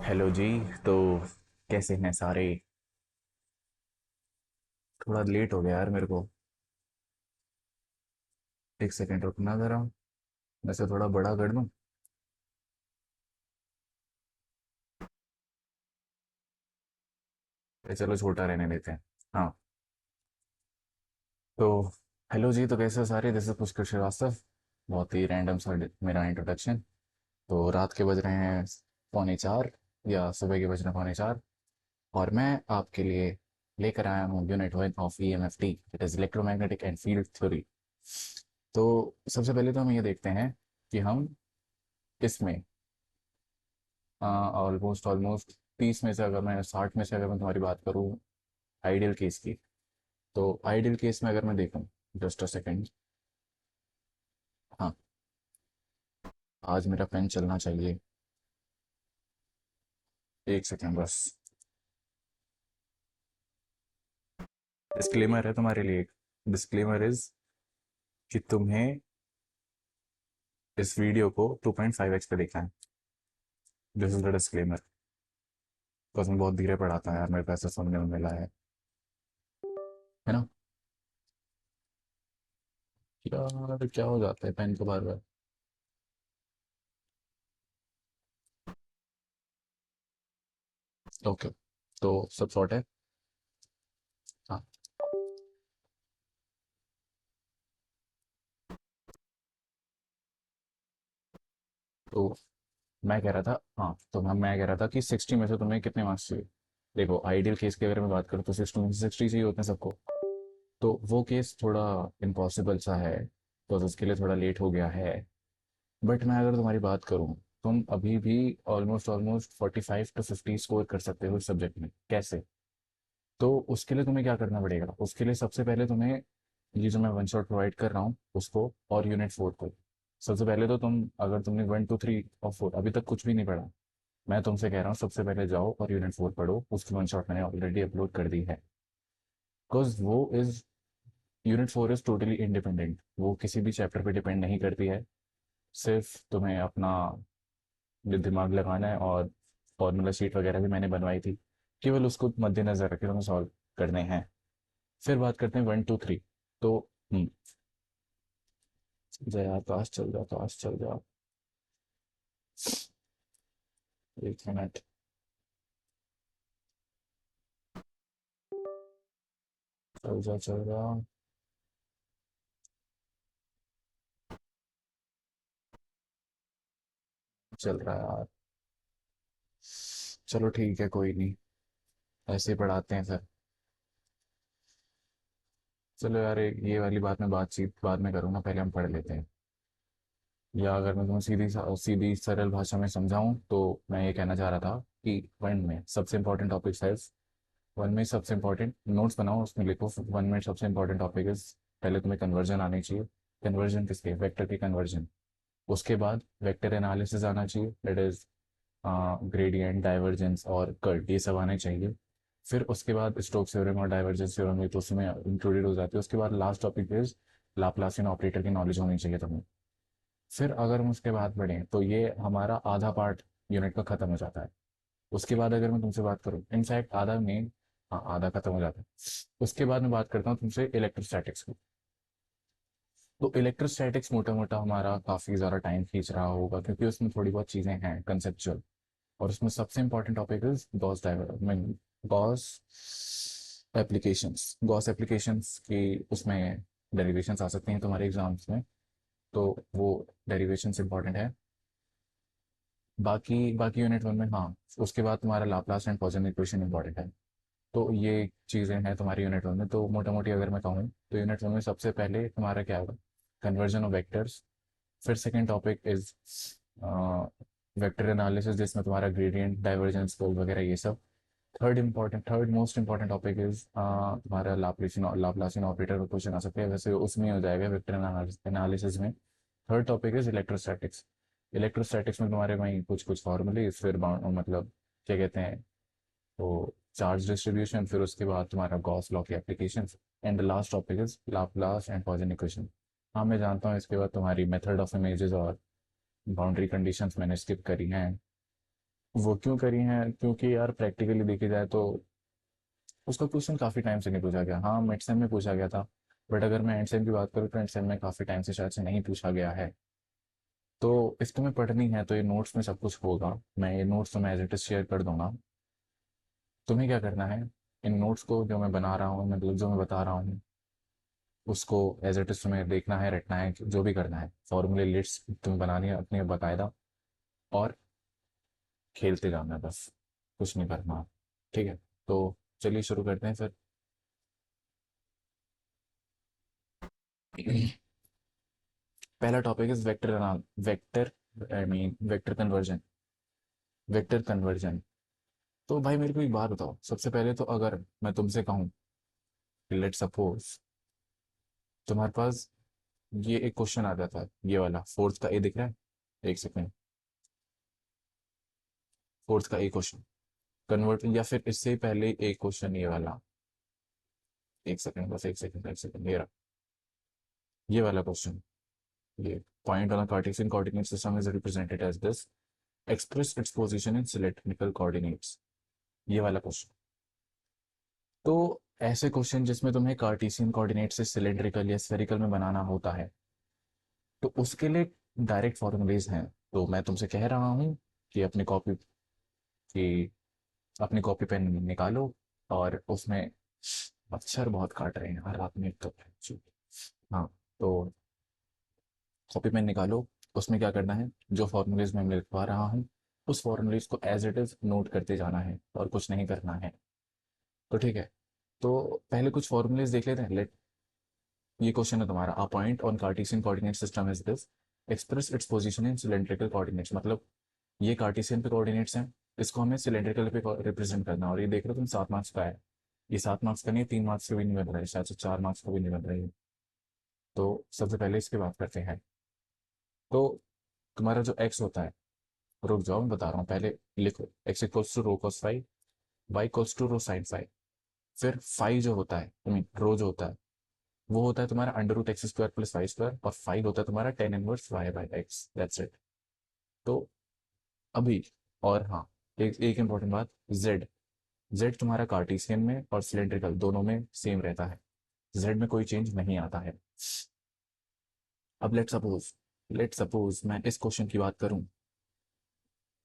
Hello जी। तो कैसे हैं सारे? थोड़ा लेट हो गया यार मेरे को। एक सेकंड रुकना जरा। वैसे थोड़ा बड़ा कर दूं? चलो छोटा रहने देते हैं। हाँ। तो हेलो जी, तो कैसे हो सारे? This is Pushkar Srivastava. बहुत ही रैंडम सा मेरा इंट्रोडक्शन। तो रात के बज रहे हैं 3:45 या सुबह के बज रहे हैं 3:45। और मैं आपके लिए लेकर आया हूँ unit 1 of EMFT, it is electromagnetic and field theory. तो सबसे पहले तो हम ये देखते हैं कि हम इसमें ऑलमोस्ट ऑलमोस्ट 30 में से, अगर मैं 60 में से अगर मैं तुम्हारी बात करूँ आइडियल केस की, तो आइडियल केस में अगर मैं देखूँ, जस्ट अ सेकेंड। हाँ, आज मेरा पेन चलना चाहिए। एक सेकेंड बस। डिस्क्लेमर है तुम्हारे लिए। डिस्क्लेमर इज कि तुम्हें इस वीडियो को 2.5x पे देखना है। This is the disclaimer. Because मैं बहुत धीरे पढ़ाता है यार, मेरे को ऐसा सुनने में मिला है ना। यार क्या हो जाता है पेन को बार बार। ओके, तो सब सॉर्ट है। हाँ। तो मैं कह रहा था, हाँ, तो मैं कह रहा था कि 60 में से तुम्हें कितने मार्क्स चाहिए? देखो, आइडियल केस की अगर मैं बात करूँ तो 60 में से 60 चाहिए होते हैं सबको। तो वो केस थोड़ा इम्पॉसिबल सा है, तो उसके लिए थोड़ा लेट हो गया है। बट मैं अगर तुम्हारी बात करूँ, तुम अभी भी ऑलमोस्ट ऑलमोस्ट 45 to 50 स्कोर कर सकते हो इस सब्जेक्ट में। कैसे? तो उसके लिए तुम्हें क्या करना पड़ेगा? उसके लिए सबसे पहले तुम्हें ये जो मैं वन शॉट प्रोवाइड कर रहा हूँ उसको, और यूनिट 4 को। सबसे पहले तो तुम, अगर तुमने 1 2 3 और 4 अभी तक कुछ भी नहीं पढ़ा, मैं तुमसे कह रहा हूँ सबसे पहले जाओ और यूनिट 4 पढ़ो। उसकी वन शॉट मैंने ऑलरेडी अपलोड कर दी है। बिकॉज वो is, unit 4 is totally independent, वो किसी भी चैप्टर पे डिपेंड नहीं करती है। सिर्फ तुम्हें अपना जो दिमाग लगाना है, और फॉर्मूला शीट वगैरह भी मैंने बनवाई थी, केवल उसको मद्देनजर रखे तुम्हें सॉल्व करने हैं। फिर बात करते हैं 1 2 3। तो हम्म, जा यार, क्लास चल जाओ, क्लास चल जाओ। एक मिनट। चल जा, चल जा। चल रहा है यार। चलो ठीक है, कोई नहीं, ऐसे ही पढ़ाते हैं फिर। चलो यार, एक ये वाली बात मैं बातचीत बाद में करूँगा, पहले हम पढ़ लेते हैं। या अगर मैं तुम्हें सीधी सीधी सरल भाषा में समझाऊं तो मैं ये कहना चाह रहा था कि वन में सबसे इंपॉर्टेंट टॉपिक है। वन में सबसे इंपॉर्टेंट नोट्स बनाओ, उसमें लिखो वन में सबसे इंपॉर्टेंट टॉपिक इज, पहले तुम्हें कन्वर्जन आनी चाहिए। कन्वर्जन किसके? वेक्टर के कन्वर्जन। उसके बाद वेक्टर एनालिसिस आना चाहिए, दैट इज ग्रेडियंट, डाइवर्जेंस और कर्ल, ये सब आने चाहिए। फिर उसके बाद स्टोक्स थ्योरम और डाइवर्जेंस थ्योरम, ये तो उसमें इंक्लूडेड हो जाती है। उसके बाद last topic is Laplacian operator की नॉलेज होनी चाहिए तुम्हें। फिर अगर हम उसके बाद बढ़ें तो ये हमारा आधा पार्ट यूनिट का खत्म हो जाता है। उसके बाद अगर मैं तुमसे बात करूं, इनफैक्ट आधा मेन, हाँ आधा खत्म हो जाता है। उसके बाद मैं बात करता हूँ तुमसे इलेक्ट्रोस्टैटिक्स की। तो इलेक्ट्रोस्टैटिक्स मोटा मोटा हमारा काफी ज्यादा टाइम खींच रहा होगा, क्योंकि उसमें थोड़ी बहुत चीजें हैं कंसेप्चुअल। और उसमें सबसे important topic is Gauss diversion, Gauss applications. Gauss applications की उसमें डेरिवेशंस आ सकती हैं तुम्हारे एग्जाम्स में, तो वो डेरिवेशंस इंपॉर्टेंट है। बाकी बाकी यूनिट 1 में, हाँ, उसके बाद तुम्हारा Laplace and Poisson equation important है। तो ये चीज़ें हैं तुम्हारी यूनिट 1 में। तो मोटा मोटी अगर मैं कहूँ तो यूनिट 1 में सबसे पहले तुम्हारा क्या होगा? Conversion of vectors. फिर second topic is vector analysis, जिसमें तुम्हारा ग्रेडियंट, डाइवर्जेंस, पोल वगैरह ये सब। Third most important topic is तुम्हारा लाप्लासियन ऑपरेटर का क्वेश्चन आ सकता है, वैसे उसमें हो जाएगा वेक्टर एनालिसिस में। Third topic is electrostatics. Electrostatics में तुम्हारे वहीं कुछ कुछ फॉर्मूले, फिर मतलब क्या कहते हैं, तो चार्ज डिस्ट्रीब्यूशन, फिर उसके बाद तुम्हारा गॉस लॉ की application, and the last topic is Laplace and Poisson equation. हाँ, मैं जानता हूँ इसके बाद तुम्हारी मेथड ऑफ इमेजेस और बाउंड्री कंडीशंस मैंने स्किप करी हैं। वो क्यों करी हैं? क्योंकि यार प्रैक्टिकली देखी जाए तो उसका क्वेश्चन काफ़ी टाइम से नहीं पूछा गया। हाँ, मिड सेम में पूछा गया था, बट अगर मैं एंड सेम की बात करूँ तो एंड सेम में काफ़ी टाइम से शायद से नहीं पूछा गया है। तो इस तुम्हें पढ़नी है तो ये नोट्स में सब कुछ होगा। मैं ये नोट्स तुम्हें एज इट इज शेयर कर दूंगा। तुम्हें क्या करना है, इन नोट्स को जो मैं बना रहा हूँ, मतलब जो मैं बता रहा हूँ, उसको एज इट इज तुम्हें देखना है, रटना है, जो भी करना है। फॉर्मूले लिस्ट तुम्हें बनानी है अपनी बाकायदा, और खेलते जाना है बस, कुछ नहीं करना। ठीक है, तो चलिए शुरू करते हैं फिर। पहला topic is vector vector I mean vector conversion. Vector conversion. तो भाई मेरे को एक बात बताओ, सबसे पहले तो अगर मैं तुमसे कहूँ, लेट सपोज तुम्हारे पास ये एक क्वेश्चन आ जाता है, ये वाला फोर्थ का ए दिख रहा है, एक सेकेंड, फोर्थ का ए क्वेश्चन कन्वर्ट, या फिर इससे पहले एक क्वेश्चन ये वाला, एक सेकेंड बस, एक सेकेंड, एक सेकेंड, ये वाला क्वेश्चन, ये point on Cartesian coordinate system is represented as this, express its position in cylindrical coordinates, ये वाला क्वेश्चन। तो ऐसे क्वेश्चन जिसमें तुम्हें कार्टेशियन कोऑर्डिनेट से सिलेंड्रिकल या स्फेरिकल में बनाना होता है, तो उसके लिए डायरेक्ट फॉर्मूलेज हैं। तो मैं तुमसे कह रहा हूँ कि कि अपनी कॉपी पेन निकालो, और उसमें मच्छर बहुत काट रहे हैं यार रात में तो। हाँ, तो कॉपी पेन निकालो, उसमें क्या करना है, जो फॉर्मूलेज मैं लिखवा रहा हूँ उस फॉर्मूलेज को एज इट इज नोट करते जाना है, और कुछ नहीं करना है। तो ठीक है, तो पहले कुछ फॉर्मूलेज देख लेते हैं। लेट, ये क्वेश्चन है तुम्हारा, a point on Cartesian coordinate system is this, express its position in cylindrical coordinates, मतलब ये कार्टेशियन पे कोऑर्डिनेट्स हैं, इसको हमें सिलेंड्रिकल पे रिप्रेजेंट करना है। और ये देख रहे हो तुम, 7 मार्क्स का है। ये 7 मार्क्स का नहीं, 3 मार्क्स का भी नहीं बन रहा है, शायद से 4 मार्क्स का भी नहीं बन रहा है। तो सबसे पहले इसकी बात करते हैं। तो तुम्हारा जो एक्स होता है, रुक जाओ मैं बता रहा हूँ, पहले लिखो, X equals to rho cos phi, Y equals to rho sine phi. फिर फाइव जो होता है, आई मीन रो जो होता है, वो होता है तुम्हारा under root X square plus Y square, और फाइव होता है तुम्हारा tan inverse Y by X, that's it. तो अभी, और हाँ, एक एक इंपॉर्टेंट बात, जेड, जेड तुम्हारा कार्टेशियन में और सिलेंड्रिकल दोनों में सेम रहता है, जेड में कोई चेंज नहीं आता है। अब लेट सपोज मैं इस क्वेश्चन की बात करूं,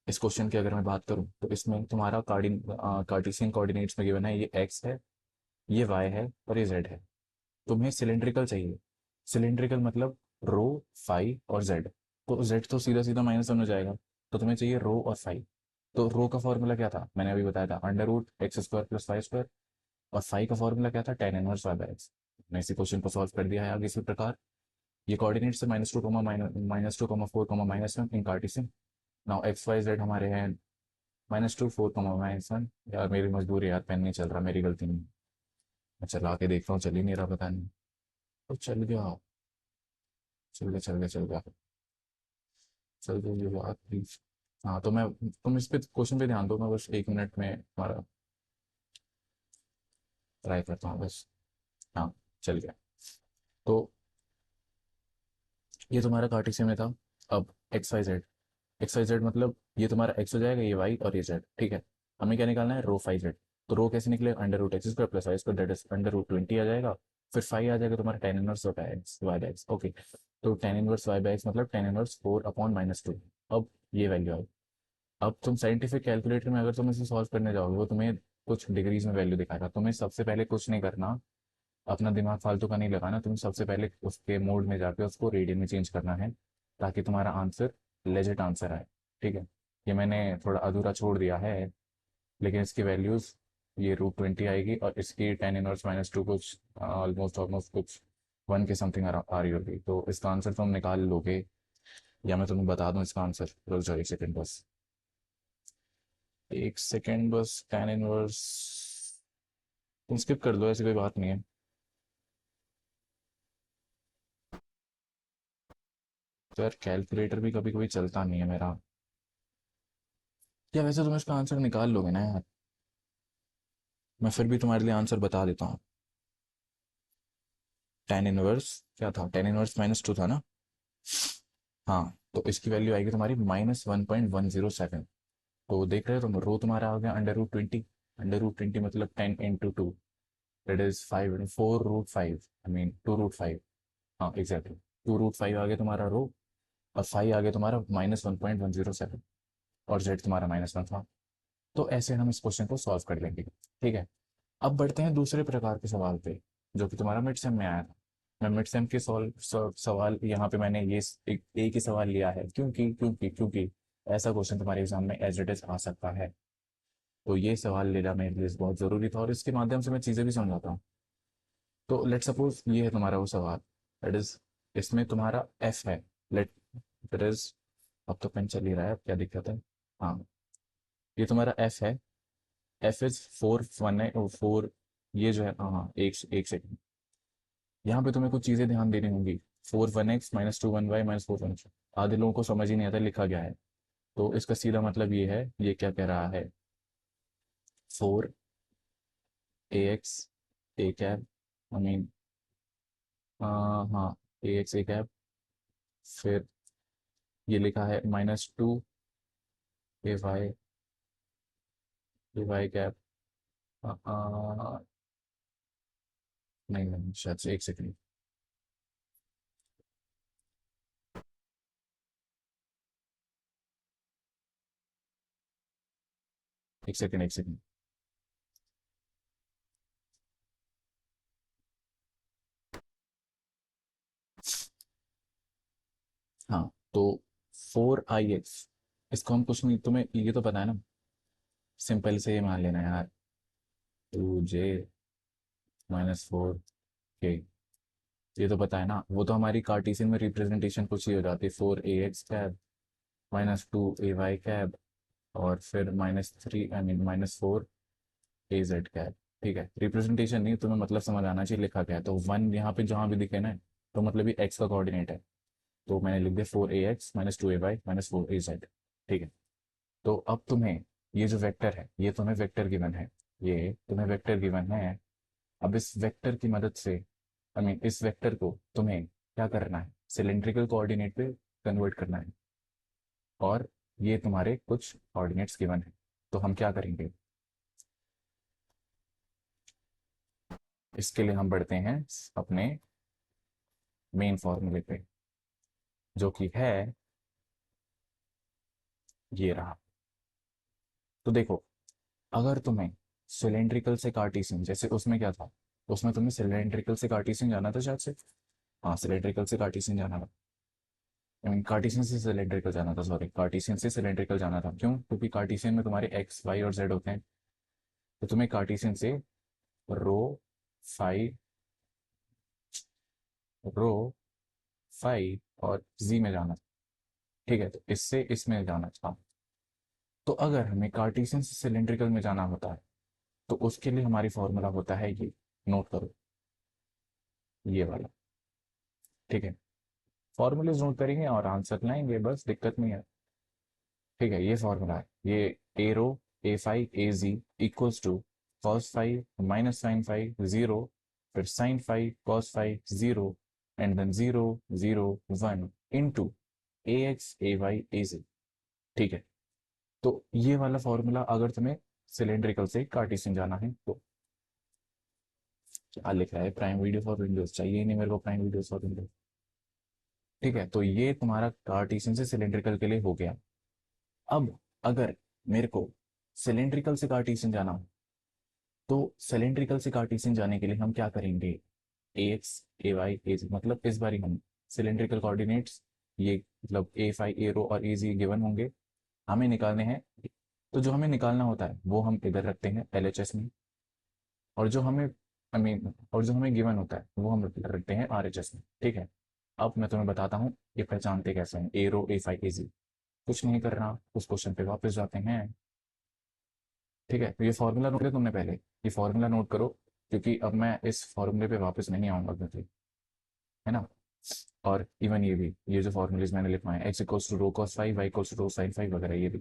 इस क्वेश्चन की अगर मैं बात करूं, तो इसमें तुम्हारा कार्टेशियन कोऑर्डिनेट्स में गिवन है, ये एक्स है, ये वाई है, और ये जेड है। तुम्हें सिलेंड्रिकल चाहिए। सिलेंड्रिकल मतलब रो, फाई और जेड। तो जेड तो सीधा सीधा -1 हो जाएगा, तो तुम्हें चाहिए रो और फाई। तो रो का फॉर्मूला क्या था, मैंने अभी बताया था, under root X square plus Y square. और फाई का फॉर्मूला क्या था, tan inverse Y by X. मैंने इसी क्वेश्चन को सॉल्व कर दिया है आगे इसी प्रकार। ये कोऑर्डिनेट से -2 -2 4 -1 in Cartesian. Now X Y Z हमारे हैं -2 4 -1। यार मेरी मजबूरी है यार, पेन नहीं चल रहा, मेरी गलती नहीं। मैं चला के देख रहा हूँ, चल ही नहीं रहा, पता नहीं। तो चल गया, चल गया, चल गया, चल गया, चल गया ये बात प्लीज। हाँ, तो मैं, तुम इस पे क्वेश्चन पे ध्यान दो, मैं बस 1 मिनट में तुम्हारा ट्राई करता हूँ बस। हाँ, चल गया। तो ये तुम्हारा कार्टेशियन में था। अब X Y Z, X Y Z मतलब ये तुम्हारा एक्स हो जाएगा, ये वाई और ये जेड, ठीक है। हमें क्या निकालना है, रो फाई जेड। तो रो कैसे निकले, under root X square plus Y square, that is under root 20 आ जाएगा। फिर फाई आ जाएगा तुम्हारा tan inverse of X Y by X, okay. तो tan inverse Y by X मतलब टेन इनवर्स 4/-2। अब ये वैल्यू आई। अब तुम साइंटिफिक कैलकुलेटर में अगर तुम इसे सॉल्व करने जाओगे, वो तुम्हें कुछ डिग्रीज में वैल्यू दिखाएगा। तुम्हें सबसे पहले कुछ नहीं करना, अपना दिमाग फालतू का नहीं लगाना, तुम्हें सबसे पहले उसके मोड में जाके उसको रेडियन में चेंज करना है, ताकि तुम्हारा आंसर लेजिट आंसर आए। ठीक है, ये मैंने थोड़ा अधूरा छोड़ दिया है, लेकिन इसकी वैल्यूज, ये रूट 20 आएगी, और इसकी टेन इनवर्स -2 कुछ ऑलमोस्ट ऑलमोस्ट कुछ 1 के समथिंग आ रही होगी। तो इसका आंसर तुम निकाल लोगे, या मैं तुम्हें बता दूं इसका आंसर, रुक जाओ एक सेकेंड बस, एक सेकेंड बस, टेन इनवर्स, तुम स्किप कर दो, ऐसी कोई बात नहीं है। तो यार कैलकुलेटर भी कभी कभी चलता नहीं है मेरा। या वैसे तुम इसका आंसर निकाल लोगे ना यार, मैं फिर भी तुम्हारे लिए आंसर बता देता हूँ। टेन इनवर्स क्या था, टेन इनवर्स -2 था ना। हाँ, तो इसकी वैल्यू आएगी तुम्हारी -1.107। तो देख रहे हो तुम, रो तुम्हारा आ गया √20। √20 मतलब 10 × 2, दैट इज 5, 4√5, आई मीन 2√5। हाँ एग्जैक्टली, 2√5 आ गया तुम्हारा रो, और 5 आ गया तुम्हारा -1.107, और जेड तुम्हारा -1 था। तो ऐसे हम इस क्वेश्चन को सॉल्व कर लेंगे। ठीक है, अब बढ़ते हैं दूसरे प्रकार के सवाल पे, जो कि तुम्हारा मिड सेम में आया था। मैं मिड सेम के सवाल यहाँ पे मैंने ये एक ही सवाल लिया है, क्योंकि ऐसा क्वेश्चन तुम्हारे एग्जाम में एज इट इज आ सकता है। तो ये सवाल लेना मेरे लिए बहुत जरूरी था, और इसके माध्यम से मैं चीजें भी समझाता हूँ। तो लेट सपोज ये है तुम्हारा वो सवाल, दैट इज, इसमें तुम्हारा एफ है। लेट, दैट इज, अब तो पेन चल ही रहा है, अब क्या दिक्कत है। हाँ, ये तुम्हारा एफ है। एफ इज 4 1 है, और 4, ये जो है, हाँ एक एक सेकंड, यहाँ पे तुम्हें कुछ चीजें ध्यान देनी होंगी। 4 1x -2 1y -4 1। आधे लोगों को समझ ही नहीं आता लिखा गया है। तो इसका सीधा मतलब ये है, ये क्या कह रहा है, 4 ax a cap, I mean, हाँ, ax a कैप, फिर ये लिखा है -2 ay ay कैप। नहीं नहीं, शायद से एक सेकंड, एक सेकंड। हाँ, तो 4ix, इसको हम कुछ नहीं, तुम्हें ये तो पता है ना, सिंपल से ये मान लेना यार, 2j -4k, ये तो पता है ना। वो तो हमारी कार्टेशियन में रिप्रेजेंटेशन कुछ ही हो जाती है, 4ax कैब -2ay कैब, और फिर -3, आई मीन -4az कैब। ठीक है, रिप्रेजेंटेशन नहीं, तुम्हें मतलब समझ आना चाहिए लिखा क्या है। तो 1 यहाँ पे जहाँ भी दिखे ना, तो मतलब ये x का कोऑर्डिनेट है। तो मैंने लिख दिया 4ax -2ay -4az। ठीक है, तो अब तुम्हें ये जो वेक्टर है, ये तुम्हें वेक्टर गिवन है, ये तुम्हें वेक्टर गिवन है। अब इस वेक्टर की मदद से, आई मीन इस वेक्टर को तुम्हें क्या करना है, सिलेंड्रिकल कोऑर्डिनेट पे कन्वर्ट करना है। और ये तुम्हारे कुछ कोऑर्डिनेट्स गिवन है। तो हम क्या करेंगे, इसके लिए हम बढ़ते हैं अपने मेन फॉर्मूले पे, जो कि है ये रहा। तो देखो, अगर तुम्हें सिलेंड्रिकल से कार्टेशियन, जैसे उसमें क्या था, उसमें तुम्हें सिलेंड्रिकल से कार्टेशियन जाना था शायद से। हाँ, सिलेंड्रिकल से कार्टेशियन जाना था, आई मीन कार्टेशियन से सिलेंड्रिकल जाना था, सॉरी, कार्टेशियन से सिलेंड्रिकल जाना था। क्यों? क्योंकि कार्टेशियन में तुम्हारे एक्स वाई और जेड होते हैं। तो तुम्हें कार्टेशियन से रो फाई रो फाई और जी में जाना था। ठीक है, तो इससे इसमें जाना था। तो अगर हमें कार्टेशियन से सिलेंड्रिकल में जाना होता है, तो उसके लिए हमारी फॉर्मूला होता है ये, नोट करो, ये वाला। ठीक है, फॉर्मूलेज नोट करेंगे और आंसर लाएंगे, बस दिक्कत नहीं है। ठीक है, ये फॉर्मूला है, ये A rho A5 AZ equals to cos 5 - sin 5 0, फिर sin 5 cos 5 0, and then 0 0 1 into AX AY AZ। ठीक है, तो ये वाला फॉर्मूला अगर तुम्हें सिलेंड्रिकल से कार्टेशियन जाना है तो, क्या लिखा है, प्राइम वीडियो फॉर विंडोज, चाहिए ही नहीं मेरे को प्राइम वीडियो फॉर विंडोज। ठीक है, तो ये तुम्हारा कार्टेशियन से सिलेंड्रिकल के लिए हो गया। अब अगर मेरे को सिलेंड्रिकल से कार्टेशियन जाना हो, तो सिलेंड्रिकल से कार्टेशियन जाने के लिए हम क्या करेंगे, AX AY AZ, मतलब इस बारी हम सिलेंड्रिकल कोऑर्डिनेट्स, ये मतलब A5 A रो और AZ गिवन होंगे, हमें निकालने हैं। तो जो हमें निकालना होता है वो हम इधर रखते हैं LHS में, और जो हमें, आई मीन, और जो हमें गिवन होता है वो हम इधर रखते हैं RHS में। ठीक है, अब मैं तुम्हें बताता हूँ ये पहचानते कैसे हैं, ए रो A5 AZ। कुछ नहीं करना, उस क्वेश्चन पे वापस जाते हैं। ठीक है, तो ये फॉर्मूला नोट किया तुमने पहले, ये फॉर्मूला नोट करो, क्योंकि अब मैं इस फॉर्मूले पे वापस नहीं आऊंगा, क्योंकि, है ना। और इवन ये भी, ये जो फॉर्मूलेज मैंने लिखवाए, x = ρ cos 5, y = ρ sin 5 वगैरह, ये भी,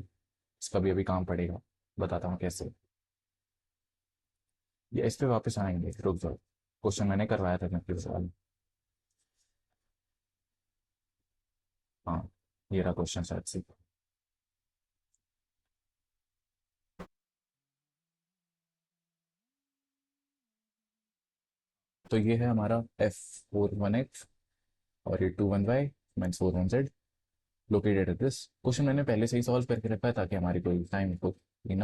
इसका भी अभी काम पड़ेगा, बताता हूँ कैसे। ये इस पे वापस आएंगे, रुक जाओ, क्वेश्चन मैंने करवाया था क्योंकि सवाल। हाँ, ये रहा क्वेश्चन शायद से। तो ये है हमारा f(4)(1)x और ये 2(1)y minus 4(1)z located at this. Question मैंने पहले से ही सॉल्व करके रखा है ताकि हमारी कोई टाइम खोटी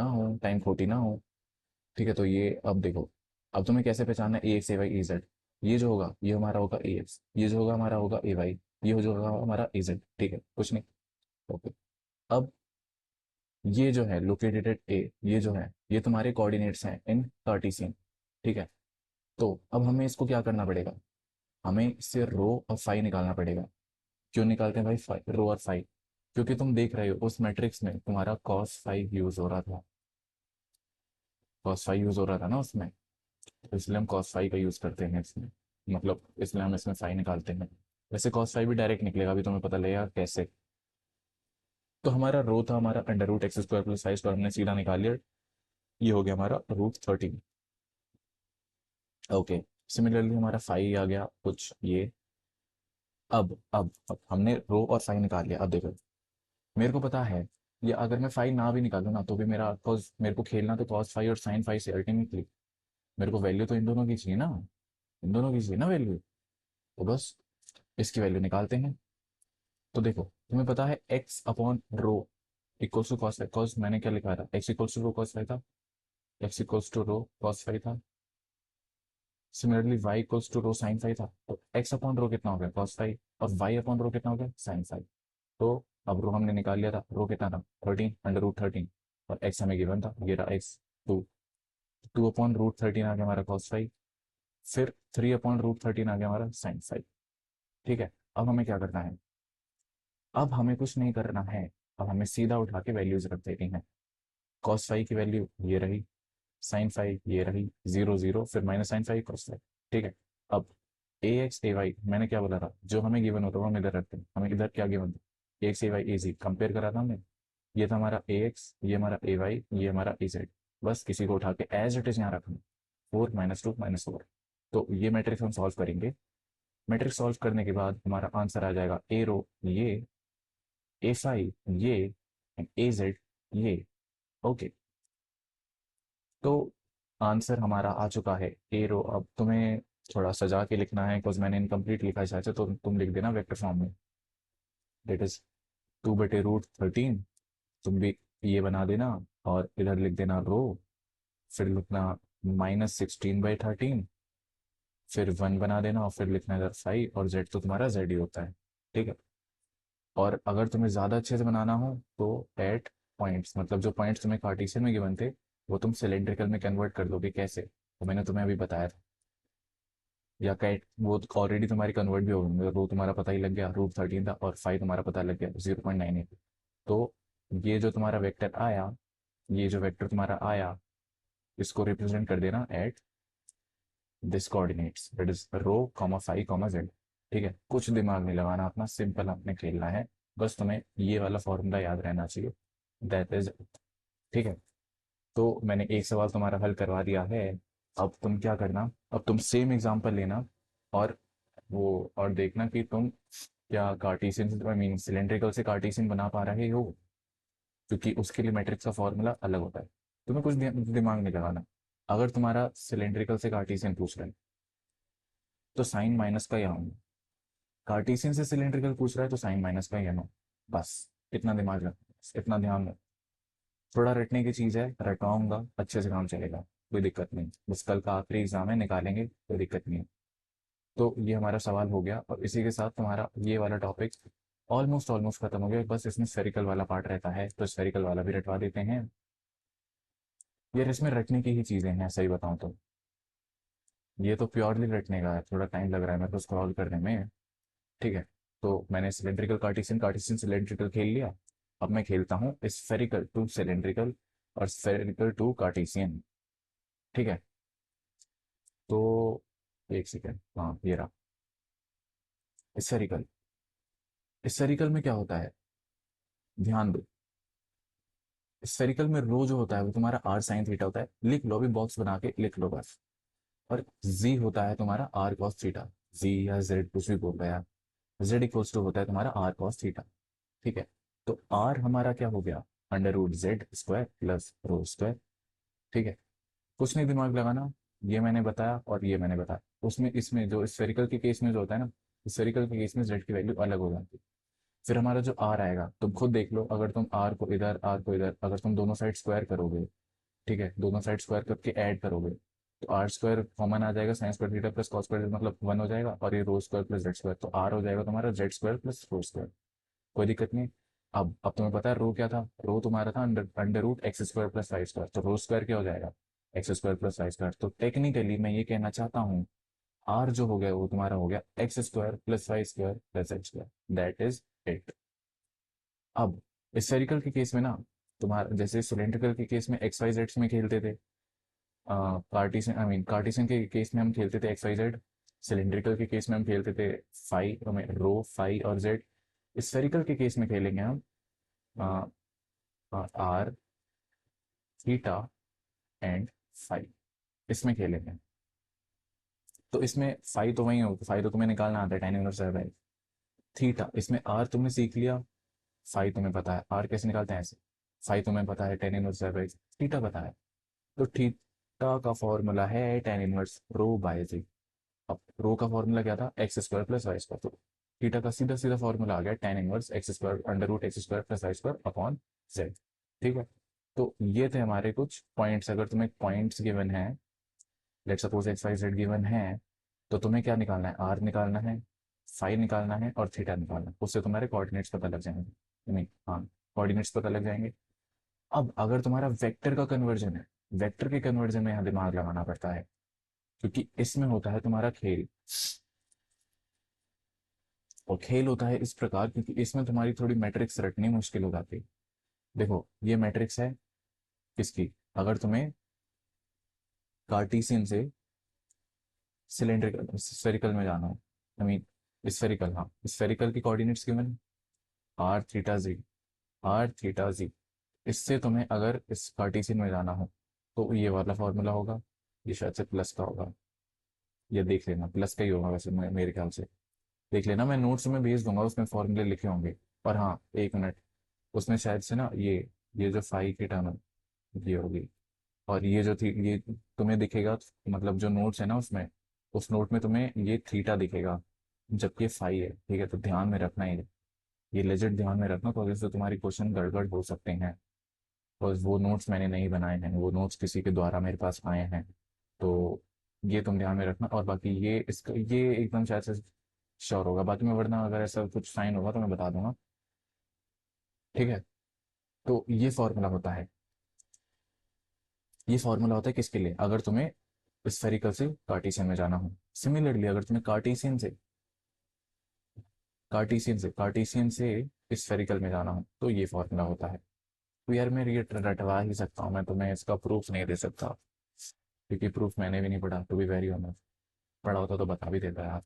ना हो। ठीक है, तो ये अब देखो, अब तुम्हें कैसे पहचानना है ax ay az। ये जो होगा ये हमारा होगा ax, ये जो होगा हमारा होगा ay, ये जो होगा हमारा az। ठीक है, कुछ नहीं। ओके। अब ये जो है लोकेटेड एट ए, ये जो है ये तुम्हारे कोऑर्डिनेट्स हैं इन कार्टेशियन। ठीक है, तो अब हमें इसको क्या करना पड़ेगा, हमें इससे रो और फाई निकालना पड़ेगा। क्यों निकालते हैं भाई रो और फाई? क्योंकि तुम देख रहे हो उस मैट्रिक्स में तुम्हारा कॉस फाई यूज हो रहा था, कॉस फाई यूज हो रहा था ना उसमें, तो इसलिए हम कॉस फाई का यूज करते हैं इसमें, मतलब इसलिए हम इसमें फाई निकालते हैं। वैसे कॉस फाई भी डायरेक्ट निकलेगा, अभी तुम्हें पता लगेगा कैसे। तो हमारा रो था हमारा अंडर रूट x² + 5 हमने सीधा निकाल लिया, ये हो गया हमारा √13। ओके। सिमिलरली हमारा फाई आ गया कुछ ये। अब हमने रो और फाई निकाल लिया। अब देखो, मेरे को पता है ये अगर मैं फाई ना भी निकालूं ना तो भी मेरा कॉज, मेरे को खेलना तो कॉस फाई और साइन फाई से अल्टीमेटली। मेरे को वैल्यू तो इन दोनों की चाहिए ना, इन दोनों की चाहिए ना वैल्यू। तो बस इसकी वैल्यू निकालते हैं। तो देखो तुम्हें पता है x/रो equals to cos phi. Cos मैंने क्या लिखा था, x equals to rho cos phi था, x equals to rho cos phi था। Similarly y equals to rho sine phi था। तो x/रो कितना हो गया कॉस फाई, और y/रो कितना हो गया साइन फाई। तो अब रो हमने निकाल लिया था, रो कितना था 13 अंडर रूट 13, और x हमें गिवन था, ये रहा x 2। 2/√13 आ गया हमारा कॉस फाई, फिर 3/√13 आ गया हमारा साइन फाई। ठीक है, अब हमें क्या करना है, अब हमें कुछ नहीं करना है, अब हमें सीधा उठा के वैल्यूज रख देनी है। कॉस फाई की वैल्यू ये रही, साइन फाई ये रही, 0 0, फिर minus sine phi cos phi. ठीक है। अब ए एक्स ए वाई मैंने क्या बोला था, जो हमें गिवन होता है वो हम इधर रखते हैं। हमें इधर क्या गिवन था, x A Y A ji compare करा था हमने। ये था हमारा ए एक्स, ये हमारा ए वाई, ये हमारा ए जेड। बस किसी को उठा के एज इट इज यहाँ रखना, 4 - 2 - 4। तो ये मैट्रिक्स हम सॉल्व करेंगे। मैट्रिक्स सॉल्व करने के बाद हमारा आंसर आ जाएगा ए रो ये, ए फाई ये, एंड ए जेड ये। ओके। तो आंसर हमारा आ चुका है ए रो। अब तुम्हें थोड़ा सजा के लिखना है बिकॉज मैंने इनकम्प्लीट लिखा है शायद से, तो तुम लिख देना वेक्टर फॉर्म में, दैट इज 2/√13। तुम भी ये बना देना, और इधर लिख देना रो, फिर लिखना -16/13, फिर 1 बना देना, और फिर लिखना इधर फाइव, और जेड तो तुम्हारा जेड ही होता है। ठीक है। और अगर तुम्हें ज़्यादा अच्छे से बनाना हो तो एट पॉइंट्स, मतलब जो पॉइंट्स तुम्हें कार्टेशियन में गिवन थे वो तुम सिलेंड्रिकल में कन्वर्ट कर दोगे। कैसे, तो मैंने तुम्हें अभी बताया था। या कैट वो ऑलरेडी तुम्हारी कन्वर्ट भी हो गई, रो तुम्हारा पता ही लग गया √13 था, और फाइव तुम्हारा पता लग गया 0.98। तो ये जो तुम्हारा वेक्टर आया, ये जो वेक्टर तुम्हारा आया, इसको रिप्रेजेंट कर देना at this coordinates, that is rho, 5, Z. ठीक है, कुछ दिमाग नहीं लगाना अपना, सिंपल अपने खेलना है। बस तुम्हें ये वाला फॉर्मूला याद रहना चाहिए, दैट इज। ठीक है। तो मैंने एक सवाल तुम्हारा हल करवा दिया है। अब तुम क्या करना, अब तुम सेम एग्जांपल लेना, और और देखना कि तुम क्या कार्टेशियन आई मीन सिलेंड्रिकल से कार्टेशियन बना पा रहे हो, क्योंकि उसके लिए मैट्रिक्स का फॉर्मूला अलग होता है। तुम्हें कुछ दिमाग नहीं लगाना। अगर तुम्हारा सिलेंड्रिकल से कार्टेशियन पूछ रहे हैं तो साइन माइनस का यहाँ होगा, कार्टेशियन से सिलेंड्रिकल पूछ रहा है तो साइन माइनस का यहाँ हो। बस इतना दिमाग रख, इतना ध्यान रख। थोड़ा रटने की चीज़ है, रटवाऊंगा अच्छे से काम चलेगा, कोई दिक्कत नहीं। बस कल का आखिरी एग्जाम है, निकालेंगे, कोई दिक्कत नहीं है। तो ये हमारा सवाल हो गया, और इसी के साथ तुम्हारा ये वाला टॉपिक ऑलमोस्ट ऑलमोस्ट खत्म हो गया। बस इसमें स्फेरिकल वाला पार्ट रहता है, तो स्फेरिकल वाला भी रटवा देते हैं। यार इसमें रटने की ही चीज़ें हैं सही बताऊं तो, ये तो प्योरली रटने का है, थोड़ा टाइम लग रहा है मेरे को स्क्रॉल करने में। ठीक है। तो मैंने सिलेंड्रिकल कार्टेशियन कार्टेशियन सिलेंड्रिकल खेल लिया। अब मैं खेलता हूँ स्फेरिकल टू सिलेंड्रिकल और स्फेरिकल टू कार्टेशियन। ठीक है। तो एक सेकेंड, हाँ ये रहा स्फेरिकल। स्फेरिकल में क्या होता है, ध्यान दो। स्फेरिकल में रो जो होता है वो तुम्हारा r sin θ होता है, लिख लो, अभी बॉक्स बना के लिख लो बस। और जी होता है तुम्हारा r cos θ, जी या जेड कुछ भी बोल रहा है, जेड इक्वल्स टू होता है तुम्हारा r cos θ। ठीक है। तो r हमारा क्या हो गया, under root z² plus rho square. ठीक है। कुछ नहीं दिमाग लगाना, ये मैंने बताया और ये मैंने बताया, उसमें इसमें जो स्फेरिकल के केस में जो होता है ना, स्फेरिकल के केस में जेड की वैल्यू अलग हो जाती है। फिर हमारा जो आर आएगा, तुम खुद देख लो, अगर तुम आर को इधर आर को इधर अगर तुम दोनों साइड स्क्वायर करोगे, ठीक है, दोनों साइड स्क्वायर करके ऐड करोगे, तो आर स्क्वायर कॉमन आ जाएगा, sine square theta plus cos square मतलब 1 हो जाएगा, और ये रो स्क्वायर प्लस जेड स्क्वायर, तो आर हो जाएगा तुम्हारा Z square plus rho square. कोई दिक्कत नहीं। अब तुम्हें पता है रो क्या था, रो तुम्हारा था under under root X square plus Y square, तो रो स्क्वायर क्या हो जाएगा, X square plus Y square. तो टेक्निकली मैं ये कहना चाहता हूँ, आर जो हो गया वो तुम्हारा हो गया X square plus Y square plus H square, that is it. अब स्फेरिकल के केस में ना, तुम्हारा जैसे सिलेंड्रिकल के केस में एक्स वाई जेड में खेलते थे, कार्टिसन आई मीन कार्टिसन के केस में हम खेलते थे एक्स वाई जेड, सिलेंड्रिकल के केस में हम खेलते थे फाई रो फाई और जेड। स्फेरिकल के केस में खेलेंगे हम आर थीटा एंड फाई, इसमें खेलेंगे। तो इसमें फाई तो वही होगा, फाई तो तुम्हें निकालना आता है, tan इनवर्स है। थीटा, इसमें आर तुमने सीख लिया, फाई तुम्हें पता है, आर कैसे निकालते हैं ऐसे, फाई तुम्हें पता है, tan इनवर्स है, थीटा पता है। तो थीटा का फॉर्मूला है tan inverse rho by G. अब रो का फॉर्मूला क्या था, X square plus Y square, तो थीटा का सीधा सीधा फॉर्मूला आ गया tan inverse X square under root X square plus Y square upon Z. ठीक है। तो ये थे हमारे कुछ पॉइंट्स। अगर तुम्हें पॉइंट्स गिवन है, let suppose X Y Z given है, तो तुम्हें क्या निकालना है, आर निकालना है, फाई निकालना है और थीटा निकालना है, उससे तुम्हारे कोऑर्डिनेट्स पता लग जाएंगे, नहीं हाँ, कोऑर्डिनेट्स पता लग जाएंगे। अब अगर तुम्हारा वेक्टर का कन्वर्जन है, वेक्टर के कन्वर्जन में यहाँ दिमाग लगाना पड़ता है, क्योंकि इसमें होता है तुम्हारा खेल। और खेल होता है इस प्रकार क्योंकि इसमें तुम्हारी थोड़ी मैट्रिक्स रटनी मुश्किल हो जाती है। देखो ये मैट्रिक्स है किसकी, अगर तुम्हें कार्टीसियन से सिलेंड्रिकल स्फेरिकल में जाना हो, आई मीन स्फेरिकल, हाँ स्फेरिकल की कोऑर्डिनेट्स गिवन आर थीटा जी, आर थीटा जी। इससे तुम्हें अगर इस कार्टेशियन में जाना हो तो ये वाला फॉर्मूला होगा, ये शायद से प्लस का होगा, ये देख लेना प्लस का ही होगा वैसे, मेरे ख्याल से। देख लेना, मैं नोट्स में भेज दूंगा, उसमें फॉर्मूले लिखे होंगे। और हाँ एक मिनट, उसमें शायद से ना ये जो फाई की टर्म है ये होगी, और ये जो थी ये तुम्हें दिखेगा, मतलब जो नोट्स है ना उसमें, उस नोट में तुम्हें ये थीटा दिखेगा जबकि ये फाई है। ठीक है, तो ध्यान में रखना ये लेजेंड ध्यान में रखना, तो जैसे तुम्हारी क्वेश्चन गड़बड़ हो सकते हैं। और वो नोट्स मैंने नहीं बनाए हैं, वो नोट्स किसी के द्वारा मेरे पास आए हैं, तो ये तुम ध्यान में रखना। और बाकी ये इसका ये एकदम शायद से श्योर होगा, बाकी मैं वरना अगर ऐसा कुछ साइन होगा तो मैं बता दूंगा। ठीक है। तो ये फॉर्मूला होता है किसके लिए, अगर तुम्हें स्फेरिकल से कार्टेशियन में जाना हो। सिमिलरली अगर तुम्हें कार्टेशियन से स्फेरिकल में जाना हो तो ये फॉर्मूला होता है। तो यार मैं ये रटवा ही सकता हूँ, मैं तुम्हें इसका प्रूफ नहीं दे सकता, क्योंकि प्रूफ मैंने भी नहीं पढ़ा, टू बी वेरी ऑनेस्ट। पढ़ा होता तो बता भी देता यार।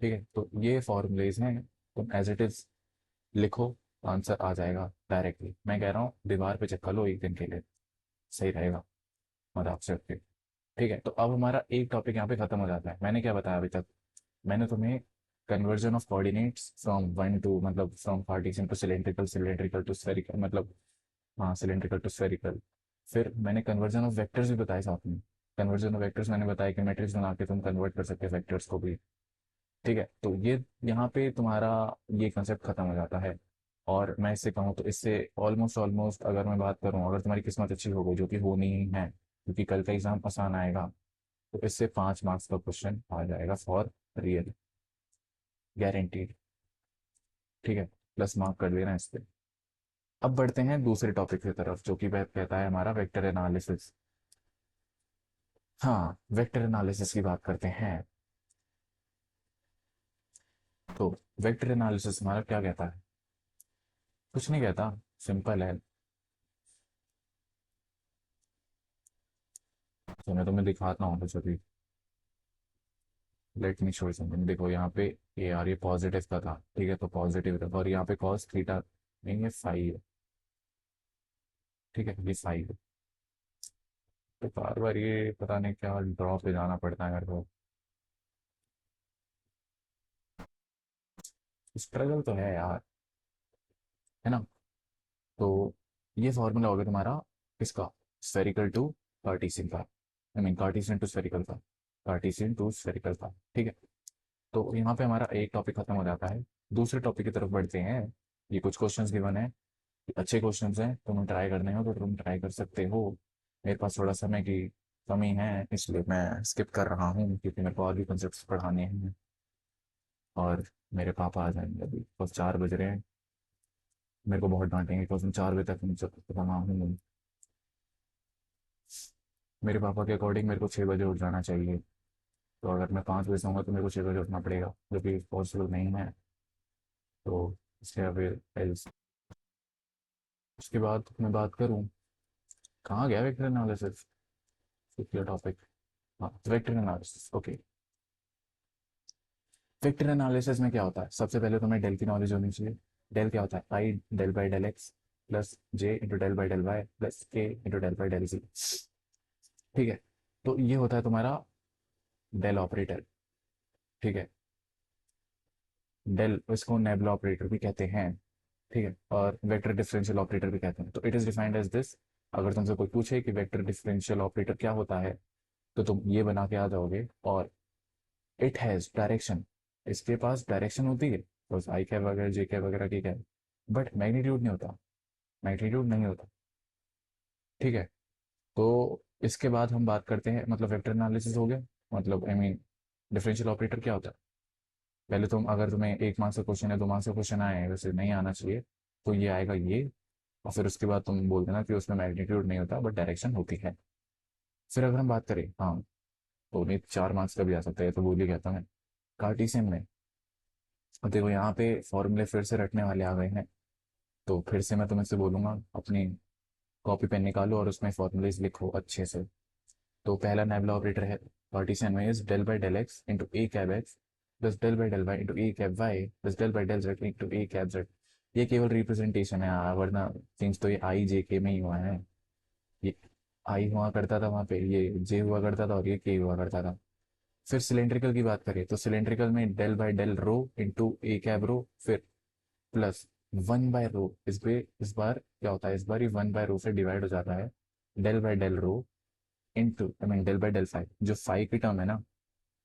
ठीक है, तो ये फॉर्मूलेज हैं, तुम एज इट इज लिखो, आंसर आ जाएगा डायरेक्टली। मैं कह रहा हूँ दीवार पे चिपका लो एक दिन के लिए, सही रहेगा मजाक से हटके। ठीक है, तो अब हमारा एक टॉपिक यहाँ पे खत्म हो जाता है। मैंने क्या बताया अभी तक, मैंने तुम्हें conversion of coordinates from one to, मतलब from Cartesian to cylindrical, cylindrical to spherical, मतलब हाँ सिलेंड्रिकल टू स्फेरिकल। फिर मैंने कन्वर्जन ऑफ वेक्टर्स भी बताए साथ में। कन्वर्जन ऑफ वेक्टर्स मैंने बताया कि मैट्रिक्स बना के तुम कन्वर्ट कर सकते हो वेक्टर्स को भी। ठीक है, तो ये यहाँ पे तुम्हारा ये कंसेप्ट खत्म हो जाता है। और मैं इससे कहूँ तो इससे ऑलमोस्ट ऑलमोस्ट अगर मैं बात करूँ, अगर तुम्हारी किस्मत अच्छी हो गई, जो कि होनी ही है क्योंकि कल का एग्जाम आसान आएगा, तो इससे 5 मार्क्स का क्वेश्चन आ जाएगा फॉर रियल, गारंटीड। ठीक है, प्लस मार्क कर लेना इस पे। अब बढ़ते हैं दूसरे टॉपिक की तरफ, जो कि वह कहता है हमारा वेक्टर एनालिसिस। हाँ, वेक्टर एनालिसिस की बात करते हैं। तो वेक्टर एनालिसिस हमारा क्या कहता है, कुछ नहीं कहता, सिंपल है। तो मैं तुम्हें दिखाता हूँ, तो चलिए लेट मी शो समथिंग। देखो यहाँ पे ये यार ये पॉजिटिव का था, ठीक है, तो पॉजिटिव था, और यहाँ पे कॉस थीटा नहीं, ये फाई है। ठीक है, ये फाई है। तो बार बार ये पता नहीं क्या ड्रॉ पे जाना पड़ता है मेरे को, स्ट्रगल तो है यार, है ना। तो ये फॉर्मूला हो गया तुम्हारा किसका, स्फेरिकल टू कार्टेशियन का। I mean Cartesian to spherical था, कार्टेशियन टू स्फेरिकल था। ठीक है, तो यहाँ पे हमारा एक टॉपिक खत्म हो जाता है। दूसरे टॉपिक की तरफ बढ़ते हैं। ये कुछ क्वेश्चंस गिवन है, अच्छे क्वेश्चंस हैं, तुम्हें ट्राई करने हो तो तुम ट्राई कर सकते हो। मेरे पास थोड़ा समय की कमी है, इसलिए मैं स्किप कर रहा हूँ, क्योंकि मेरे को और भी कंसेप्ट पढ़ाने हैं। और मेरे पापा आ जाएंगे, अभी बस 4 बज रहे हैं। मेरे को बहुत डांटेंगे बिकॉज मैं 4 बजे तक मुझे पढ़ा हूँ। मेरे पापा के अकॉर्डिंग मेरे को 6 बजे उठ जाना चाहिए। तो अगर मैं 5 बजे सोऊंगा तो मेरे को 6 बजे उठना पड़ेगा, जो कि पॉसिबल नहीं है। तो इसलिए अभी उसके बाद मैं बात करूँ, कहाँ गया वेक्टर एनालिसिस, टॉपिक। हाँ, vector analysis, okay. Vector analysis में क्या होता है, सबसे पहले तुम्हें डेल की नॉलेज होनी चाहिए। डेल क्या होता है, I del by del X plus J into del by del Y plus K into del by del जी। ठीक है, तो ये होता है तुम्हारा डेल ऑपरेटर। ठीक है, डेल इसको नेबुला ऑपरेटर भी कहते हैं। ठीक है, और वेक्टर डिफरेंशियल ऑपरेटर भी कहते हैं। तो it is defined as this. अगर तुमसे कोई पूछे कि वेक्टर डिफरेंशियल ऑपरेटर क्या होता है, तो तुम ये बना के आ जाओगे। और इट हैज डायरेक्शन, इसके पास डायरेक्शन होती है, बस आई कैप वगैरह जे कैप वगैरह की कैप, बट मैग्नीट्यूड नहीं होता, मैग्नीट्यूड नहीं होता। ठीक है, तो इसके बाद हम बात करते हैं, मतलब वेक्टर एनालिसिस हो गया, मतलब आई मीन डिफरेंशियल ऑपरेटर क्या होता है। पहले तुम, अगर तुम्हें 1 मार्क्स का क्वेश्चन है, 2 मार्क्स का क्वेश्चन आए, वैसे नहीं आना चाहिए, तो ये आएगा ये। और फिर उसके बाद तुम बोल देना कि उसमें मैग्नीट्यूड नहीं होता बट डायरेक्शन होती है। फिर अगर हम बात करें, हाँ, तो नहीं 4 मार्क्स का भी आ सकता है, तो बोल ही कहता मैं। कार्टेशियन में, अब देखो यहाँ पे फॉर्मूले फिर से रटने वाले आ गए हैं। तो फिर से मैं तुम्हें से बोलूंगा, अपनी कॉपी पेन निकालो और उसमें फॉर्मूलेज लिखो अच्छे से। तो पहला नेबुला ऑपरेटर है कार्टेशियन में, is del by del X into A cap X plus del by del Y into A cap Y plus del by del Z into A cap Z. ये केवल representation है, वरना change तो ये आई जे के में ही हुआ है। ये आई हुआ करता था वहां पे, ये जे हुआ करता था और ये के हुआ करता था। फिर सिलेंड्रिकल की बात करें तो सिलेंड्रिकल में del by del rho into A cap rho, फिर प्लस 1/रो। इस बार क्या होता है, इस बार ये 1/रो से डिवाइड हो जाता है। Del by del rho into I mean del by del phi, जो फाइव की टर्म है ना,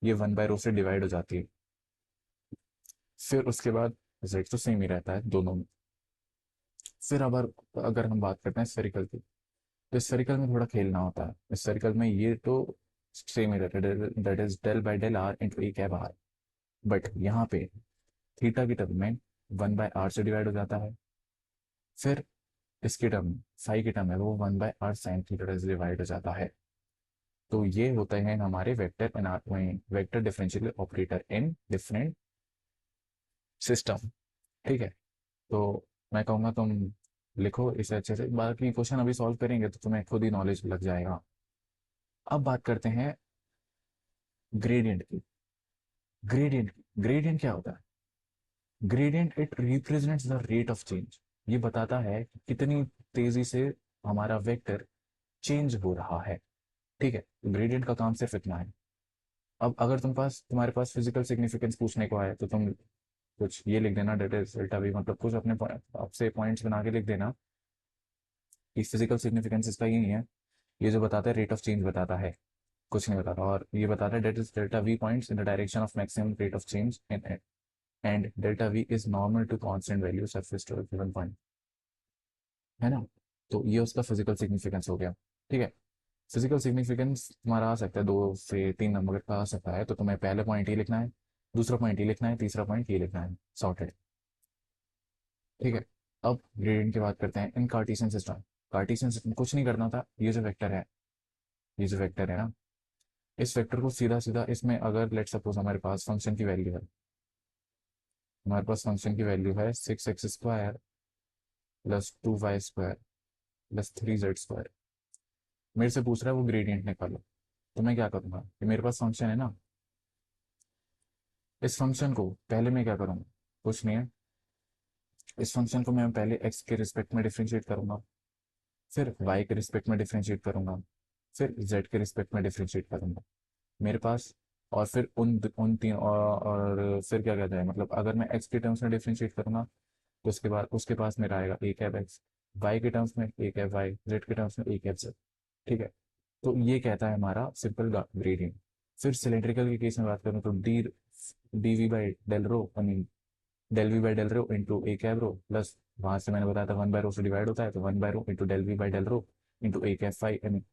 ये 1/रो से डिवाइड हो जाती है। फिर उसके बाद जेड तो सेम ही रहता है दोनों में। फिर अगर हम बात करते हैं स्फेरिकल की, तो स्फेरिकल में थोड़ा खेलना होता है। स्फेरिकल में ये तो सेम ही रहता है, that is del by del R into A cap R. But यहाँ पे थीटा की टर्म में 1/r से डिवाइड हो जाता है। फिर इसकी टर्म, फाई की टर्म है, वो 1/r साइन थीटा से डिवाइड हो जाता है। तो ये होते हैं हमारे vector differential operator in different system. ठीक है, तो मैं कहूँगा तुम लिखो इसे अच्छे से, बाकी क्वेश्चन अभी सॉल्व करेंगे तो तुम्हें खुद ही नॉलेज लग जाएगा। अब बात करते हैं ग्रेडियंट की। ग्रेडियंट क्या होता है, gradient it represents the rate of change. ये बताता है कि कितनी तेजी से हमारा वेक्टर चेंज हो रहा है। ठीक है, ग्रेडियंट का काम सिर्फ इतना है। अब अगर तुम्हारे पास फिजिकल सिग्निफिकेंस पूछने को आए, तो तुम कुछ ये लिख देना, डेट इज डेल्टा वी, मतलब कुछ अपने आपसे पॉइंट्स बना के लिख देना कि फिजिकल सिग्निफिकेंस इसका ये नहीं है। ये जो बताता है रेट ऑफ चेंज बताता है, कुछ नहीं बताता। और ये बताता है that is delta V points in the direction of maximum rate of change in and delta V is normal to constant value surface to given point, है ना। तो ये उसका फिजिकल सिग्निफिकेंस हो गया। ठीक है, फिजिकल सिग्निफिकेंस तुम्हारा आ सकता है 2 से 3 नंबर का आ सकता है, तो तुम्हें पहले पॉइंट ये लिखना है, दूसरा पॉइंट ये लिखना है, तीसरा पॉइंट ये लिखना है, सॉर्टेड। ठीक है, अब ग्रेडियंट की बात करते हैं इन कार्टेशियन सिस्टम। कार्टेशियन सिस्टम कुछ नहीं करना था, ये जो वेक्टर है, ये जो वेक्टर है ना, इस वेक्टर को सीधा सीधा इसमें, अगर लेट सपोज हमारे पास फंक्शन की वैल्यू है, हमारे पास फंक्शन की वैल्यू है 6x² plus 2y² plus 3z²। मेरे से पूछ रहा है वो ग्रेडियंट निकालो। तो मैं क्या करूंगा कि मेरे पास फंक्शन है ना, इस फंक्शन को पहले मैं क्या करूंगा, कुछ नहीं है, इस फंक्शन को मैं पहले x के रिस्पेक्ट में डिफरेंशिएट करूंगा, फिर y के रिस्पेक्ट में डिफरेंशिएट करूंगा, फिर z के रिस्पेक्ट में डिफरेंशिएट करूंगा। मेरे पास, और फिर उन तीन, और फिर क्या कहता है, मतलब अगर मैं x के टर्म्स में डिफरेंशिएट करूंगा, तो उसके बाद उसके पास मेरा आएगा a कैप x, y के टर्म्स में a कैप y, z के टर्म्स में a कैप z। ठीक है, तो ये कहता है हमारा सिंपल ग्रेडियंट। फिर सिलेंड्रिकल के केस में बात करूँ तो D V by del rho, I mean del V by del rho into A cap rho plus, वहां से मैंने बताया था 1/रो से डिवाइड होता है, तो 1/रो into del V by del rho into A cap phi, I mean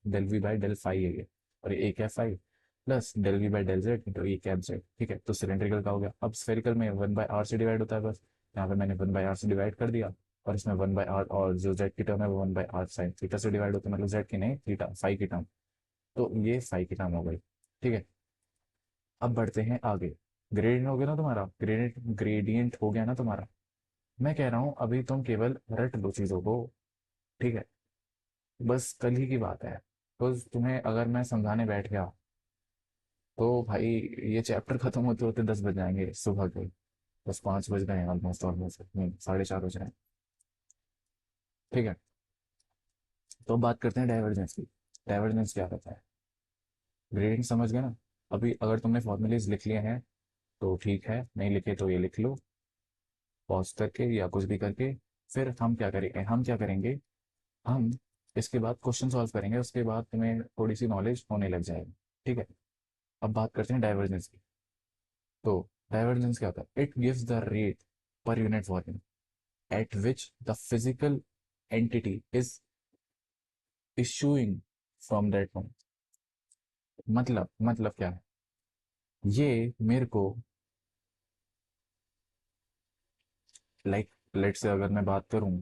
del V by del phi है ये, और ये a cap phi plus del V by del Z into A cap Z. ठीक है, तो सिलेंड्रिकल का हो गया। अब स्फेरिकल में 1/r से डिवाइड होता है बस, यहाँ पे मैंने 1/r से डिवाइड कर दिया, और इसमें 1/r, और जो जेड की टर्म है वो 1/r साइन थीटा से डिवाइड होता है, मतलब जेड की नहीं, थीटा फाइव की टर्म। तो ये फाइव की टर्म हो गई। ठीक है, अब बढ़ते हैं आगे। ग्रेडियंट हो गया ना तुम्हारा, ग्रेडियंट ग्रेडियंट हो गया ना तुम्हारा। मैं कह रहा हूँ अभी तुम केवल रट दो चीजों को। ठीक है, बस कल ही की बात है, तो तुम्हें अगर मैं समझाने बैठ गया तो भाई ये चैप्टर खत्म होते होते 10 बज जाएंगे सुबह के। बस 5 बज गए हैं ऑलमोस्ट, ऑलमोस्ट नहीं, 4:30 बज रहे हैं। ठीक है, तो अब बात करते हैं डाइवर्जेंस की। डाइवर्जेंस क्या कहता है? ग्रेडियंट समझ गए ना। अभी अगर तुमने फॉर्मूलेज लिख लिए हैं तो ठीक है, नहीं लिखे तो ये लिख लो पॉज करके या कुछ भी करके। फिर हम क्या करेंगे, हम इसके बाद क्वेश्चन सॉल्व करेंगे, उसके बाद तुम्हें थोड़ी सी नॉलेज होने लग जाएगी। ठीक है, अब बात करते हैं डाइवर्जेंस की। तो डाइवर्जेंस क्या होता है? It gives the rate per unit volume at which the physical entity is issuing from that point. मतलब क्या है? ये मेरे को, लाइक लेट से अगर मैं बात करूं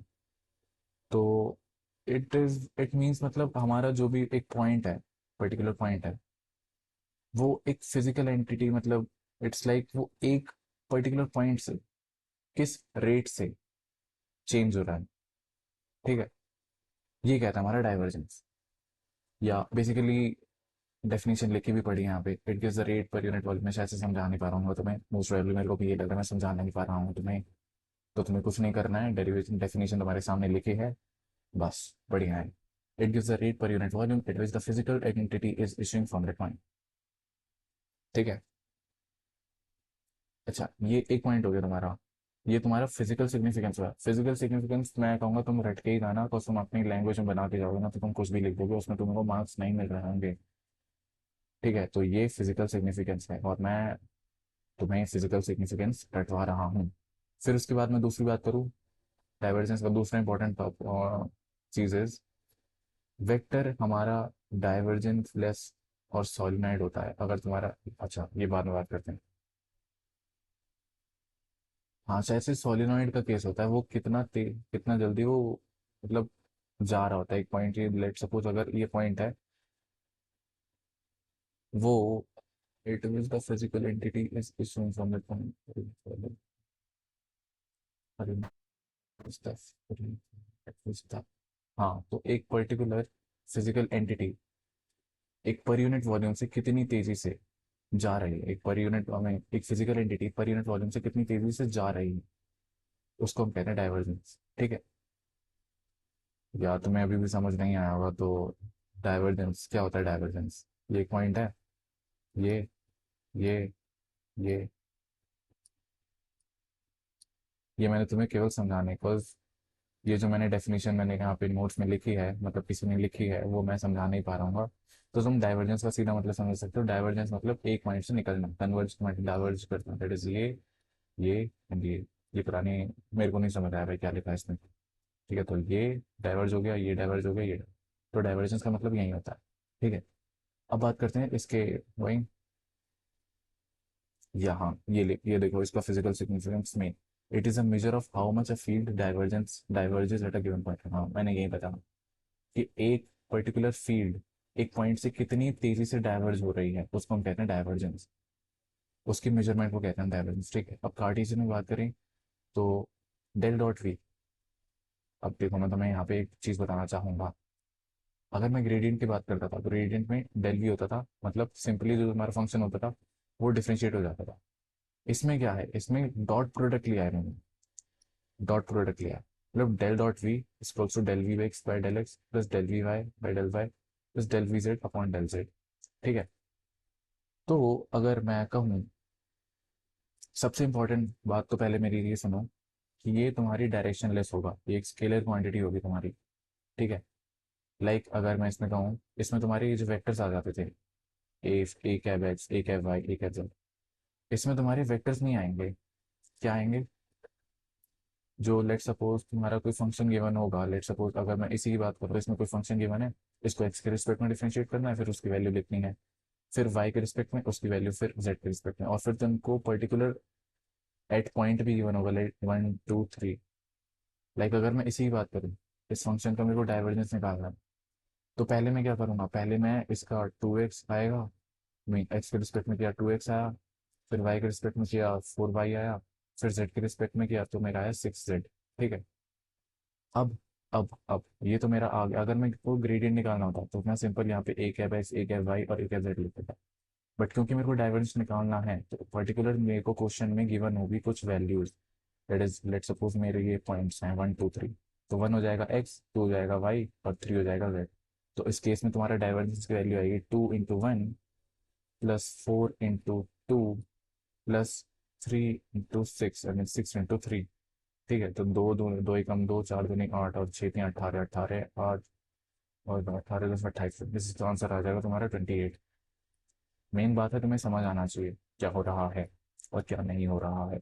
तो इट मीन्स, मतलब हमारा जो भी एक पॉइंट है, पर्टिकुलर पॉइंट है, वो एक फिजिकल एंटिटी, मतलब इट्स लाइक वो एक पर्टिकुलर पॉइंट से किस रेट से चेंज हो रहा है। ठीक है, ये कहता है हमारा डाइवर्जेंस। या बेसिकली डेफिनेशन लिखी भी पड़ी है यहाँ पे, it gives the rate per unit volume. मैं शायद से समझा नहीं पा रहा हूँ तुम्हें, मोस्ट प्रोबेबली मेरे को भी ये लग रहा है मैं समझा नहीं पा रहा हूँ तुम्हें। तो तुम्हें कुछ नहीं करना है, डेरिवेशन डेफिनेशन तुम्हारे सामने लिखी है, बस बढ़िया है। It gives the rate per unit volume at which the physical entity is issuing from that point. ठीक है, अच्छा ये एक पॉइंट हो गया तुम्हारा, ये तुम्हारा फिजिकल सिग्निफिकेंस हुआ। फिजिकल सिग्निफिकेंस मैं कहूंगा तुम रट के ही गाना, तो तुम अपनी लैंग्वेज में बना के जाओगे ना तो तुम कुछ भी लिख दोगे, उसमें तुमको मार्क्स नहीं मिल रहे होंगे। ठीक है, तो ये फिजिकल सिग्निफिकेंस है, और मैं तुम्हें फिजिकल सिग्निफिकेंस रटवा रहा हूँ। फिर उसके बाद मैं दूसरी बात करूँ, डाइवर्जेंस का दूसरा इंपॉर्टेंट चीज इज वेक्टर हमारा डाइवर्जेंस लेस और सॉलिनॉइड होता है अगर तुम्हारा, अच्छा ये बाद में बात करते हैं। हाँ, जैसे सोलिनॉइड का केस होता है, वो कितना जल्दी वो, मतलब जा रहा होता है एक पॉइंट, ये लेट सपोज अगर ये पॉइंट है, वो it means the physical entity is issuing from that point. हाँ, तो एक पर्टिकुलर फिजिकल एंटिटी एक पर यूनिट वॉल्यूम से कितनी तेजी से जा रही है, एक पर यूनिट में एक physical entity per unit volume से कितनी तेजी से जा रही है, उसको हम कहते हैं डाइवर्जेंस। ठीक है, या तुम्हें अभी भी समझ नहीं आया होगा तो डाइवर्जेंस क्या होता है? डाइवर्जेंस ये एक पॉइंट है, ये ये ये ये मैंने तुम्हें केवल समझाने, बिकॉज ये जो मैंने डेफिनेशन मैंने यहाँ पे नोट्स में लिखी है, मतलब किसी ने लिखी है, वो मैं समझा नहीं पा रहा हूँ। तो तुम डाइवर्जेंस का सीधा मतलब समझ सकते हो। डाइवर्जेंस मतलब एक पॉइंट से निकलना, कन्वर्ज मतलब डाइवर्ज करना, दैट इज ये and ये पुरानी, मेरे को नहीं समझ आया भाई क्या लिखा है इसमें। ठीक है, तो ये डाइवर्ज हो गया, ये डाइवर्ज हो गया, ये तो डाइवर्जेंस का मतलब यही होता है। ठीक है, अब बात करते हैं इसके, वही यहाँ ये देखो इसका फिजिकल सिग्निफिकेंस में, it is a measure of how much a field diverges at a given point. हाँ, मैंने यही बताया कि एक पर्टिकुलर फील्ड एक पॉइंट से कितनी तेजी से डाइवर्ज हो रही है, उसको हम कहते हैं डाइवर्जेंस। उसकी मेजरमेंट को कहते हैं डाइवर्जेंस। ठीक है, अब कार्टेशियन में बात करें तो डेल डॉट वी। अब देखो मैं तुम्हें यहाँ पे एक चीज बताना चाहूंगा, अगर मैं ग्रेडियंट की बात करता था तो ग्रेडियंट में डेल वी होता था, मतलब सिंपली जो हमारा फंक्शन होता था वो डिफरेंशिएट हो जाता था। इसमें क्या है, इसमें डॉट प्रोडक्ट लिया है मैंने, डॉट प्रोडक्ट लिया है, मतलब del dot V equals to del V X by del X plus del V Y by del Y plus del V Z upon del Z. ठीक है, तो अगर मैं कहूँ, सबसे इंपॉर्टेंट बात तो पहले मेरी ये सुनो कि ये तुम्हारी डायरेक्शन लेस होगा, ये एक स्केलर क्वांटिटी होगी तुम्हारी। ठीक है, अगर मैं इसमें कहूँ, इसमें तुम्हारे ये जो वेक्टर्स आ जाते थे, ए कैब एक्स, ए कैब वाई, ए कैब जेड, इसमें तुम्हारे वेक्टर्स नहीं आएंगे। क्या आएंगे? जो लेट सपोज तुम्हारा कोई फंक्शन गिवन होगा, लेट सपोज अगर मैं इसी की बात करूँ, इसमें कोई फंक्शन गिवन है, इसको एक्स के रिस्पेक्ट में डिफरेंशिएट करना है, फिर उसकी वैल्यू लिखनी है, फिर वाई के रिस्पेक्ट में उसकी वैल्यू, फिर जेड के रिस्पेक्ट में, और फिर तुमको पर्टिकुलर एट पॉइंट भी गिवन होगा, लाइक 1 2 3। अगर मैं इसी की बात करूँ, इस फंक्शन का मेरे को डाइवर्जेंस निकालना है, तो पहले मैं क्या करूँगा, पहले मैं इसका 2x आएगा, मीन एक्स के रिस्पेक्ट में किया 2x आया, फिर वाई के रिस्पेक्ट में किया 4y आया, फिर जेड के रिस्पेक्ट में किया तो मेरा आया 6z। ठीक है। अब ये तो मेरा आ गया। अगर मैं को ग्रेडियंट निकालना होता तो मैं सिंपल यहाँ पे ए कैब एक्स, ए कैब वाई और ए कैब जेड लिख देता। बट क्योंकि मेरे को डाइवर्जेंस निकालना है, तो पर्टिकुलर मेरे को क्वेश्चन में गिवन होगी कुछ values, that is let suppose मेरे ये पॉइंट्स हैं 1 2 3। तो 1 हो जाएगा एक्स, 2 हो जाएगा वाई और 3 हो जाएगा जेड। तो इस केस में तुम्हारा डाइवर्जेंस की वैल्यू आएगी 2 × 1 प्लस 4 × 2 प्लस 3 × 6, आई मीन 6 × 3। ठीक है। तो दो दो दो एकम दो, चार दूनी आठ और छः तीन 18, 18 8 और 18 10 28। दिस आंसर आ जाएगा तुम्हारा 28। मेन बात है तुम्हें समझ आना चाहिए क्या हो रहा है और क्या नहीं हो रहा है।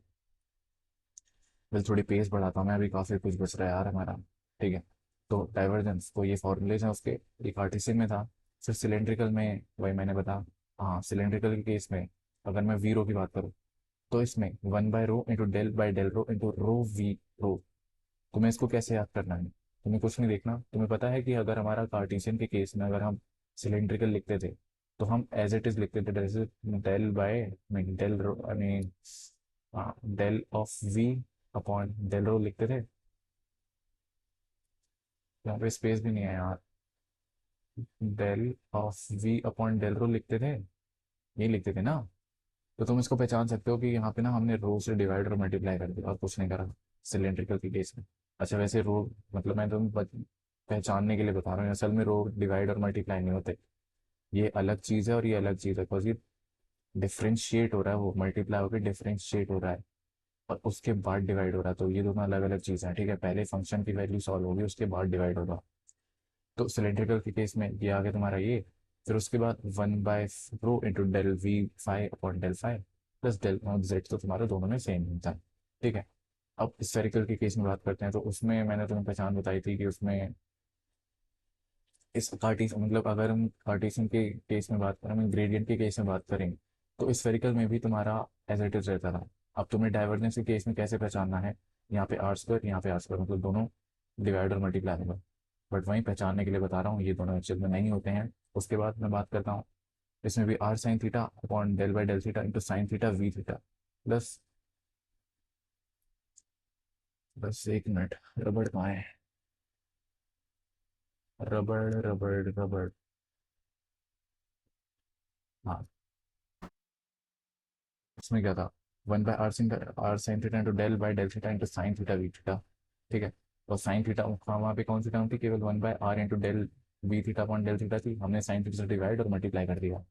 बस थोड़ी पेस बढ़ाता हूँ मैं, अभी काफ़ी कुछ बच रहा है यार हमारा। ठीक है। तो डाइवर्जेंस तो ये फॉर्मूलेज हैं उसके। एक कार्टेशियन में था, फिर सिलेंड्रिकल में वही मैंने बताया। हाँ, सिलेंड्रिकल के केस में अगर मैं वी रो की बात करूँ, तो इसमें 1/रो into del by del rho into rho V rho. तुम्हें इसको कैसे याद करना है? तुम्हें कुछ नहीं देखना। तुम्हें पता है कि अगर हमारा कार्टेशियन के केस में अगर हम सिलेंड्रिकल लिखते थे, तो हम एज इट इज लिखते थे, जैसे del by mean del rho, I mean del of V upon del rho लिखते थे। यहाँ पे स्पेस भी नहीं है यार। Del of V upon del rho लिखते थे, ये लिखते थे ना। तो तुम इसको पहचान सकते हो कि यहाँ पे ना हमने रो से डिवाइड और मल्टीप्लाई कर दिया और कुछ नहीं करा सिलेंड्रिकल के केस में। अच्छा, वैसे रो मतलब मैं पहचानने के लिए बता रहा हूँ, असल में रो डिवाइड और मल्टीप्लाई नहीं होते। ये अलग चीज़ है और ये अलग चीज़ है, बिकॉज ये डिफ्रेंशिएट हो रहा है, वो मल्टीप्लाई होकर डिफ्रेंशिएट हो रहा है और उसके बाद डिवाइड हो रहा है। तो ये दोनों अलग अलग चीज़ें हैं। ठीक है। पहले फंक्शन की वैल्यू सॉल्व होगी, उसके बाद डिवाइड होगा। तो सिलेंड्रिकल के केस में ये आ गया तुम्हारा ये। फिर उसके बाद 1/रो into del V phi upon del phi plus del Z, तो तुम्हारे दोनों में सेम होता है। ठीक है। अब स्फेरिकल के केस में बात करते हैं, तो उसमें मैंने तुम्हें पहचान बताई थी कि उसमें इस कार्टेशियन मतलब अगर हम कार्टेशियन के केस में बात करें, हम ग्रेडियंट के केस में बात करें, तो स्फेरिकल में भी तुम्हारा एज इट इज रहता था। अब तुम्हें डाइवर्जेंस के केस में कैसे पहचानना है, यहाँ पे आर स्क्वायर, यहाँ पे आर स्क्वायर, मतलब दोनों डिवाइड और मल्टीप्लाई होगा। बट वहीं पहचानने के लिए बता रहा हूँ, ये दोनों एक्चुअल में नहीं होते हैं। उसके बाद मैं बात करता हूँ, इसमें भी R sine theta upon del by del theta into sine theta V theta plus, बस एक मिनट, रबड़ कहाँ है? रबड़ रबड़ रबड़, हाँ। इसमें क्या था, 1/r sin theta into del by del theta into sine theta V theta. ठीक है। और साइन थीटा वहाँ पे कौन सी टर्म थी, केवल 1/r इंटू del V theta upon del theta थी। हमने साइन थीटा से डिवाइड और मल्टीप्लाई कर दिया।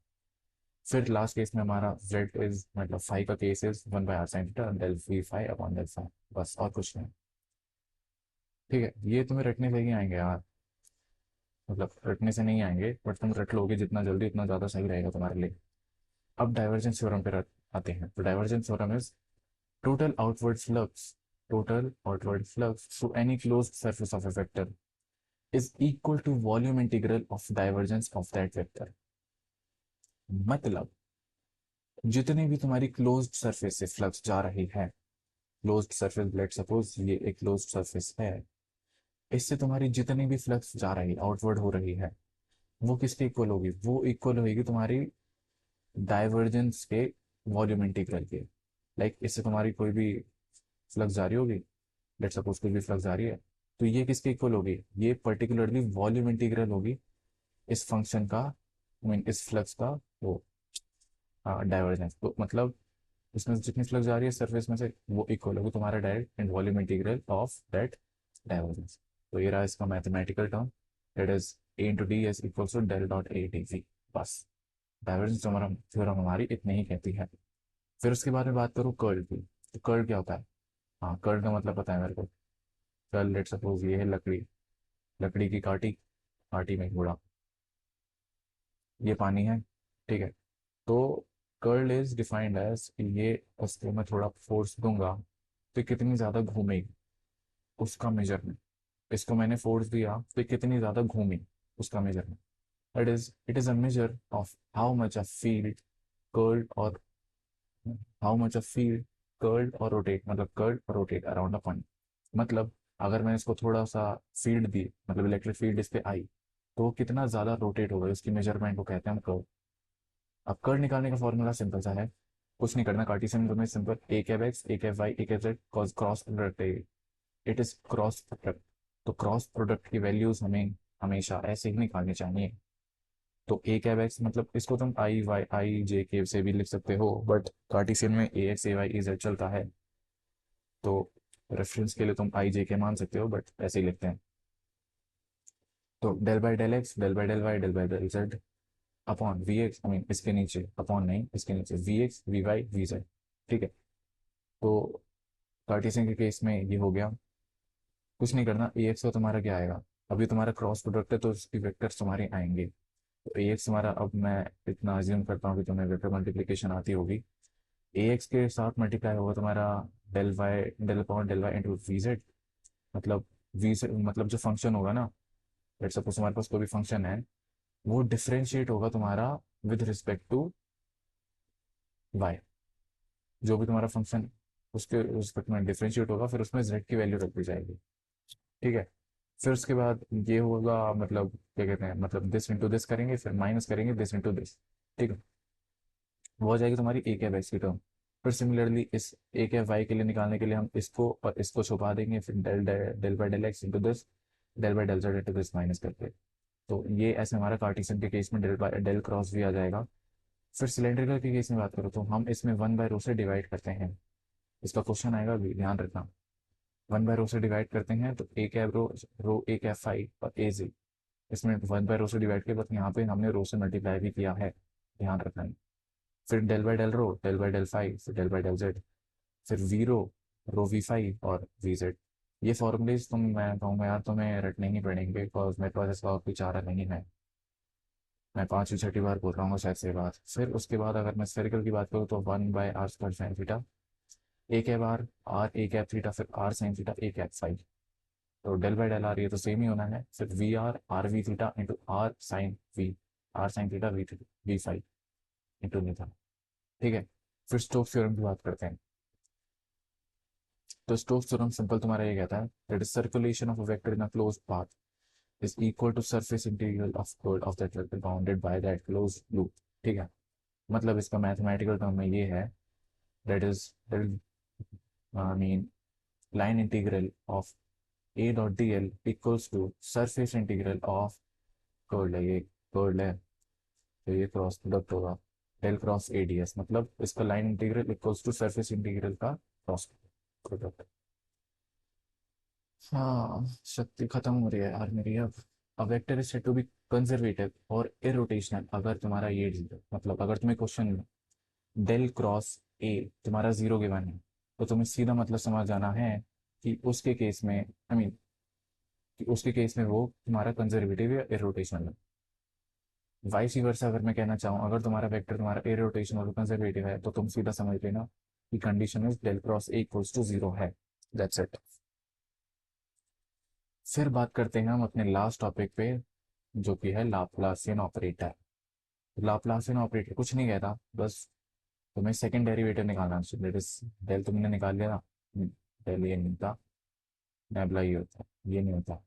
फिर लास्ट केस में हमारा जेड इज मतलब फाइव का case is 1/r sin theta del V phi upon del phi, बस और कुछ नहीं। ठीक है। ये तुम्हें रटने से ही आएंगे यार, मतलब रटने से नहीं आएंगे, बट तुम रट लोगे जितना जल्दी उतना ज़्यादा सही रहेगा तुम्हारे लिए। अब डाइवर्जेंस थ्योरम पे आते हैं। तो divergence theorem is total outward flux total outward flux through any closed surface of a vector is equal to volume integral of divergence of that vector। मतलब जितने भी तुम्हारी क्लोज्ड सरफेस से फ्लक्स जा रही है, क्लोज्ड सरफेस, लेट सपोज ये एक क्लोज्ड सरफेस है, इससे तुम्हारी जितनी भी फ्लक्स जा रही आउटवर्ड हो रही है, वो किसके इक्वल होगी? वो इक्वल होगी तुम्हारी डाइवर्जेंस के वॉल्यूम इंटीग्रल के। इससे तुम्हारी कोई भी फ्लक्स जारी होगी, लेट सपोज कोई भी फ्लक्स जारी है, तो ये किसके इक्वल होगी? ये पर्टिकुलरली वॉल्यूम इंटीग्रल होगी इस फंक्शन का, आई मीन इस फ्लक्स का वो डाइवर्जेंस। तो मतलब इसमें से जितनी फ्लक्स जा रही है सरफेस में से, वो इक्वल होगी तुम्हारा direct and volume integral of that divergence. तो ये रहा इसका mathematical term, that is A into D S equals to del dot A D V. बस डाइवर्जेंस थ्योरम हमारी इतनी ही कहती है। फिर उसके बाद में बात करूँ कर्ल की, तो कर्ल क्या होता है? हाँ, कर्ल का मतलब पता है मेरे को। कर्ल लेट सपोज ये है लकड़ी, लकड़ी की काटी, आटी में घोड़ा, ये पानी है, ठीक है। तो कर्ल इज डिफाइंड एज ये, उसको मैं थोड़ा फोर्स दूंगा तो ये कितनी ज़्यादा घूमेगी, उसका मेजरमेंट। इसको मैंने फोर्स दिया तो ये कितनी ज़्यादा घूमी, उसका measurement. That is, it is a measure of how much a field curled और how much a field curled और रोटेट, मतलब कर्ल्ड और रोटेट अराउंड अ पॉइंट। मतलब अगर मैं इसको थोड़ा सा फील्ड दी, मतलब इलेक्ट्रिक फील्ड इस पे आई, तो वो कितना ज़्यादा रोटेट होगा, उसकी मेजरमेंट को कहते हैं हम कर्व। अब कर्व निकालने का फॉर्मूला सिंपल सा है, कुछ नहीं करना, कार्टेशियन में simple, A cap X A cap Y A cap Z cos cross product है, इट इज क्रॉस प्रोडक्ट। तो क्रॉस प्रोडक्ट की वैल्यूज हमें हमेशा ऐसे ही निकालनी चाहिए। तो ए कैप एक्स मतलब इसको तुम आई वाई आई जे के से भी लिख सकते हो, बट कार्टेशियन में ए X A Y A Z चलता है, तो रेफरेंस के लिए तुम आई जे के मान सकते हो, बट ऐसे ही लिखते हैं। तो del by del X del by del Y del by del Z upon V X, I mean इसके नीचे, अपॉन नहीं इसके नीचे, V X V Y V Z, ठीक है। तो कार्टेशियन के केस में ये हो गया, कुछ नहीं करना, ए एक्स का तुम्हारा क्या आएगा, अभी तुम्हारा क्रॉस प्रोडक्ट है तो उसकी वेक्टर्स तुम्हारे आएंगे। तो ए एक्स तुम्हारा, अब मैं इतना अज्यूम करता हूँ कि तुम्हें वेक्टर मल्टीप्लिकेशन आती होगी, ए एक्स के साथ मल्टीप्लाई होगा तुम्हारा del Y del upon del Y into V Z. मतलब वी से मतलब जो फंक्शन होगा ना, लेट्स सपोज तुम्हारे पास कोई भी फंक्शन है, वो डिफरेंशिएट होगा तुम्हारा विद रिस्पेक्ट टू वाई, जो भी तुम्हारा फंक्शन उसके रिस्पेक्ट में डिफरेंशिएट होगा, फिर उसमें जेड की वैल्यू रख दी जाएगी, ठीक है। फिर उसके बाद ये होगा, मतलब क्या कहते हैं, मतलब दिस इंटू दिस करेंगे, फिर माइनस करेंगे दिस इंटू दिस, ठीक है। वो हो जाएगी तुम्हारी ए कैप एक्स की टर्म। फिर सिमिलरली इस ए कैप वाई के लिए निकालने के लिए हम इसको और इसको छुपा देंगे, फिर del del by del X into this, del by del Z into this minus करके। तो ये ऐसे हमारा कार्टेशियन के केस में डेल बाई डेल क्रॉस भी आ जाएगा। फिर सिलेंड्रिकल के केस में बात करो तो हम इसमें वन बाय रो से डिवाइड करते हैं, इसका क्वेश्चन आएगा भी, ध्यान रखना। वन बाय रो से डिवाइड करते हैं तो A cap row, row A cap five और ए जी, इसमें वन बाय रो से डिवाइड किया, बट यहाँ पे हमने रो से मल्टीप्लाई भी किया है, ध्यान रखना है। फिर del by del rho del by del phi, फिर डेल बाय डेल जेड, फिर वी रो वी फाइव और वी जेड। ये फॉर्मूलेज तुम, मैं कहूँगा यार तुम्हें रटने ही पड़ेंगे, बिकॉज मेरे पास इसका और कोई चारा नहीं है। मैं पांचवी छठी बार बोल रहा हूँ शायद से बात। फिर उसके बाद अगर मैं स्फेरिकल की बात करूँ तो one by R square sine theta, A cap R A cap theta, फिर R sine theta A cap phi. तो डेल बाय डेल आर ये तो सेम ही होना है, फिर V R V theta into R sine V, R sine theta V theta V phi into theta, ठीक है। फिर स्टोक्स थ्योरम की बात करते हैं। तो स्टोक्स थ्योरम सिंपल तुम्हारा ये कहता है that is circulation of a vector in a closed path is equal to surface integral of that vector bounded by that closed loop, ठीक है। मतलब इसका मैथमेटिकल टर्म में ये है, that is I mean line integral of A dot D L equals to surface integral of curl है, ये curl है, तो ये क्रॉस प्रोडक्ट होगा del cross A D S, मतलब इसका line integral equals to surface integral का cross product. हाँ, शक्ति खत्म हो रही है यार मेरी अब। A vector is said to be conservative और इरोटेशनल, अगर तुम्हारा ये मतलब अगर तुम्हें क्वेश्चन में डेल क्रॉस ए तुम्हारा जीरो गिवन है, तो तुम्हें सीधा मतलब समझ जाना है कि उसके केस में, आई मीन कि उसके केस में वो तुम्हारा कंजर्वेटिव या इरोटेशनल है। वाइस वर्सा अगर मैं कहना चाहूँ, अगर तुम्हारा वेक्टर तुम्हारा इरोटेशनल और कंजर्वेटिव है तो तुम सीधा समझ लेना कि condition is del cross A equals to zero है, दैट्स इट। फिर बात करते हैं हम अपने लास्ट टॉपिक पे, जो कि है लाप्लासियन ऑपरेटर। लाप्लासियन ऑपरेटर कुछ नहीं कहता, बस तुम्हें सेकंड डेरिवेटिव निकालना है, दैट इज डेल तुमने निकाल लिया ना, डेल ये नहीं होता, नेबुला ये होता, ये नहीं होता,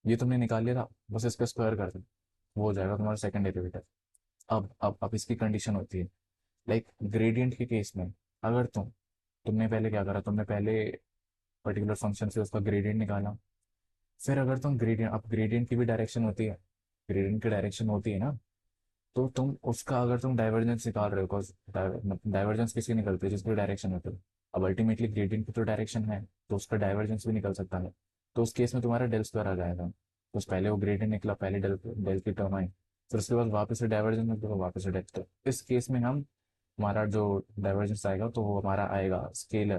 ये तुमने निकाल लिया था, बस इसका स्क्वायर कर दो, वो हो जाएगा तुम्हारा सेकंड डेरिवेटिव। अब इसकी कंडीशन होती है, लाइक ग्रेडियंट के केस में, अगर तुमने पहले क्या करा, तुमने पहले पर्टिकुलर फंक्शन से उसका ग्रेडियंट निकाला, फिर अगर तुम ग्रेडियंट, अब ग्रेडियंट की भी डायरेक्शन होती है, ग्रेडियंट की डायरेक्शन होती है ना, तो तुम उसका अगर तुम डाइवर्जेंस निकाल रहे हो, बिकॉज डाइवर्जेंस किसकी निकलती है, जिसकी डायरेक्शन होती है। अब अल्टीमेटली ग्रेडियंट की तो डायरेक्शन है, तो उसका डाइवर्जेंस भी निकल सकता है, तो उस केस में तुम्हारा डेल स्क्वायर आ जाएगा। तो उस पहले वो ग्रेडियंट निकला, पहले डेल डेल की टर्म आई, फिर उसके बाद वापस से डाइवर्जेंस निकला, वापस से डेल। तो इस केस में हम, हमारा जो डाइवर्जेंस आएगा तो वो हमारा आएगा स्केलर।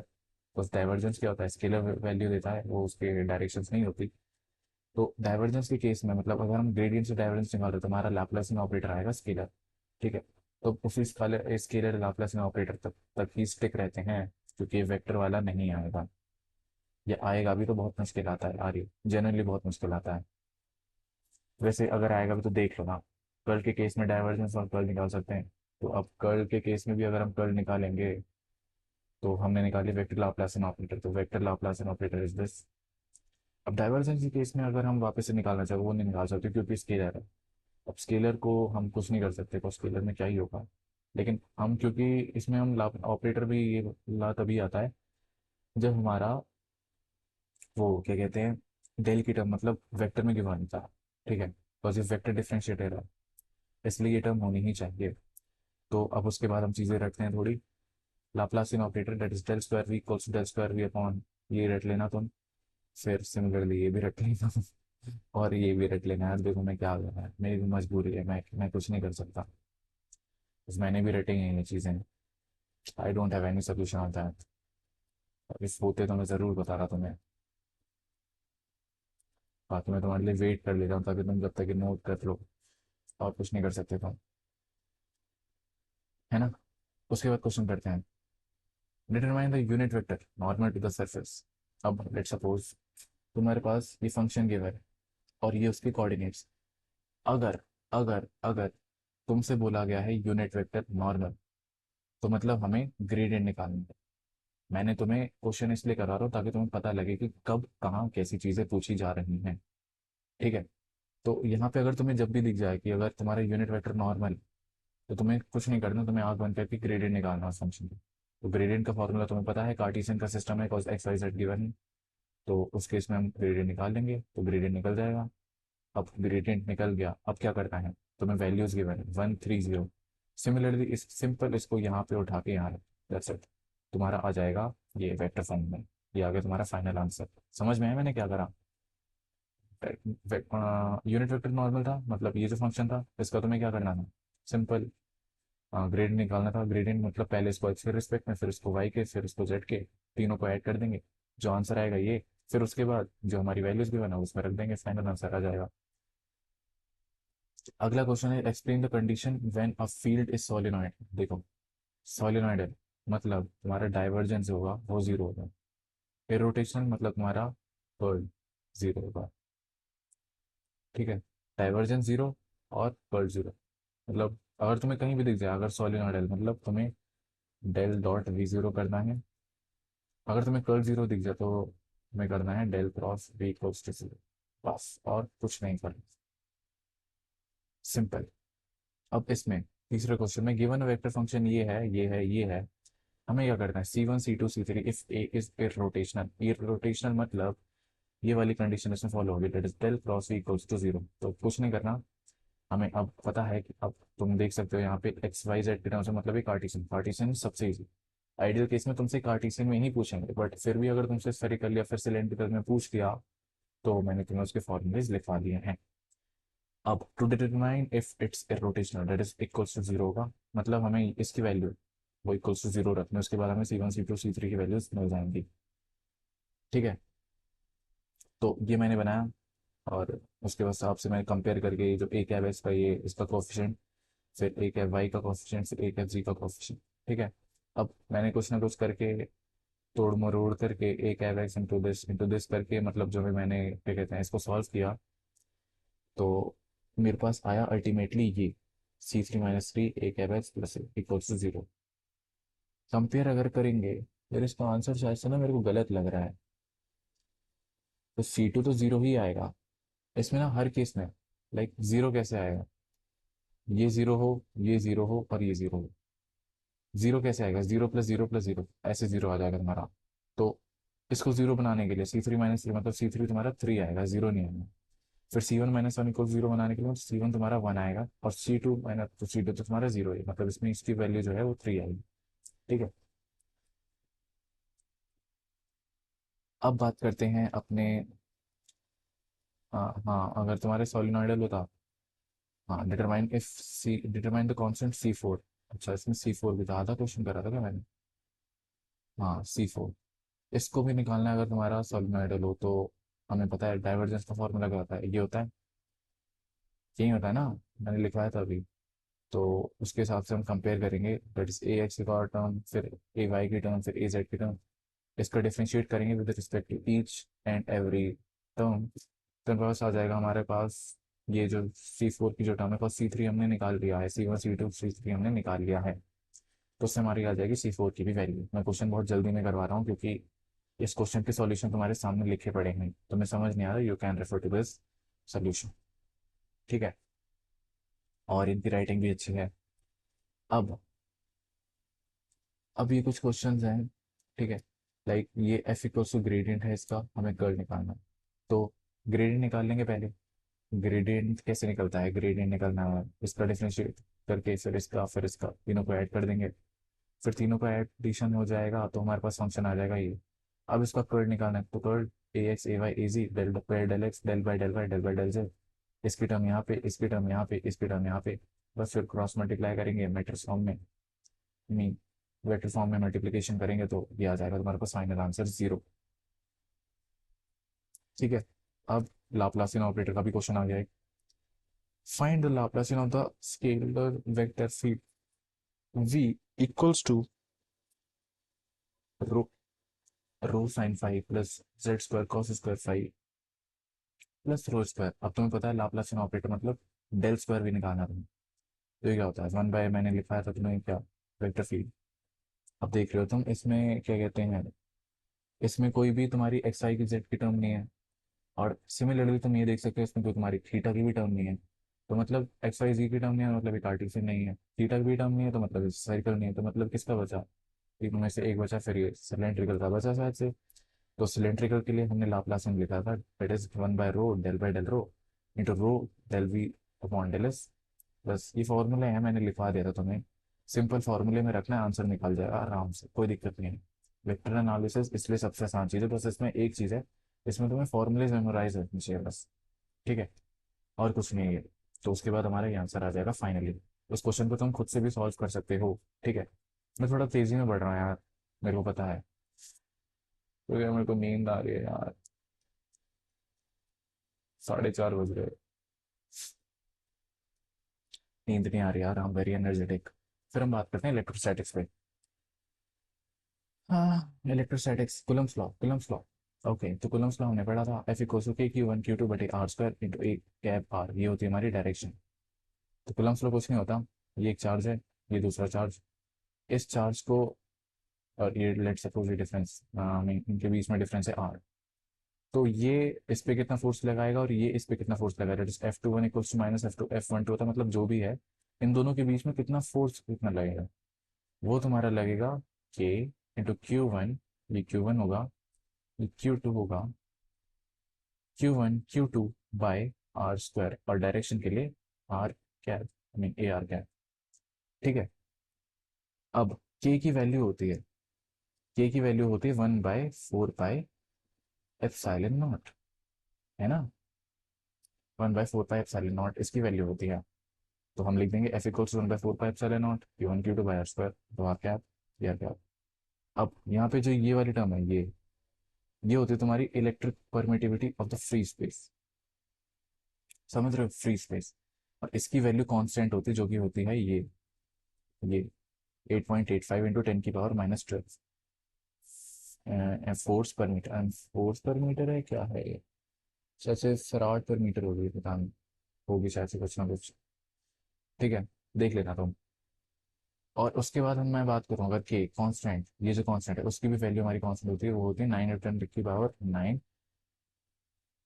तो डाइवर्जेंस क्या होता है, स्केलर वैल्यू देता है वो, उसके डायरेक्शन नहीं होती। तो डाइवर्जेंस के केस में मतलब अगर हम ग्रेडियंट से डाइवर्जेंस निकाल रहे हैं तो हमारा लाप्लासियन ऑपरेटर आएगा स्केलर। ठीक है। तो उसी स्केलर लाप्लासियन ऑपरेटर तक ही स्टिक रहते हैं, क्योंकि वेक्टर वाला नहीं आएगा। ये आएगा भी तो बहुत मुश्किल आता है, आ रही जनरली बहुत मुश्किल आता है। वैसे अगर आएगा भी तो देख लो ना, कर्ल के केस में डाइवर्जेंस और कर्ल निकाल सकते हैं। तो अब कर्ल के केस में भी अगर हम कर्ल निकालेंगे, तो हमने निकाली वेक्टर लाप्लासियन ऑपरेटर, तो vector Laplacian operator is this. अब डाइवर्जेंस के केस में अगर हम वापस से निकालना चाहे वो नहीं निकाल सकते, क्योंकि स्केलर है। अब स्केलर को हम कुछ नहीं कर सकते, तो स्केलर में क्या ही होगा। लेकिन हम क्योंकि इसमें हम ला ऑपरेटर भी ये ला तभी आता है जब हमारा वो क्या कहते हैं, डेल की टर्म मतलब वेक्टर में गिवन था। ठीक है, बिकॉज वेक्टर डिफरेंशिएटर है, इसलिए ये टर्म होनी ही चाहिए। तो अब उसके बाद हम चीज़ें रखते हैं थोड़ी। Laplacian operator that is del square we equals del square V upon, ये रट लेना तुम। फिर सिमिलरली ये भी रट लेना और ये भी रट लेना है। देखो मैं क्या हो रहा है, मेरी भी मजबूरी है, मैं कुछ नहीं कर सकता, बस मैंने भी रटी हैं ये चीज़ें। I don't have any solution on that. इस होते तो मैं ज़रूर बता रहा तुम्हें। बाकी मैं तुम्हारे लिए वेट कर ले रहा हूँ ताकि तुम जब तक नोट कर लो, और कुछ नहीं कर सकते तुम, है ना। उसके बाद क्वेश्चन करते हैं। Determine the unit vector normal to the surface. अब लेट सपोज तुम्हारे पास ये फंक्शन गिवन है और ये उसके कोऑर्डिनेट्स। अगर अगर अगर तुमसे बोला गया है यूनिट वेक्टर नॉर्मल, तो मतलब हमें ग्रेडियंट निकालना है। मैंने तुम्हें क्वेश्चन इसलिए करा रहा हूँ ताकि तुम्हें पता लगे कि कब कहाँ कैसी चीज़ें पूछी जा रही हैं। ठीक है। तो यहाँ पे अगर तुम्हें जब भी दिख जाए कि अगर तुम्हारा यूनिट वेक्टर नॉर्मल, तो तुम्हें कुछ नहीं करना, तुम्हें आग बंद करके ग्रेडियंट निकालना है फंक्शन का। तो ग्रेडियंट का फॉर्मूला तुम्हें पता है, कार्टेशियन का सिस्टम है, cos X Y Z given है। तो उस केस में हम ग्रेडियंट निकाल लेंगे, तो ग्रेडियंट निकल जाएगा। अब ग्रेडियंट निकल गया, अब क्या करना है, तुम्हें वैल्यूज गिवन है 1 3 0। सिमिलरली इस सिंपल इसको यहाँ पे उठा के यहाँ, दैट्स इट, तुम्हारा आ जाएगा ये वेक्टर फॉर्म में। ये आ गया तुम्हारा फाइनल आंसर। समझ में आया मैंने क्या करा। यूनिट वेक्टर नॉर्मल था, मतलब ये जो फंक्शन था इसका तुम्हें क्या करना था, सिंपल ग्रेडियंट निकालना था। ग्रेडियंट मतलब पहले इसको एक्स के रिस्पेक्ट में, फिर इसको वाई के, फिर इसको जेड के, तीनों को ऐड कर देंगे, जो आंसर आएगा ये। फिर उसके बाद जो हमारी वैल्यूज भी बना उसमें रख देंगे, फाइनल आंसर आ जाएगा। अगला क्वेश्चन है, explain the condition when a field is solenoid. देखो सोलेनॉइड है मतलब तुम्हारा डाइवर्जेंस होगा वो जीरो होगा। इरोटेशनल मतलब तुम्हारा कर्ल जीरो होगा। ठीक है। डाइवर्जेंस जीरो और कर्ल जीरो। मतलब अगर तुम्हें कहीं भी दिख जाए अगर सोलेनॉइड है, मतलब तुम्हें डेल डॉट वी जीरो करना है। अगर तुम्हें कर्ल जीरो दिख जाए तो तुम्हें करना है del cross V equals to zero, बस और कुछ नहीं करना। सिंपल। अब इसमें तीसरे क्वेश्चन में गिवन वेक्टर फंक्शन ये है, ये है, ये है। हमें क्या करना है, C1 C2 C3 if A is irrotational. Irrotational मतलब ये वाली कंडीशन इसमें फॉलो होगी, that is del cross V equals to zero. तो कुछ नहीं करना, हमें अब पता है कि अब तुम देख सकते हो यहाँ पे एक्स वाई जेड के टर्म्स में, मतलब ये कार्टेशियन, कार्टेशियन सबसे इजी। आइडियल केस में तुमसे कार्टेशियन में ही पूछेंगे, बट फिर भी अगर तुमसे स्फेरिकल या फिर सिलेंड्रिकल में पूछ लिया तो मैंने तुम्हें उसके फॉर्मूलेज लिखवा दिए हैं। अब to determine if it's rotational that is equals to zero होगा, मतलब हमें इसकी वैल्यू वो इक्वल्स टू जीरो रखना है, उसके बाद हमें C1 C2 C3 की वैल्यूज मिल जाएंगी। ठीक है। तो ये मैंने बनाया, और उसके बाद आपसे मैंने कंपेयर करके जो ए कैब है इसका, ये इसका कोफिशिएंट, फिर ए कैब वाई का कोफिशिएंट, फिर ए कैब जी का कोफिशिएंट। ठीक है। अब मैंने कुछ ना कुछ करके तोड़ मरोड़ करके ए कैब एक्स इंटू दिस करके, मतलब जो भी मैंने क्या कहते हैं इसको सॉल्व किया, तो मेरे पास आया अल्टीमेटली ये C3 - 3 A cap X plus equals to zero. Compare अगर करेंगे, फिर इसका आंसर शायद से ना मेरे को गलत लग रहा है। तो C2 तो जीरो ही आएगा इसमें ना हर केस में। लाइक जीरो कैसे आएगा, ये जीरो हो, ये जीरो हो और ये जीरो हो। जीरो कैसे आएगा, zero plus zero plus zero, ऐसे जीरो आ जाएगा तुम्हारा। तो इसको जीरो बनाने के लिए C3 - 3 मतलब C3 तुम्हारा 3 आएगा, जीरो नहीं आएगा। फिर C1 - 1 इक्वल जीरो बनाने के लिए C1 तुम्हारा 1 आएगा, और C2 तो तुम्हारा जीरो है, मतलब इसमें इसकी वैल्यू जो है वो 3 आएगी। ठीक है। अब बात करते हैं अपने, हाँ हाँ, अगर तुम्हारे सोलिनॉइडल होता, हाँ डिटरमाइन द कांस्टेंट C4। अच्छा इसमें C4 भी था, आधा क्वेश्चन करा था क्या मैंने। हाँ C4, इसको भी निकालना है अगर तुम्हारा सोलिनॉइडल हो तो। हमें पता है डाइवर्जेंस का फॉर्मूला क्या होता है, ये होता है, यही होता है ना, मैंने लिखवाया था अभी। तो उसके हिसाब से हम कंपेयर करेंगे, दैट इज ए एक्स का टर्म, फिर ए वाई की टर्म, फिर ए जेड की टर्म, इसका डिफ्रेंशिएट करेंगे with respect to each and every term. तो हमारे पास आ जाएगा, हमारे पास ये जो C4 की जो टर्म है, फर्स्ट C3 हमने निकाल लिया है, C1 C2 C3 हमने निकाल लिया है। तो उससे हमारी आ जाएगी C4 की भी वैल्यू। मैं क्वेश्चन बहुत जल्दी में करवा रहा हूँ क्योंकि इस क्वेश्चन के सॉल्यूशन तुम्हारे सामने लिखे पड़े हैं, तुम्हें समझ नहीं आ रहा, you can refer to this solution. ठीक है, और इनकी राइटिंग भी अच्छी है। अब अब ये कुछ क्वेश्चंस हैं, ठीक है, लाइक ये एफ इक्वल्स टू ग्रेडियंट है, इसका हमें कर्ल निकालना है। तो ग्रेडियंट निकाल लेंगे पहले। ग्रेडियंट कैसे निकलता है, ग्रेडियंट निकालना है इसका डिफरेंशिएट करके, फिर इसका तीनों को ऐड कर देंगे, फिर तीनों का एडिशन हो जाएगा तो हमारे पास फंक्शन आ जाएगा ये। अब इसका कर्ल निकालना है, तो curl A X A Y A G del del del X del by del Y del by del Z, इसकी टर्म यहाँ पे, इसकी टर्म यहाँ पे, इसकी टर्म यहाँ पे, बस फिर क्रॉस मल्टीप्लाई करेंगे मैट्रिक्स फॉर्म में, मीन वेक्टर फॉर्म में मल्टीप्लिकेशन करेंगे तो ये आ जाएगा तुम्हारे पास फाइनल आंसर 0। ठीक है, अब लाप्लासियन ऑपरेटर का भी क्वेश्चन आ गया है। Find the Laplacian of the scalar vector field v equals to rho rho sine phi plus Z square cos square phi plus rho square. अब तुम्हें पता है लाप्लासियन ऑपरेटर मतलब डेल स्क्वायर भी निकालना तुम्हें। तो ये क्या होता है, 1 बाय मैंने लिखा था तुम्हें क्या, वेक्टर फील्ड। अब देख रहे हो तुम, इसमें क्या कहते हैं, इसमें कोई भी तुम्हारी एक्स आई की जेड की टर्म नहीं है, और सिमिलरली तुम ये देख सकते हो इसमें कोई तुम्हारी थीटा की भी टर्म नहीं है। तो मतलब एक्स वाई जी की टर्म नहीं है, मतलब एक कार्टेशियन नहीं है, थीटा की भी टर्म नहीं है, तो मतलब सर्कल नहीं है, तो मतलब किसका बचा, तीनों में से एक बचा, फिर ये सिलेंड्रिकल का बचा शायद से। तो सिलेंड्रिकल के लिए हमने लाप्लासियन लिखा था, that is 1 by rho del by del rho into rho del V upon del S. बस ये फॉर्मूले हैं, मैंने लिखवा दिया था तुम्हें, सिंपल फॉर्मूले में रखना है, आंसर निकल जाएगा आराम से, कोई दिक्कत नहीं है। वेक्टर एनालिसिस इसलिए सबसे आसान चीज़ है, बस इसमें एक चीज़ है, इसमें तुम्हें फॉर्मूलेज मेमोराइज रखनी चाहिए बस। ठीक है, और कुछ नहीं है। तो उसके बाद हमारा ये आंसर आ जाएगा फाइनली। उस क्वेश्चन को तुम खुद से भी सॉल्व कर सकते हो। ठीक है, मैं थोड़ा तेजी में बढ़ रहा हूँ यार, मेरे को पता है, क्योंकि मेरे को नींद आ रही है यार, 4:30 बज गए, नींद नहीं आ रही यार, हम वेरी एनर्जेटिक। फिर हम बात करते हैं इलेक्ट्रोस्टैटिक्स पे। हाँ, electrostatics, Coulomb's law, Coulomb's law. Okay, तो कुलम्स लॉ हमने पढ़ा था, F equals to K Q one Q two बटे R square into A cap R, ये होती है हमारी डायरेक्शन। तो कुलम्स लॉ कुछ नहीं होता, ये एक चार्ज है, ये दूसरा चार्ज, इस चार्ज को, और ये लेट सपोज ये डिफरेंस, इनके बीच में डिफरेंस है आर। तो ये इस पे कितना फोर्स लगाएगा और ये इस पे कितना फोर्स लगाएगा, that is F21 equals to minus F12 होता है, मतलब जो भी है इन दोनों के बीच में कितना फोर्स कितना लगेगा, वो तुम्हारा लगेगा K इंटू Q1, ये Q1 होगा, ये Q2 होगा, Q1 Q2 by R square, और डायरेक्शन के लिए R cap, A R cap. ठीक है, अब K की वैल्यू होती है, K की वैल्यू होती है 1/4 पाई एप्सिलॉन नॉट, है ना, 1/4 पाई एप्सिलॉन नॉट इसकी वैल्यू होती है। तो हम लिख देंगे F equals 1/4 pi epsilon not Q1 Q2 by R square, तो आर कैप, ये आर कैप। अब यहाँ पे जो ये वाली टर्म है, ये होती है तुम्हारी electric permittivity of the free space, समझ रहे हो, फ्री स्पेस। और इसकी वैल्यू कांस्टेंट होती है, जो कि होती है ये 8.85 इंटू 10⁻⁻12 फोर्स पर मीटर, फोर्स पर मीटर है क्या है ये, शायद से फराड पर मीटर होगी, पता नहीं, होगी शायद से कुछ ना कुछ। ठीक है, देख लेना तुम। और उसके बाद हम मैं बात करूँगा कि कांस्टेंट, ये जो कांस्टेंट है उसकी भी वैल्यू हमारी कांस्टेंट होती है, वो होती है 9 × 10⁻⁹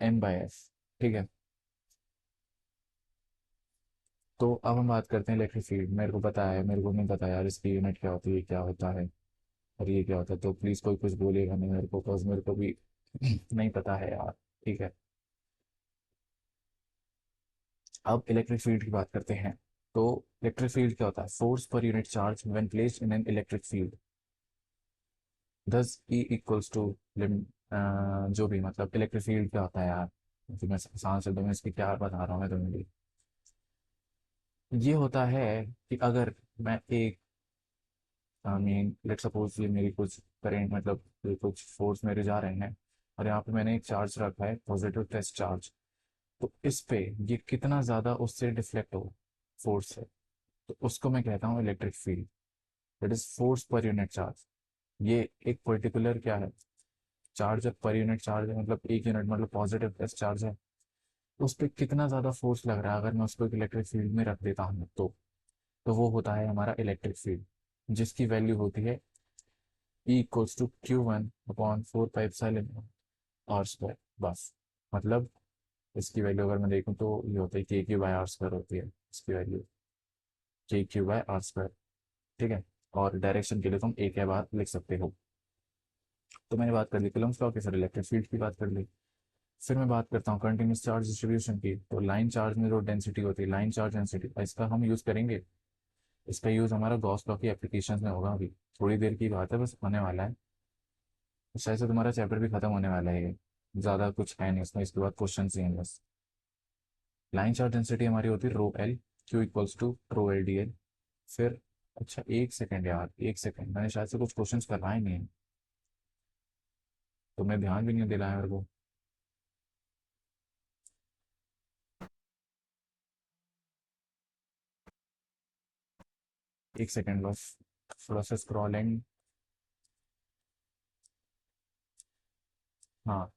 M/S। ठीक है, तो अब हम बात करते हैं इलेक्ट्रिक फील्ड। मेरे को पता है, मेरे को नहीं पता यार इसकी यूनिट क्या होती है, क्या होता है और ये क्या होता है, तो प्लीज़ कोई कुछ बोलेगा नहीं मेरे को, बिकॉज मेरे को भी नहीं पता है यार। ठीक है, अब इलेक्ट्रिक फील्ड की बात करते हैं। तो इलेक्ट्रिक फील्ड क्या होता है, force per unit charge when placed in an electric field, दस ई इक्वल्स टू, जो भी, मतलब इलेक्ट्रिक फील्ड क्या होता है यार, तो मैं आसान शब्दों में इसकी क्या बता रहा हूँ मैं तुम्हें भी। ये होता है कि अगर मैं एक, आई मीन लेट सपोज ये मेरी कुछ करेंट, मतलब ये कुछ फोर्स मेरे जा रहे हैं, और यहाँ पे मैंने एक चार्ज रखा है पॉजिटिव टेस्ट चार्ज, तो इस पे ये कितना ज़्यादा उससे डिफ्लेक्ट हो फोर्स से, तो उसको मैं कहता हूँ electric field. That is force per unit charge. ये एक पर्टिकुलर क्या है, चार्ज पर यूनिट चार्ज है, मतलब एक यूनिट मतलब पॉजिटिव टेस्ट चार्ज है, उस पर कितना ज़्यादा फोर्स लग रहा है अगर मैं उसको एक इलेक्ट्रिक फील्ड में रख देता हूँ तो वो होता है हमारा इलेक्ट्रिक फील्ड, जिसकी वैल्यू होती है E equals to Q1/4 pi epsilon R square. बस, मतलब इसकी वैल्यू अगर मैं देखूँ तो ये होता है KQ/R² होती है इसकी वैल्यू, KQ/R²। ठीक है। और डायरेक्शन के लिए तुम एक या बार लिख सकते हो। तो मैंने बात कर ली कूलम्ब्स लॉ की, फिर इलेक्ट्रिक फील्ड की बात कर ली। फिर मैं बात करता हूँ कंटिन्यूस चार्ज डिस्ट्रीब्यूशन की। तो लाइन चार्ज में जो डेंसिटी होती है, लाइन चार्ज डेंसिटी, इसका हम यूज़ करेंगे। इसका यूज़ हमारा गॉस लॉ की एप्लीकेशन में होगा। अभी थोड़ी देर की बात है, बस होने वाला है। तो शायद से तुम्हारा चैप्टर भी खत्म होने वाला है ये। ज़्यादा कुछ है नहीं इसमें, इसके बाद क्वेश्चन ही हैं बस। लाइन चार्ज डेंसिटी हमारी होती है ρL, Q = ρL dl। फिर, अच्छा एक सेकंड यार, एक सेकंड, मैंने शायद से कुछ क्वेश्चंस करवाए नहीं है, तो मैं ध्यान भी नहीं दिलाया मेरे को। एक सेकंड बस, थोड़ा सा स्क्रॉलिंग। हाँ,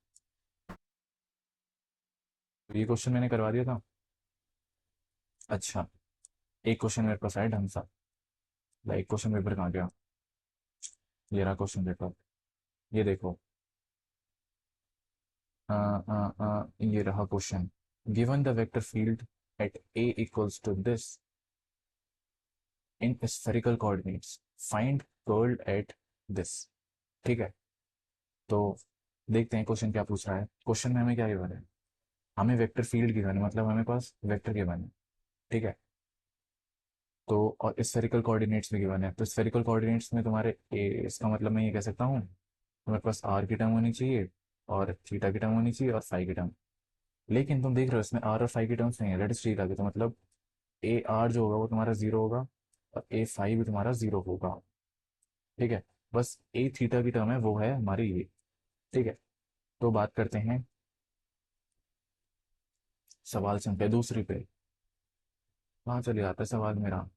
तो ये क्वेश्चन मैंने करवा दिया था। अच्छा, एक क्वेश्चन मेरे पास है ढंग सा। लाइक क्वेश्चन पेपर कहाँ गया, ये रहा क्वेश्चन पेपर। ये देखो, ये रहा question. Given the vector field at A equals to this in spherical coordinates, find curl at this. ठीक है। तो देखते हैं क्वेश्चन क्या पूछ रहा है। क्वेश्चन में हमें क्या गिवन है, हमें वेक्टर फील्ड गिवन है, मतलब हमें पास वेक्टर गिवन है। ठीक है। तो और स्फेरिकल कोऑर्डिनेट्स भी गिवन है, तो स्फेरिकल कोऑर्डिनेट्स में तुम्हारे इसका मतलब मैं ये कह सकता हूँ तुम्हारे पास आर की टर्म होनी चाहिए, और थीटा की टर्म होनी चाहिए, और फाई की टर्म। लेकिन तुम देख रहे हो इसमें आर और फाई की टर्म्स नहीं है, दैट इज थीटा की, तो मतलब ए आर जो होगा वो तुम्हारा जीरो होगा, और ए फाई भी तुम्हारा जीरो होगा। ठीक है। बस ए थीटा की टर्म है, वो है हमारी ये। ठीक है। तो बात करते हैं सवाल संख्या दूसरी पे। कहाँ चले जाता है सवाल मेरा,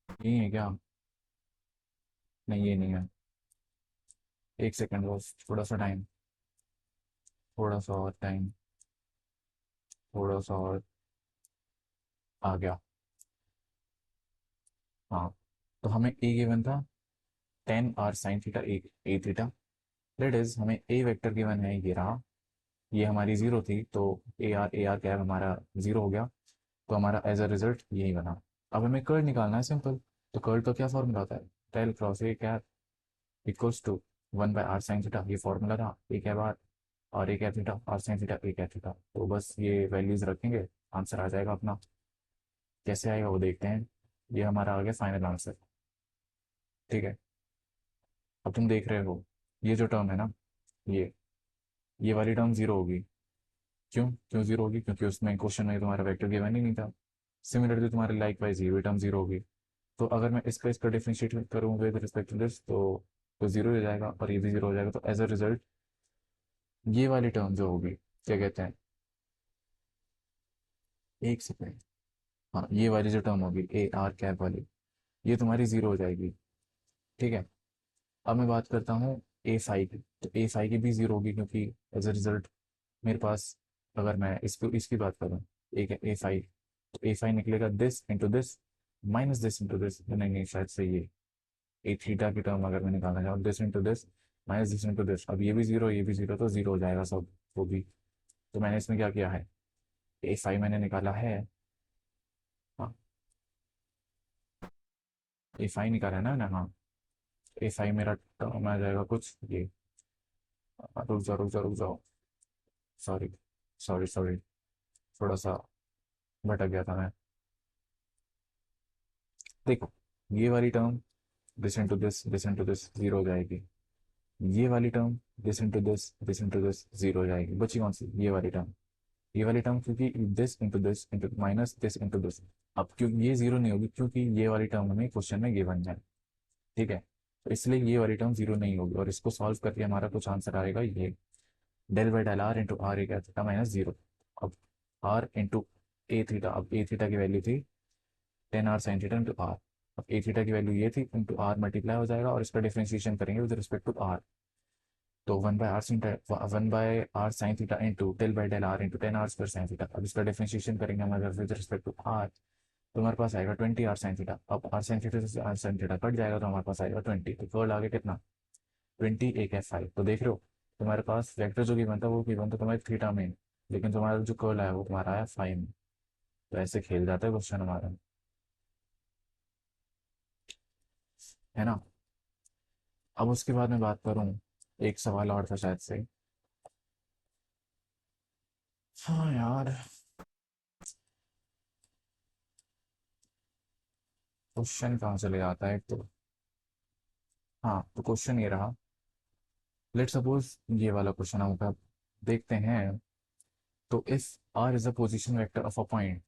यही है क्या? नहीं, ये नहीं है। एक सेकंड बस, थोड़ा सा टाइम, थोड़ा सा और टाइम, थोड़ा सा और। आ गया। हाँ, तो हमें ए गिवन था 10r sin θ A theta. That is हमें ए वेक्टर गिवन है, ये रहा। ये हमारी जीरो थी, तो ए आर कैप हमारा जीरो हो गया, तो हमारा एज अ रिजल्ट यही बना। अब हमें कर्ल निकालना है, सिंपल। तो कर्ल का क्या फॉर्मूला होता है, del cross A cap equals to 1/r sin θ, ये फॉर्मूला था। ए कैप आर, और ए कैप थीटा, r sin θ ए कैप थीटा। तो बस ये वैल्यूज रखेंगे, आंसर आ जाएगा अपना। कैसे आएगा वो देखते हैं। ये हमारा आ गया फाइनल आंसर। ठीक है। अब तुम देख रहे हो ये जो टर्म है ना, ये ये वाली टर्म जीरो होगी। क्यों क्यों जीरो होगी, क्योंकि उसमें क्वेश्चन में तुम्हारा वेक्टर गिवन ही नहीं था। सिमिलरली तुम्हारे लाइक वाइज ये टर्म जीरो होगी। तो अगर मैं इसका डिफरेंशिएट करूँ विद रिस्पेक्ट टू दिस, तो जीरो हो जाएगा, और ये भी जीरो हो जाएगा। तो एज अ रिजल्ट ये वाली टर्म जो होगी, क्या कहते हैं, एक सेकेंड, हाँ ये वाली जो टर्म होगी ए आर कैप वाली, ये तुम्हारी जीरो हो जाएगी। ठीक है। अब मैं बात करता हूँ ए फाई की, तो ए फाई की भी जीरो होगी, क्योंकि एज अ रिजल्ट मेरे पास, अगर मैं इसकी बात करूँ, एक है ए फाई, तो ए फाई निकलेगा this into this minus this into this. नहीं नहीं, शायद से ये ए थीटा की टर्म अगर मैं निकालना चाहूँ, this into this minus this into this, अब ये भी जीरो, ये भी जीरो, तो जीरो हो जाएगा सब, वो भी। तो मैंने इसमें क्या किया है, ए फाई मैंने निकाला है। हाँ, ए फाई निकाला है ना हाँ। ए फाई मेरा टर्म आ जाएगा कुछ ये, रुक जाओ रुक जाओ रुक जाओ, सॉरी सॉरी सॉरी, थोड़ा सा भटक गया था मैं। देखो, ये वाली term this into this zero हो जाएगी। ये वाली term this into this zero हो जाएगी। बची कौन सी, ये वाली टर्म। ये वाली टर्म क्योंकि this into minus this into this, अब क्यों ये जीरो नहीं होगी, क्योंकि ये वाली टर्म हमें क्वेश्चन में गिवन है। ठीक है। तो इसलिए ये वाली टर्म जीरो नहीं होगी, और इसको सॉल्व करके हमारा कुछ आंसर आएगा ये, del by del R into R A क्या थीटा माइनस जीरो। अब आर इंटू ए थीटा, अब ए थीटा की वैल्यू थी 10r sin theta into are. अब ए थीटा की वैल्यू ये थी, इंटू आर मल्टीप्लाई हो जाएगा, और इसका डिफ्रेंशिएशन करेंगे विद रिस्पेक्ट टू आर। तो 1/r sin theta into del by del R into 10r² sin theta. अब इसका डिफ्रेंशिएशन करेंगे हमारे विद रिस्पेक्ट टू आर, तो हमारे पास आएगा 20r sin थीटा। अब आर साइन थीटा से आर साइन थीटा कट जाएगा, तो हमारे पास आएगा 20। तो कर्ल आगे कितना, 20 एक है 5। तो देख रहे हो तुम्हारे पास वेक्टर जो गिवन था वो गिवन था तुम्हारे थीटा में, लेकिन तुम्हारा जो कर्ल आया वो तुम्हारा आया 5 में। तो ऐसे खेल जाता है क्वेश्चन हमारा, है ना। अब उसके बाद मैं बात करूं, एक सवाल और था शायद से। हाँ यार, क्वेश्चन कहाँ चले जाता है एक तो। हाँ, तो क्वेश्चन ये रहा, लेट सपोज ये वाला क्वेश्चन हम देखते हैं। तो if R is a position vector of a point,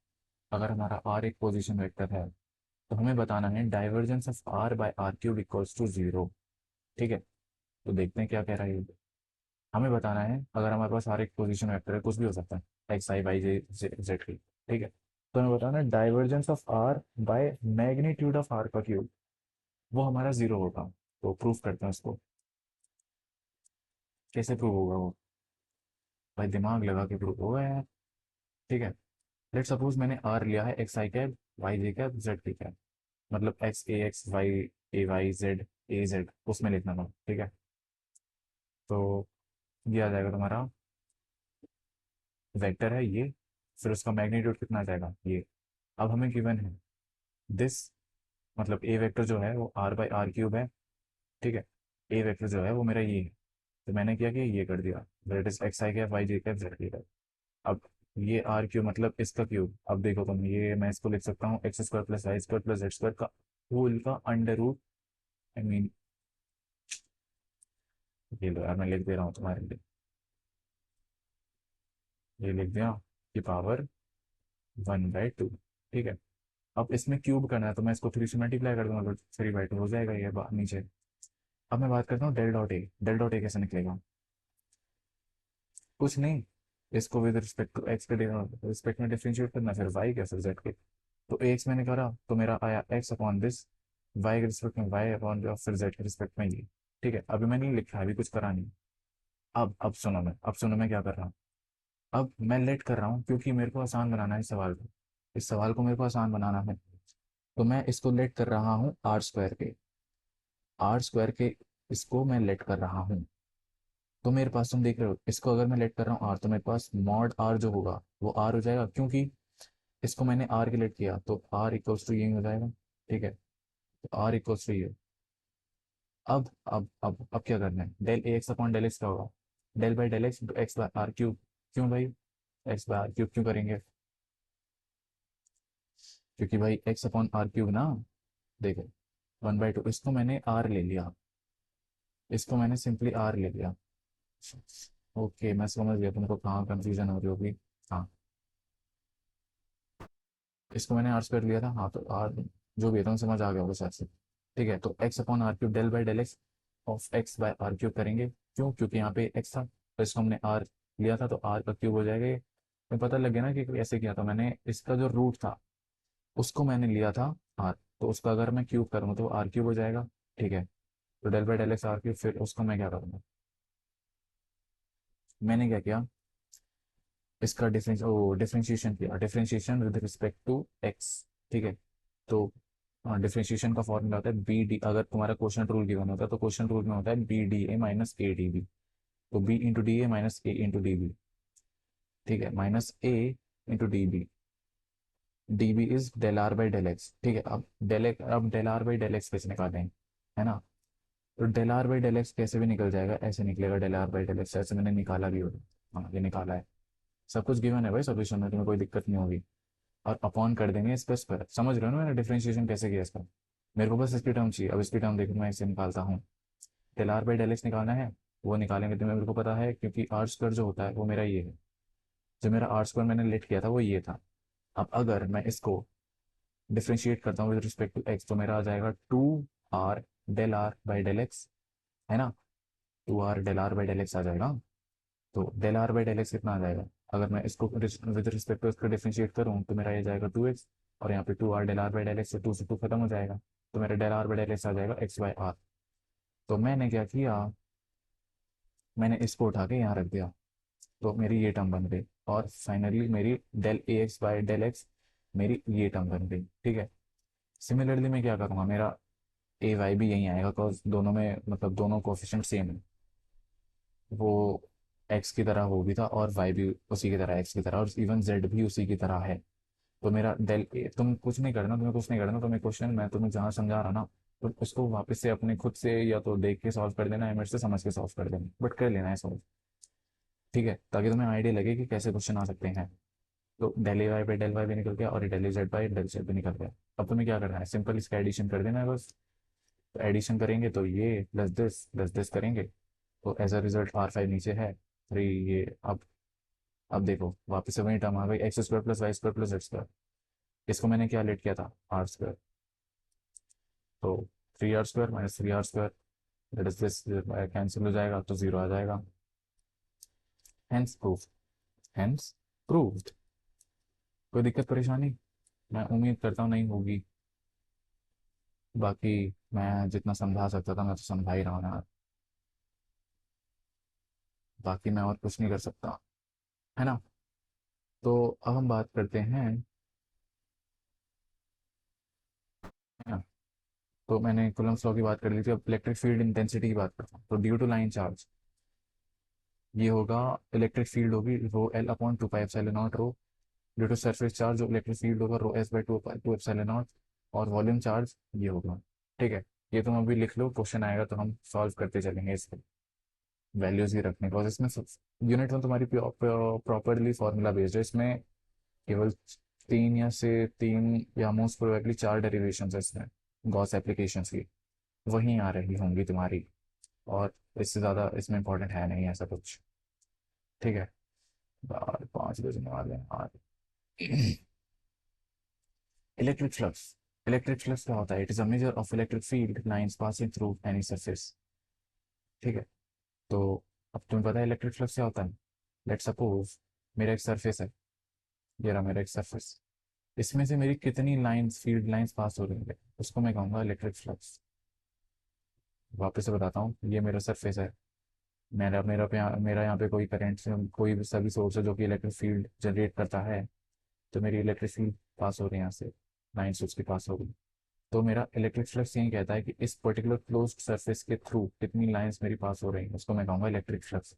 अगर हमारा आर एक पोजिशन वेक्टर है, तो हमें बताना है divergence of R by R cube equals to zero. ठीक है, तो देखते हैं क्या कह रहा है ये। हमें बताना है, अगर हमारे पास आर एक पोजिशन वेक्टर है, कुछ भी हो सकता है, X I Y J Z की, ठीक है, तो हमें बताना है divergence of R by magnitude of R का क्यूब, वो हमारा जीरो होगा। तो प्रूफ करते हैं उसको, कैसे प्रूव होगा वो, भाई दिमाग लगा के प्रूव होगा यार। ठीक है, लेट सपोज मैंने आर लिया है X I cap Y J cap Z की कैब, मतलब X A X Y A Y Z A Z, उसमें लिखना था, ठीक है। तो ये आ जाएगा तुम्हारा वेक्टर है ये, फिर उसका मैग्नीट्यूड कितना आ जाएगा ये। अब हमें गिवन है दिस, मतलब ए वेक्टर जो है वो आर बाई आर क्यूब है, ठीक है। ए वेक्टर जो है वो मेरा ये है, तो मैंने क्या किया, ये कर दिया, that is X I cap Y J cap Z की कैप। अब ये आर क्यूब मतलब इसका क्यूब, अब देखो तुम, ये मैं इसको लिख सकता हूँ X square plus Y square plus Z square का होल का अंडर रूट, आई मीन ये लो यार, मैं लिख दे रहा हूँ तुम्हारे लिए, ये लिख दिया कि पावर 1/2, ठीक है। अब इसमें क्यूब करना है, तो मैं इसको 3 से मल्टीप्लाई कर दूंगा, तो 3/2 हो जाएगा ये नीचे। अब मैं बात करता हूँ del dot A, del dot A कैसे निकलेगा, कुछ नहीं, इसको विद रिस्पेक्ट टू एक्स के रिस्पेक्ट में डिफरेंशिएट करना, फिर वाई क्या फिर जेड के। तो एक्स मैंने करा तो मेरा आया एक्स अपॉन दिस, वाई के रिस्पेक्ट में वाई अपॉन फिर जेड के रिस्पेक्ट में ये, ठीक है। अभी मैंने लिखा है, अभी कुछ करा नहीं। अब सुनो मैं क्या कर रहा हूँ। अब मैं लेट कर रहा हूँ क्योंकि मेरे को आसान बनाना है इस सवाल को, इस सवाल को मेरे को आसान बनाना है। तो मैं इसको लेट कर रहा हूँ आर स्क्वायर के, आर स्क्वायर के इसको मैं लेट कर रहा हूँ। तो मेरे पास तुम देख रहे हो, इसको अगर मैं लेट कर रहा हूँ आर, तो मेरे पास मॉड आर जो होगा वो आर हो जाएगा, क्योंकि इसको मैंने आर के लेट किया, तो आर इक्वल्स टू ये हो जाएगा, ठीक है। तो आर इक्वल्स टू ये। अब क्या करना है, del A X upon del X क्या होगा, del by del X into X by R cube. क्यों भाई, एक्स बाय आर क्यूब क्यों करेंगे, क्योंकि भाई एक्स अपॉन आर क्यूब ना, देखो 1/2, इसको मैंने आर ले लिया, इसको मैंने सिंपली आर ले लिया। ओके, मैं समझ गया तुमको कहाँ कंफ्यूजन हो रही होगी। हाँ, इसको मैंने आर स्क्वायर लिया था, हाँ, तो आर जो भी है तुम समझ आ गया होगा शायद से। ठीक है, तो X upon R cube del by del X of X by R cube करेंगे, क्यों, क्योंकि यहाँ पे एक्स था, तो इसको हमने आर लिया था, तो आर का क्यूब हो जाएगा ये। तो पता लग गया ना कि ऐसे किया था मैंने, इसका जो रूट था उसको मैंने लिया था आर, तो उसका अगर मैं क्यूब करूँ तो आर क्यूब हो जाएगा, ठीक है। तो del by del X R cube, फिर उसको मैं क्या करूँगा, मैंने क्या किया, इसका डिफरेंशिएशन किया, differentiation with respect to X, ठीक है। तो डिफरेंशिएशन का फॉर्मूला होता है बी डी, अगर तुम्हारा क्वेश्चन रूल गिवन होता है तो क्वेश्चन रूल में होता है B D A minus A D B. तो B into D A minus A into D B, ठीक है, minus A into D B, D B is del R by del X, ठीक है। अब del R by del X कैसे निकालें, है ना। तो del R by del X कैसे भी निकल जाएगा, ऐसे निकलेगा del R by del X, ऐसे मैंने निकाला भी होगा, हाँ ये निकाला है, सब कुछ गिवन है भाई, सॉल्यूशन में तुम्हें कोई दिक्कत नहीं होगी। और अपॉन कर देंगे इस पे स्क्वायर, समझ रहे हो ना मैंने डिफरेंशिएशन कैसे किया इसका। मेरे को बस इसकी टर्म चाहिए, अब इसकी टर्म देखो मैं इसे निकालता हूँ, del R by del X निकालना है, वो निकालेंगे तो मेरे को पता है, क्योंकि आर स्क्वायर जो होता है वो मेरा ये है, जो मेरा आर स्क्वायर मैंने लेट किया था वो ये था। अब अगर मैं इसको डिफ्रेंशिएट करता हूँ विद रिस्पेक्ट टू एक्स, तो मेरा आ जाएगा 2r del R by del X, है ना। 2r del R by del X आ जाएगा। तो del R by del X कितना आ जाएगा, अगर मैं इसको विद रिस्पेक्ट टू इसको डिफरेंशिएट करूँ तो मेरा ये जाएगा 2x, और यहाँ पे 2r del R by del X से 2 से 2 खत्म हो जाएगा, तो मेरा del R by del X आ जाएगा एक्स बाई आर। तो मैंने क्या किया, मैंने इसको उठा के यहाँ रख दिया, तो मेरी ये टर्म बन गई, और फाइनली मेरी del A X by del X मेरी ये टर्म बन गई, ठीक है। सिमिलरली मैं क्या करूँगा, मेरा ए वाई भी यहीं आएगा, बिकॉज दोनों में मतलब दोनों कोफिशिएंट सेम है। वो एक्स की तरह वो भी था, और वाई भी उसी की तरह एक्स की तरह, और इवन जेड भी उसी की तरह है। तो मेरा डेल ए, तुम कुछ नहीं करना, तुम्हें कुछ नहीं करना, तुम्हें क्वेश्चन मैं तुम्हें जहाँ समझा रहा ना, तो उसको वापस से अपने खुद से या तो देख के सॉल्व कर देना है, मेरे से समझ के सॉल्व कर देना, बट कर लेना है सॉल्व, ठीक है, ताकि तुम्हें आइडिया लगे कि कैसे क्वेश्चन आ सकते हैं। तो del A Y by del Y भी निकल गया, और del A Z by del Z भी निकल गया। अब तुम्हें क्या करना है, सिंपल इसका एडिशन कर देना है बस। तो एडिशन करेंगे तो ये प्लस दिस करेंगे, तो एज अ रिजल्ट R5 नीचे है 3 ये। अब देखो वापस से वही टर्म आ गई, X square plus Y square plus Z square. इसको मैंने क्या लेट किया था, आर स्क्वायर। तो 3r² minus 3r², that is this, cancel हो जाएगा तो जीरो आ जाएगा। Hence proof, hence proved. कोई दिक्कत परेशानी, मैं उम्मीद करता हूँ नहीं होगी। बाकी मैं जितना समझा सकता था मैं तो समझा ही रहा हूँ यार, बाकी मैं और कुछ नहीं कर सकता, है ना। तो अब हम बात करते हैं, है ना। तो मैंने कूलम्ब्स लॉ की बात कर ली थी, अब इलेक्ट्रिक फील्ड इंटेंसिटी की बात करता हूँ। तो ड्यू टू लाइन चार्ज ये होगा, इलेक्ट्रिक फील्ड होगी rho L upon 2 pi epsilon naught rho. Due to surface charge जो इलेक्ट्रिक फील्ड होगा rho S by two epsilon naught. और वॉल्यूम चार्ज ये होगा, ठीक है। ये तुम अभी लिख लो, क्वेश्चन आएगा तो हम सॉल्व करते चलेंगे इसके, वैल्यूज ही रखने का। और इसमें यूनिट में तुम्हारी प्रॉपरली फॉर्मूला बेस्ड है, इसमें केवल 3 या मोस्ट प्रोबेबली 4 डेरिवेशन है इसमें, गॉस एप्लीकेशन की वहीं आ रही होंगी तुम्हारी। और इससे ज़्यादा इसमें इंपॉर्टेंट है नहीं ऐसा कुछ, ठीक है। 5 बजने वाले हैं आज। इलेक्ट्रिक फ्लक्स, इलेक्ट्रिक फ्लक्स क्या होता है, it is a measure of electric field lines passing through any surface, ठीक है। तो अब तुम्हें पता है इलेक्ट्रिक फ्लक्स क्या होता है। लेट सपोज मेरा एक सरफेस है, ये रहा मेरा एक सरफेस, इसमें से मेरी कितनी लाइंस, फील्ड लाइंस पास हो रही है, उसको मैं कहूँगा इलेक्ट्रिक फ्लक्स। वापस से बताता हूँ, ये मेरा सरफेस है, मेरा यहाँ पे कोई करंट से कोई भी सभी सोर्स है जो कि इलेक्ट्रिक फील्ड जनरेट करता है, तो मेरी इलेक्ट्रिक फील्ड पास हो रही है यहाँ से, लाइन्स उसके पास हो गई। तो मेरा इलेक्ट्रिक फ्लक्स यही कहता है कि इस पर्टिकुलर क्लोज्ड सरफेस के थ्रू कितनी लाइंस मेरी पास हो रही हैं, उसको मैं कहूँगा इलेक्ट्रिक फ्लक्स,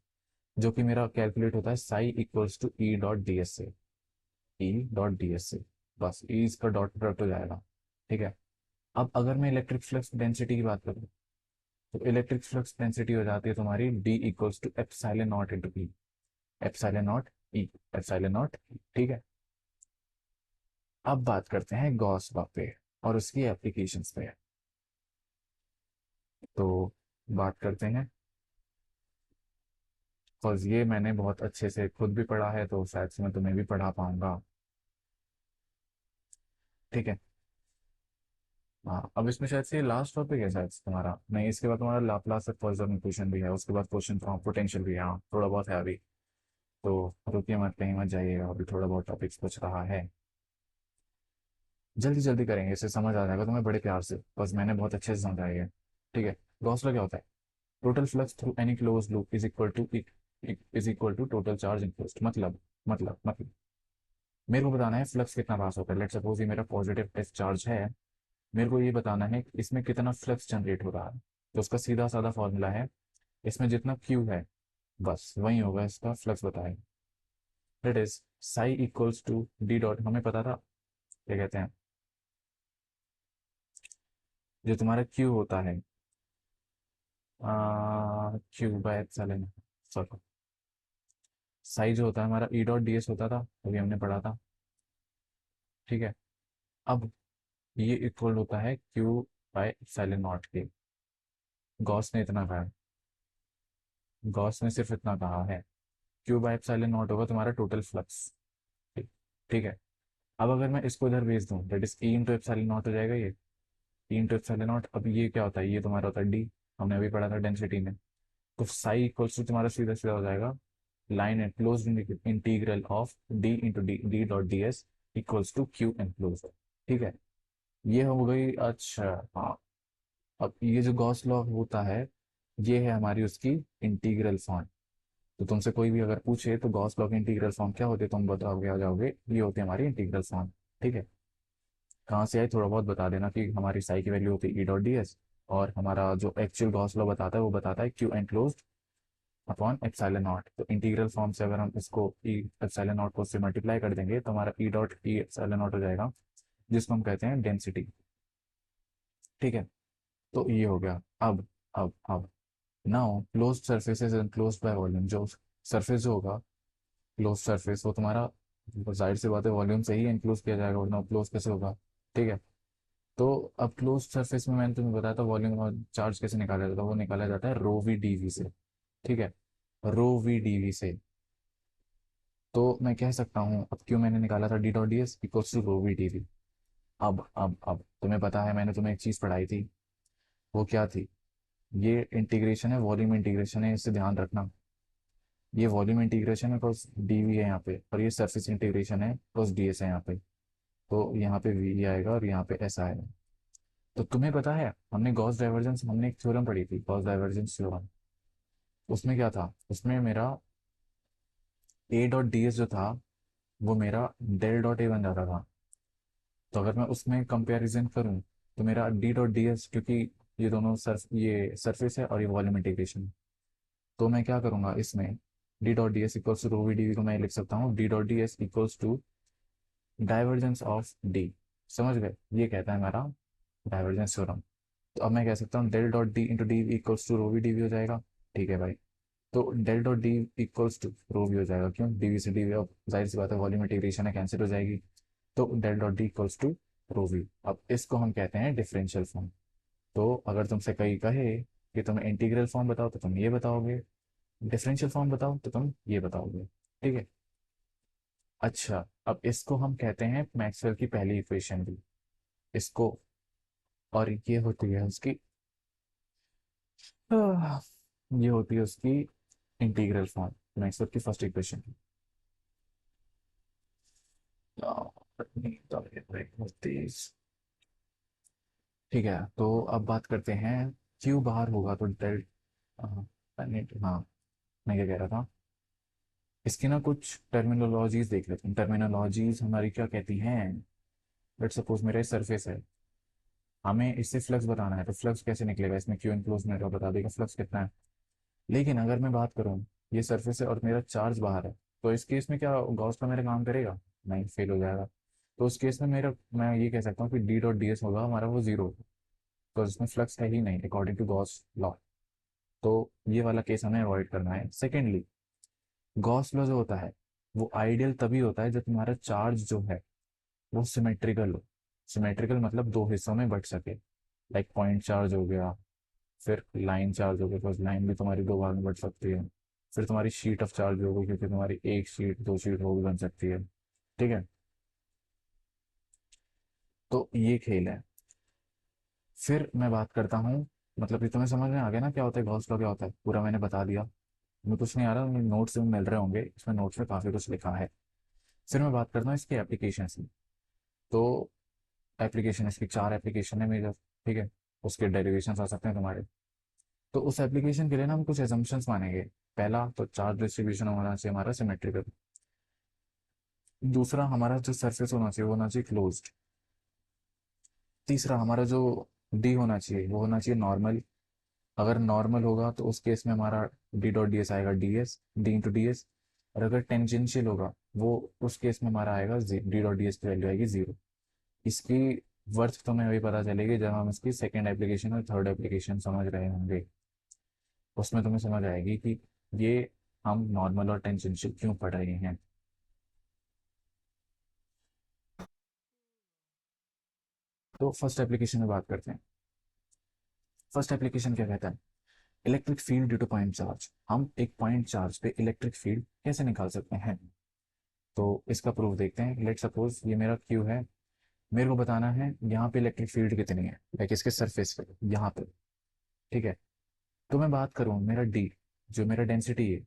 जो कि मेरा कैलकुलेट होता है psi equals to E dot D s से, ई डॉट डी एस से, बस ई इसका डॉट प्रोडक्ट हो जाएगा, ठीक है। अब अगर मैं इलेक्ट्रिक फ्लक्स डेंसिटी की बात करूँ, तो इलेक्ट्रिक फ्लक्स डेंसिटी हो जाती है तुम्हारी D equals to epsilon naught into E, epsilon naught E, epsilon naught E, ठीक है। अब बात करते हैं गॉस लॉ पे और उसकी एप्लीकेशंस पे। तो बात करते हैं, और ये मैंने बहुत अच्छे से खुद भी पढ़ा है, तो शायद से मैं तुम्हें भी पढ़ा पाऊंगा, ठीक है। हाँ, अब इसमें शायद से लास्ट टॉपिक है शायद से तुम्हारा, नहीं इसके बाद तुम्हारा लाप्लास ट्रांसफॉर्म क्वेश्चन भी है, उसके बाद क्वेश्चन फ्रॉम पोटेंशियल भी है, हाँ थोड़ा बहुत है अभी। तो रुकिए मत, कहीं मत जाइएगा, अभी थोड़ा बहुत टॉपिक्स बच रहा है, जल्दी जल्दी करेंगे, इसे समझ आ जाएगा तुम्हें बड़े प्यार से, बस मैंने बहुत अच्छे से समझाया है, ठीक है। गॉस लॉ क्या होता है, total flux through any close loop is equal to total charge enclosed, मतलब मेरे को बताना है फ्लक्स कितना पास होता है। लेट सपोज ये मेरा पॉजिटिव टेस्ट चार्ज है, मेरे को ये बताना है कि इसमें कितना फ्लक्स जनरेट हो रहा है। तो उसका सीधा साधा फॉर्मूला है, इसमें जितना क्यू है बस वही होगा इसका फ्लक्स बताएगा, that is psi equals to D dot, हमें पता था क्या कहते हैं, जो तुम्हारा क्यू होता है, Q by epsilon, sorry, Sai जो होता है हमारा ई डॉट डी एस होता था, अभी हमने पढ़ा था, ठीक है। अब ये इक्वल होता है क्यू बाय एप्सिलॉन नॉट के, गॉस ने इतना कहा है, गॉस ने सिर्फ इतना कहा है, क्यू बाय एप्सिलॉन नॉट होगा तुम्हारा टोटल फ्लक्स, ठीक, ठीक है। अब अगर मैं इसको इधर भेज दूं, that is E into epsilon not हो जाएगा ये, ई इंटू एप्सिलॉन नॉट। अब ये क्या होता है, ये तुम्हारा होता है डी, हमने अभी पढ़ा था डेंसिटी में। तो साई इक्वल्स टू तुम्हारा सीधा सीधा हो जाएगा line and close integral of D into D D dot D S equals to q enclose. ठीक है, ये हो गई। अच्छा, हाँ, अब ये जो गॉस लॉ होता है, ये है हमारी उसकी इंटीग्रल फॉर्म। तो तुमसे कोई भी अगर पूछे तो गॉस लॉ की इंटीग्रल फॉर्म क्या होती है, तुम बताओगे आ जाओगे ये होती है हमारी इंटीग्रल फॉर्म। ठीक है, कहाँ से आई थोड़ा बहुत बता देना कि हमारी साई की वैल्यू होती है ई डॉट डी एस, और हमारा जो एक्चुअल गॉस लॉ बताता है वो बताता है Q enclose upon epsilon naught. तो इंटीग्रल फॉर्म से अगर हम इसको ई एप्सिलॉन नॉट को उससे मल्टीप्लाई कर देंगे तो हमारा E dot E epsilon not हो जाएगा, जिसको हम कहते हैं डेंसिटी। ठीक है, तो ये हो गया। अब now close surfaces enclosed by volume. जो सरफेस जो होगा क्लोज सरफेस, वो तुम्हारा जाहिर सी बात है वॉल्यूम से ही एनक्लोज किया जाएगा, वरना क्लोज कैसे होगा। ठीक है, तो अब क्लोज सरफेस में मैंने तुम्हें बताया था वॉल्यूम और चार्ज कैसे निकाला जाता है, वो निकाला जाता है रो वी डी वी से। ठीक है, रो वी डी वी से। तो मैं कह सकता हूँ, अब क्यों मैंने निकाला था D dot D S equals to rho v d v. अब तुम्हें पता है, मैंने तुम्हें एक चीज़ पढ़ाई थी, वो क्या थी, ये इंटीग्रेशन है, वॉल्यूम इंटीग्रेशन है, इससे ध्यान रखना। ये वॉल्यूम इंटीग्रेशन है प्लस डी वी है यहाँ पे, और ये सरफेस इंटीग्रेशन है प्लस डी एस है यहाँ पे। तो यहाँ पे वी आएगा और यहाँ पे एस आएगा। तो तुम्हें पता है, हमने गॉस डाइवर्जेंस, हमने एक थ्योरम पढ़ी थी गॉस डाइवर्जेंस थ्योरम। उसमें क्या था, उसमें मेरा ए डॉट डी एस जो था वो मेरा डेल डॉट ए बन जाता था। तो अगर मैं उसमें कंपैरिजन करूं तो मेरा डी डॉट डी एस, क्योंकि ये दोनों ये सरफेस है और ये वॉल्यूम इंटीग्रेशन, तो मैं क्या करूंगा इसमें, D dot D S equals to rho v d v को मैं लिख सकता हूँ D dot D S equals to divergence of D. समझ गए, ये कहता है हमारा डाइवर्जेंस थ्योरम। तो अब मैं कह सकता हूँ del dot D into D equals to rho v d v हो जाएगा। ठीक है भाई, तो del dot D equals to rho v हो जाएगा, क्यों, डीवी से डीवी, अब जाहिर सी बात है वॉल्यूम इंटीग्रेशन है, कैंसिल हो जाएगी। तो del dot D equals to rho v. अब इसको हम कहते हैं डिफरेंशियल फॉर्म। तो अगर तुमसे कहीं कहे कि तुम्हें इंटीग्रल फॉर्म बताओ तो तुम ये बताओगे, डिफरेंशियल फॉर्म बताओ तो तुम ये बताओगे। ठीक है, अच्छा, अब इसको हम कहते हैं मैक्सवेल की पहली इक्वेशन भी, इसको, और ये होती है उसकी आह, ये होती है उसकी इंटीग्रल फॉर्म, मैक्सवेल की फर्स्ट इक्वेशन। ठीक है, तो अब बात करते हैं, क्यू बाहर होगा तो डेल, हाँ, हाँ, मैं क्या कह रहा था, इसकी ना कुछ टर्मिनोलॉजीज देख लेते हैं। टर्मिनोलॉजीज हमारी क्या कहती हैं। लेट सपोज मेरा सरफेस है, हमें इससे फ्लक्स बताना है, तो फ्लक्स कैसे निकलेगा, इसमें क्यू एनक्लोज मेरे को बता देगा फ्लक्स कितना है। लेकिन अगर मैं बात करूँ, ये सरफेस है और मेरा चार्ज बाहर है, तो इस केस में क्या गॉस का मेरा काम करेगा, नहीं, फेल हो जाएगा। तो उस केस में मेरा, मैं ये कह सकता हूँ कि डी डॉट डी एस होगा हमारा वो जीरो, तो इसमें फ्लक्स है ही नहीं अकॉर्डिंग टू गॉस लॉ। तो ये वाला केस हमें अवॉइड करना है। सेकेंडली, गॉस लॉ जो होता है वो आइडियल तभी होता है जब तुम्हारा चार्ज जो है वो सिमेट्रिकल हो। सिमेट्रिकल मतलब दो हिस्सों में बट सके, लाइक पॉइंट चार्ज हो गया, फिर लाइन चार्ज हो गया, बिकॉज लाइन भी तुम्हारी दो भाग में बट सकती है। फिर तुम्हारी शीट ऑफ चार्ज भी होगी, क्योंकि तुम्हारी एक शीट दो शीट वो भी बन सकती है। ठीक है, तो ये खेल है। फिर मैं बात करता हूँ, मतलब ये तुम्हें समझ में आ गया ना क्या होता है गॉस लॉ, क्या होता है, पूरा मैंने बता दिया। मैं कुछ नहीं आ रहा, नोट्स में मिल रहे होंगे, इसमें नोट्स में काफ़ी कुछ लिखा है। फिर मैं बात करता हूँ इसकी एप्लीकेशन की। तो एप्लीकेशन, इसकी चार एप्लीकेशन है मेजर। ठीक है, उसके डेरिवेशंस आ सकते हैं तुम्हारे। तो उस एप्लीकेशन के लिए ना हम कुछ एजम्पशंस मानेंगे। पहला तो चार्ज डिस्ट्रीब्यूशन होना चाहिए हमारा सिमेट्रिकल। दूसरा, हमारा जो सरफेस होना चाहिए वो होना चाहिए क्लोज्ड। तीसरा, हमारा जो डी होना चाहिए वो होना चाहिए नॉर्मल। अगर नॉर्मल होगा तो उस केस में हमारा डी डॉट डी एस आएगा D S, D into D S. और अगर टेंजेंशियल होगा वो, उस केस में हमारा आएगा डी डॉट डी एस की वैल्यू आएगी जीरो। इसकी वर्थ तो हमें अभी पता चलेगी जब हम इसकी सेकेंड एप्लीकेशन और थर्ड एप्लीकेशन समझ रहे होंगे। उसमें तुम्हें समझ आएगी कि ये हम नॉर्मल और टेंजेंशियल क्यों पढ़ रहे हैं। तो फर्स्ट एप्लीकेशन में बात करते हैं। फर्स्ट एप्लीकेशन क्या कहता है, electric field due two point charge. हम एक पॉइंट चार्ज पे इलेक्ट्रिक फील्ड कैसे निकाल सकते हैं, तो इसका प्रूफ देखते हैं। लेट सपोज ये मेरा क्यू है, मेरे को बताना है यहाँ पे इलेक्ट्रिक फील्ड कितनी है, लाइक इसके सरफेस पे, यहाँ पे। ठीक है। तो मैं बात करूँ मेरा डी, जो मेरा डेंसिटी है,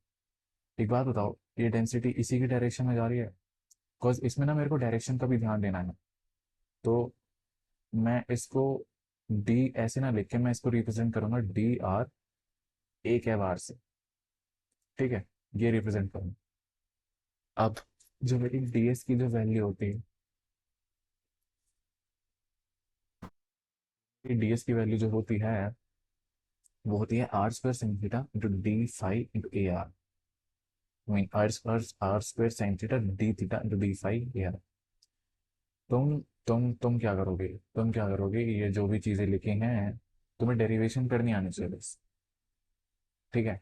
एक बात बताओ, ये डेंसिटी इसी की डायरेक्शन में जा रही है? बिकॉज इसमें ना मेरे को डायरेक्शन का भी ध्यान देना है। तो मैं इसको डी ऐसे ना लिख के मैं इसको रिप्रेजेंट करूंगा d r, a cap r से। ठीक है, ये रिप्रेजेंट करूंगा। अब जो मेरी डीएस की जो वैल्यू होती है, डीएस की वैल्यू जो होती है वो होती है r square sine theta into d phi into a r. Mean r square sine theta D theta into d phi a r. तुम क्या करोगे? तुम क्या करोगे, ये जो भी चीजें लिखी हैं तुम्हें डेरिवेशन करनी आनी चाहिए बस। ठीक है।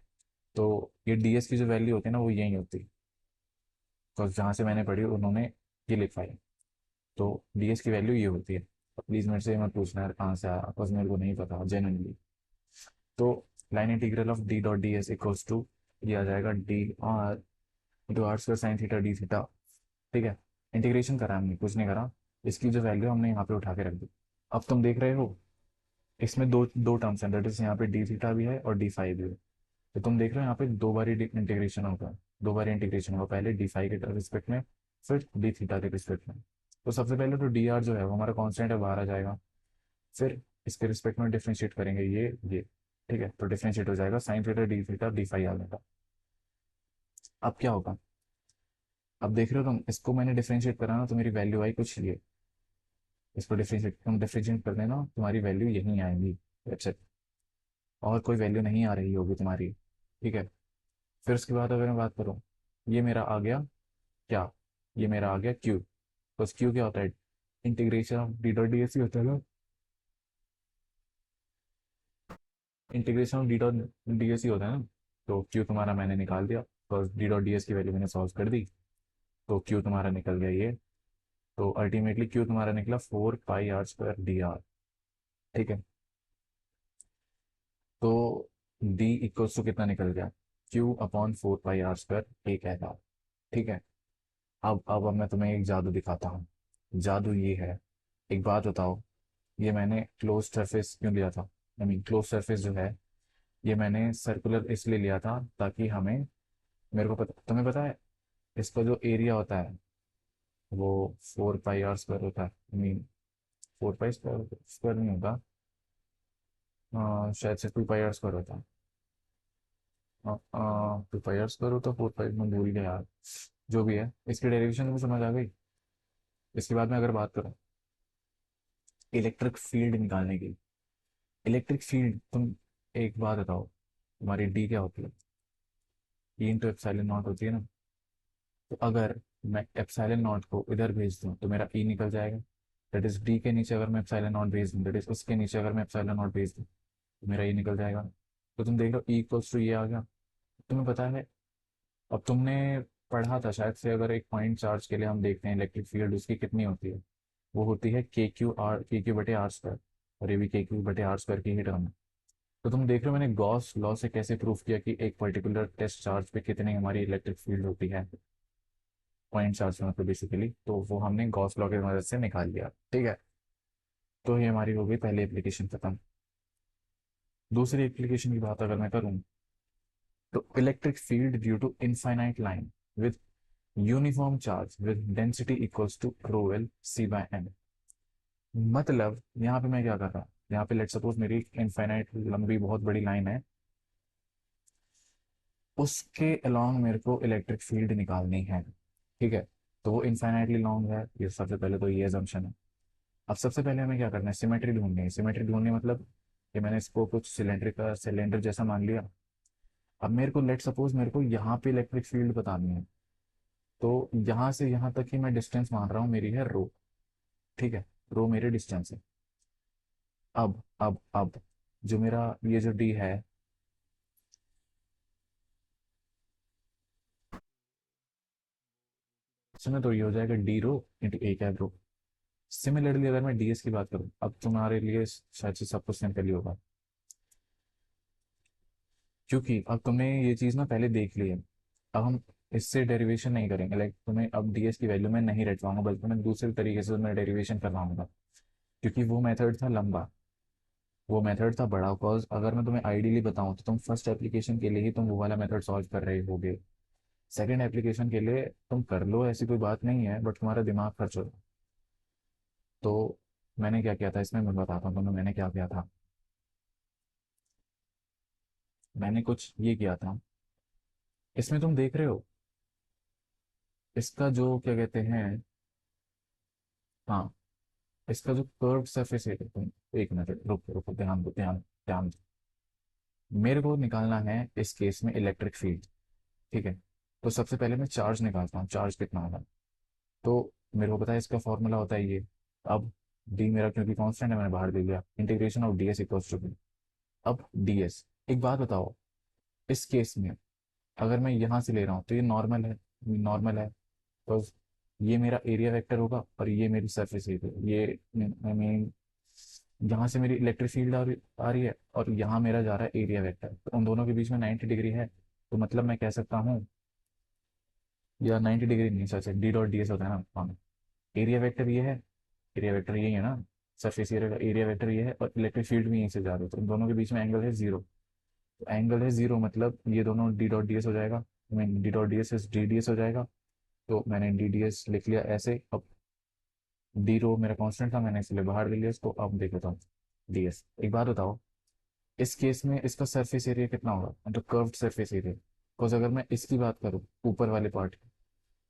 तो ये डीएस की जो वैल्यू होती है ना वो यही होती है, तो जहाँ से मैंने पढ़ी उन्होंने ये लिखा है। तो डीएस की वैल्यू ये होती है। प्लीज मेरे से मत पूछना यार कहाँ से आया, बस मेरे को नहीं पता जेन्युइनली। तो line integral of D dot D S equals to, ये आ जाएगा d r into r square sine theta D theta. ठीक है। इंटीग्रेशन करा हमने, कुछ नहीं करा। इसकी जो वैल्यू हमने यहाँ पे उठा के रख दी। अब तुम देख रहे हो इसमें दो दो टर्म्स हैं, दैट इज यहाँ पे डी थीटा भी है और डी फाइव भी है। तो तुम देख रहे हो यहाँ पे दो बारी इंटीग्रेशन होगा। दो बारी इंटीग्रेशन होगा, पहले डी फाइव के रिस्पेक्ट में, फिर डी थीटा के रिस्पेक्ट में। तो सबसे पहले तो डी आर जो है वो हमारा कांस्टेंट है, बाहर आ जाएगा। फिर इसके रिस्पेक्ट में डिफरेंशिएट करेंगे ये। ठीक है, तो डिफरेंशिएट हो जाएगा sine theta D theta D phi आ जाएगा। अब क्या होगा? अब देख रहे हो तुम, इसको मैंने डिफरेंशिएट करा ना तो मेरी वैल्यू आई कुछ ये। इसको डिफरेंशिएट कर देना, तुम्हारी वैल्यू यहीं आएगी, वेबसाइट। और कोई वैल्यू नहीं आ रही होगी तुम्हारी। ठीक है। फिर उसके बाद अगर मैं बात करूँ, ये मेरा आ गया क्या? ये मेरा आ गया क्यू। बस क्यू क्या होता है? Integration of D dot D S ही होता है ना। Integration of D dot D S ही होता है ना। तो क्यू तुम्हारा मैंने निकाल दिया, बस डी डॉट डी एस की वैल्यू मैंने सॉल्व कर दी। तो क्यू तुम्हारा निकल गया ये। तो अल्टीमेटली क्यू तुम्हारा निकला 4 pi r square d r. ठीक है। तो डी इक्वल्स टू कितना निकल गया? Q upon 4 pi r square एक है। ठीक है। अब मैं तुम्हें एक जादू दिखाता हूँ। जादू ये है, एक बात बताओ, ये मैंने क्लोज सरफेस क्यों लिया था? आई मीन क्लोज सरफेस जो है, ये मैंने सर्कुलर इसलिए लिया था ताकि हमें, मेरे को पता, तुम्हें पता है इसका जो एरिया होता है वो 4 पाई आर स्क्वायर होता है। आई मीन 4 पाई स्क्वायर नहीं होता, शायद से 2 पाई आर स्क्वायर होता है। 2 पाई आर स्क्वायर होता, 4 पाई मैं भूल गया यार। जो भी है, इसकी डेरिवेशन तुम्हें समझ आ गई। इसके बाद में अगर बात करूँ इलेक्ट्रिक फील्ड निकालने की, इलेक्ट्रिक फील्ड तुम एक बात बताओ, तुम्हारी डी क्या होती है? ई इंटू एप्सिलॉन नॉट होती है ना। तो अगर मैं एप्सिलॉन नॉट को इधर भेज दूं तो मेरा ई निकल जाएगा। दैट इज डी के नीचे अगर मैं एप्सिलॉन नॉट भेज दूं, दैट इज उसके नीचे अगर मैं एप्सिलॉन नॉट भेज दूं तो मेरा ई निकल जाएगा। तो तुम देख लो ई इक्वल्स टू ये आ गया। तुम्हें पता है, अब तुमने पढ़ा था शायद से, अगर एक पॉइंट चार्ज के लिए हम देखते हैं इलेक्ट्रिक फील्ड उसकी कितनी होती है, वो होती है के क्यू बटे आर स्क्वायर। और ये भी के क्यू बटे आर स्क्वायर की ही टर्म है। तो तुम देख रहे हो मैंने गॉस लॉ से कैसे प्रूफ किया कि एक पर्टिकुलर टेस्ट चार्ज पे कितनी हमारी इलेक्ट्रिक फील्ड होती है, पॉइंट चार्ज में मतलब बेसिकली। तो वो हमने गॉस लॉ की मदद से निकाल लिया। ठीक है। तो ये हमारी हो गई पहली एप्लीकेशन खत्म। दूसरी एप्लीकेशन की बात अगर मैं करूँ, तो electric field due to infinite line with uniform charge with density equals to rho l c by n. मतलब यहाँ पे मैं क्या कर रहा हूँ, यहाँ पे लेट सपोज मेरी इनफाइनाइट लंबी बहुत बड़ी लाइन है, उसके अलोंग मेरे को इलेक्ट्रिक फील्ड निकालनी है। ठीक है। तो वो इनफाइनाइटली लॉन्ग है, ये सबसे पहले तो ये assumption है। अब सबसे पहले हमें क्या करना है, सिमेट्री ढूंढनी है। सिमेट्री ढूंढनी मतलब कि मैंने इसको कुछ सिलेंडर जैसा मान लिया। अब मेरे को लेट सपोज मेरे को यहाँ पे इलेक्ट्रिक फील्ड बतानी है। तो यहाँ से यहाँ तक की मैं डिस्टेंस मान रहा हूँ मेरी है रो। ठीक है। रो मेरी डिस्टेंस है। अब जो मेरा ये जो डी है, इसमें तो ये हो जाएगा D rho into A cap row. Similarly अगर मैं डीएस की बात करूँ, अब तुम्हारे लिए शायद से सब कुछ सिंपल ही होगा, क्योंकि अब तुमने ये चीज़ ना पहले देख ली है। अब हम इससे डेरिवेशन नहीं करेंगे, लाइक तुम्हें अब डीएस की वैल्यू में नहीं रटवाऊंगा, बल्कि मैं दूसरे तरीके से तुम्हें डेरिवेशन करवाऊंगा, क्योंकि वो मेथड था लंबा, वो मेथड था बड़ा। बिकॉज अगर मैं तुम्हें आइडियली बताऊं तो तुम फर्स्ट एप्लीकेशन के लिए ही तुम वो वाला मेथड सॉल्व कर रहे होगे, सेकंड एप्लीकेशन के लिए तुम कर लो, ऐसी कोई बात नहीं है, बट तुम्हारा दिमाग खर्च हो। तो मैंने क्या किया था इसमें, मैं बताता हूँ तुम्हें मैंने क्या किया था। मैंने कुछ ये किया था, इसमें तुम देख रहे हो इसका जो क्या कहते हैं, हाँ, इसका जो कर्व सरफेस है, तुम एक मिनट रुको रुको, ध्यान दो ध्यान ध्यान दो। मेरे को निकालना है इस केस में इलेक्ट्रिक फील्ड, ठीक है। तो सबसे पहले मैं चार्ज निकालता हूँ, चार्ज कितना होगा। तो मेरे को पता है इसका फॉर्मूला होता है ये। अब डी मेरा क्योंकि कांस्टेंट है, मैंने बाहर दे दिया, integration of d S equals to b. अब डी एस, एक बात बताओ, इस केस में अगर मैं यहाँ से ले रहा हूँ तो ये नॉर्मल है, नॉर्मल है। तो ये मेरा एरिया वेक्टर होगा और ये मेरी सरफेस एरिया, ये आई मीन यहाँ से मेरी इलेक्ट्रिक फील्ड आ रही है और यहाँ मेरा जा रहा है एरिया वेक्टर, तो उन दोनों के बीच में 90 डिग्री है। तो मतलब मैं कह सकता हूँ, या 90 डिग्री नहीं, सच है, डी डॉट डी एस होता है ना, हाँ। एरिया वेक्टर ये है, एरिया वेक्टर यही है ना, सरफेस एरिया का एरिया वेक्टर ये है, और इलेक्ट्रिक फील्ड भी यहीं से जा रही है, तो इन दोनों के बीच में एंगल है जीरो। तो एंगल है जीरो, मतलब ये दोनों डी डॉट डी एस हो जाएगा, mean D dot D S D D S हो जाएगा। तो मैंने डी डी एस लिख लिया ऐसे। अब डी रो मेरा कांस्टेंट था, मैंने इसलिए बाहर ले लिया इसको। अब देख लेता हूँ डी एस। एक बात बताओ, इस केस में इसका सरफेस एरिया कितना होगा, मतलब कर्व्ड सरफेस एरिया। बिकॉज अगर मैं इसकी बात करूँ ऊपर वाले पार्ट की,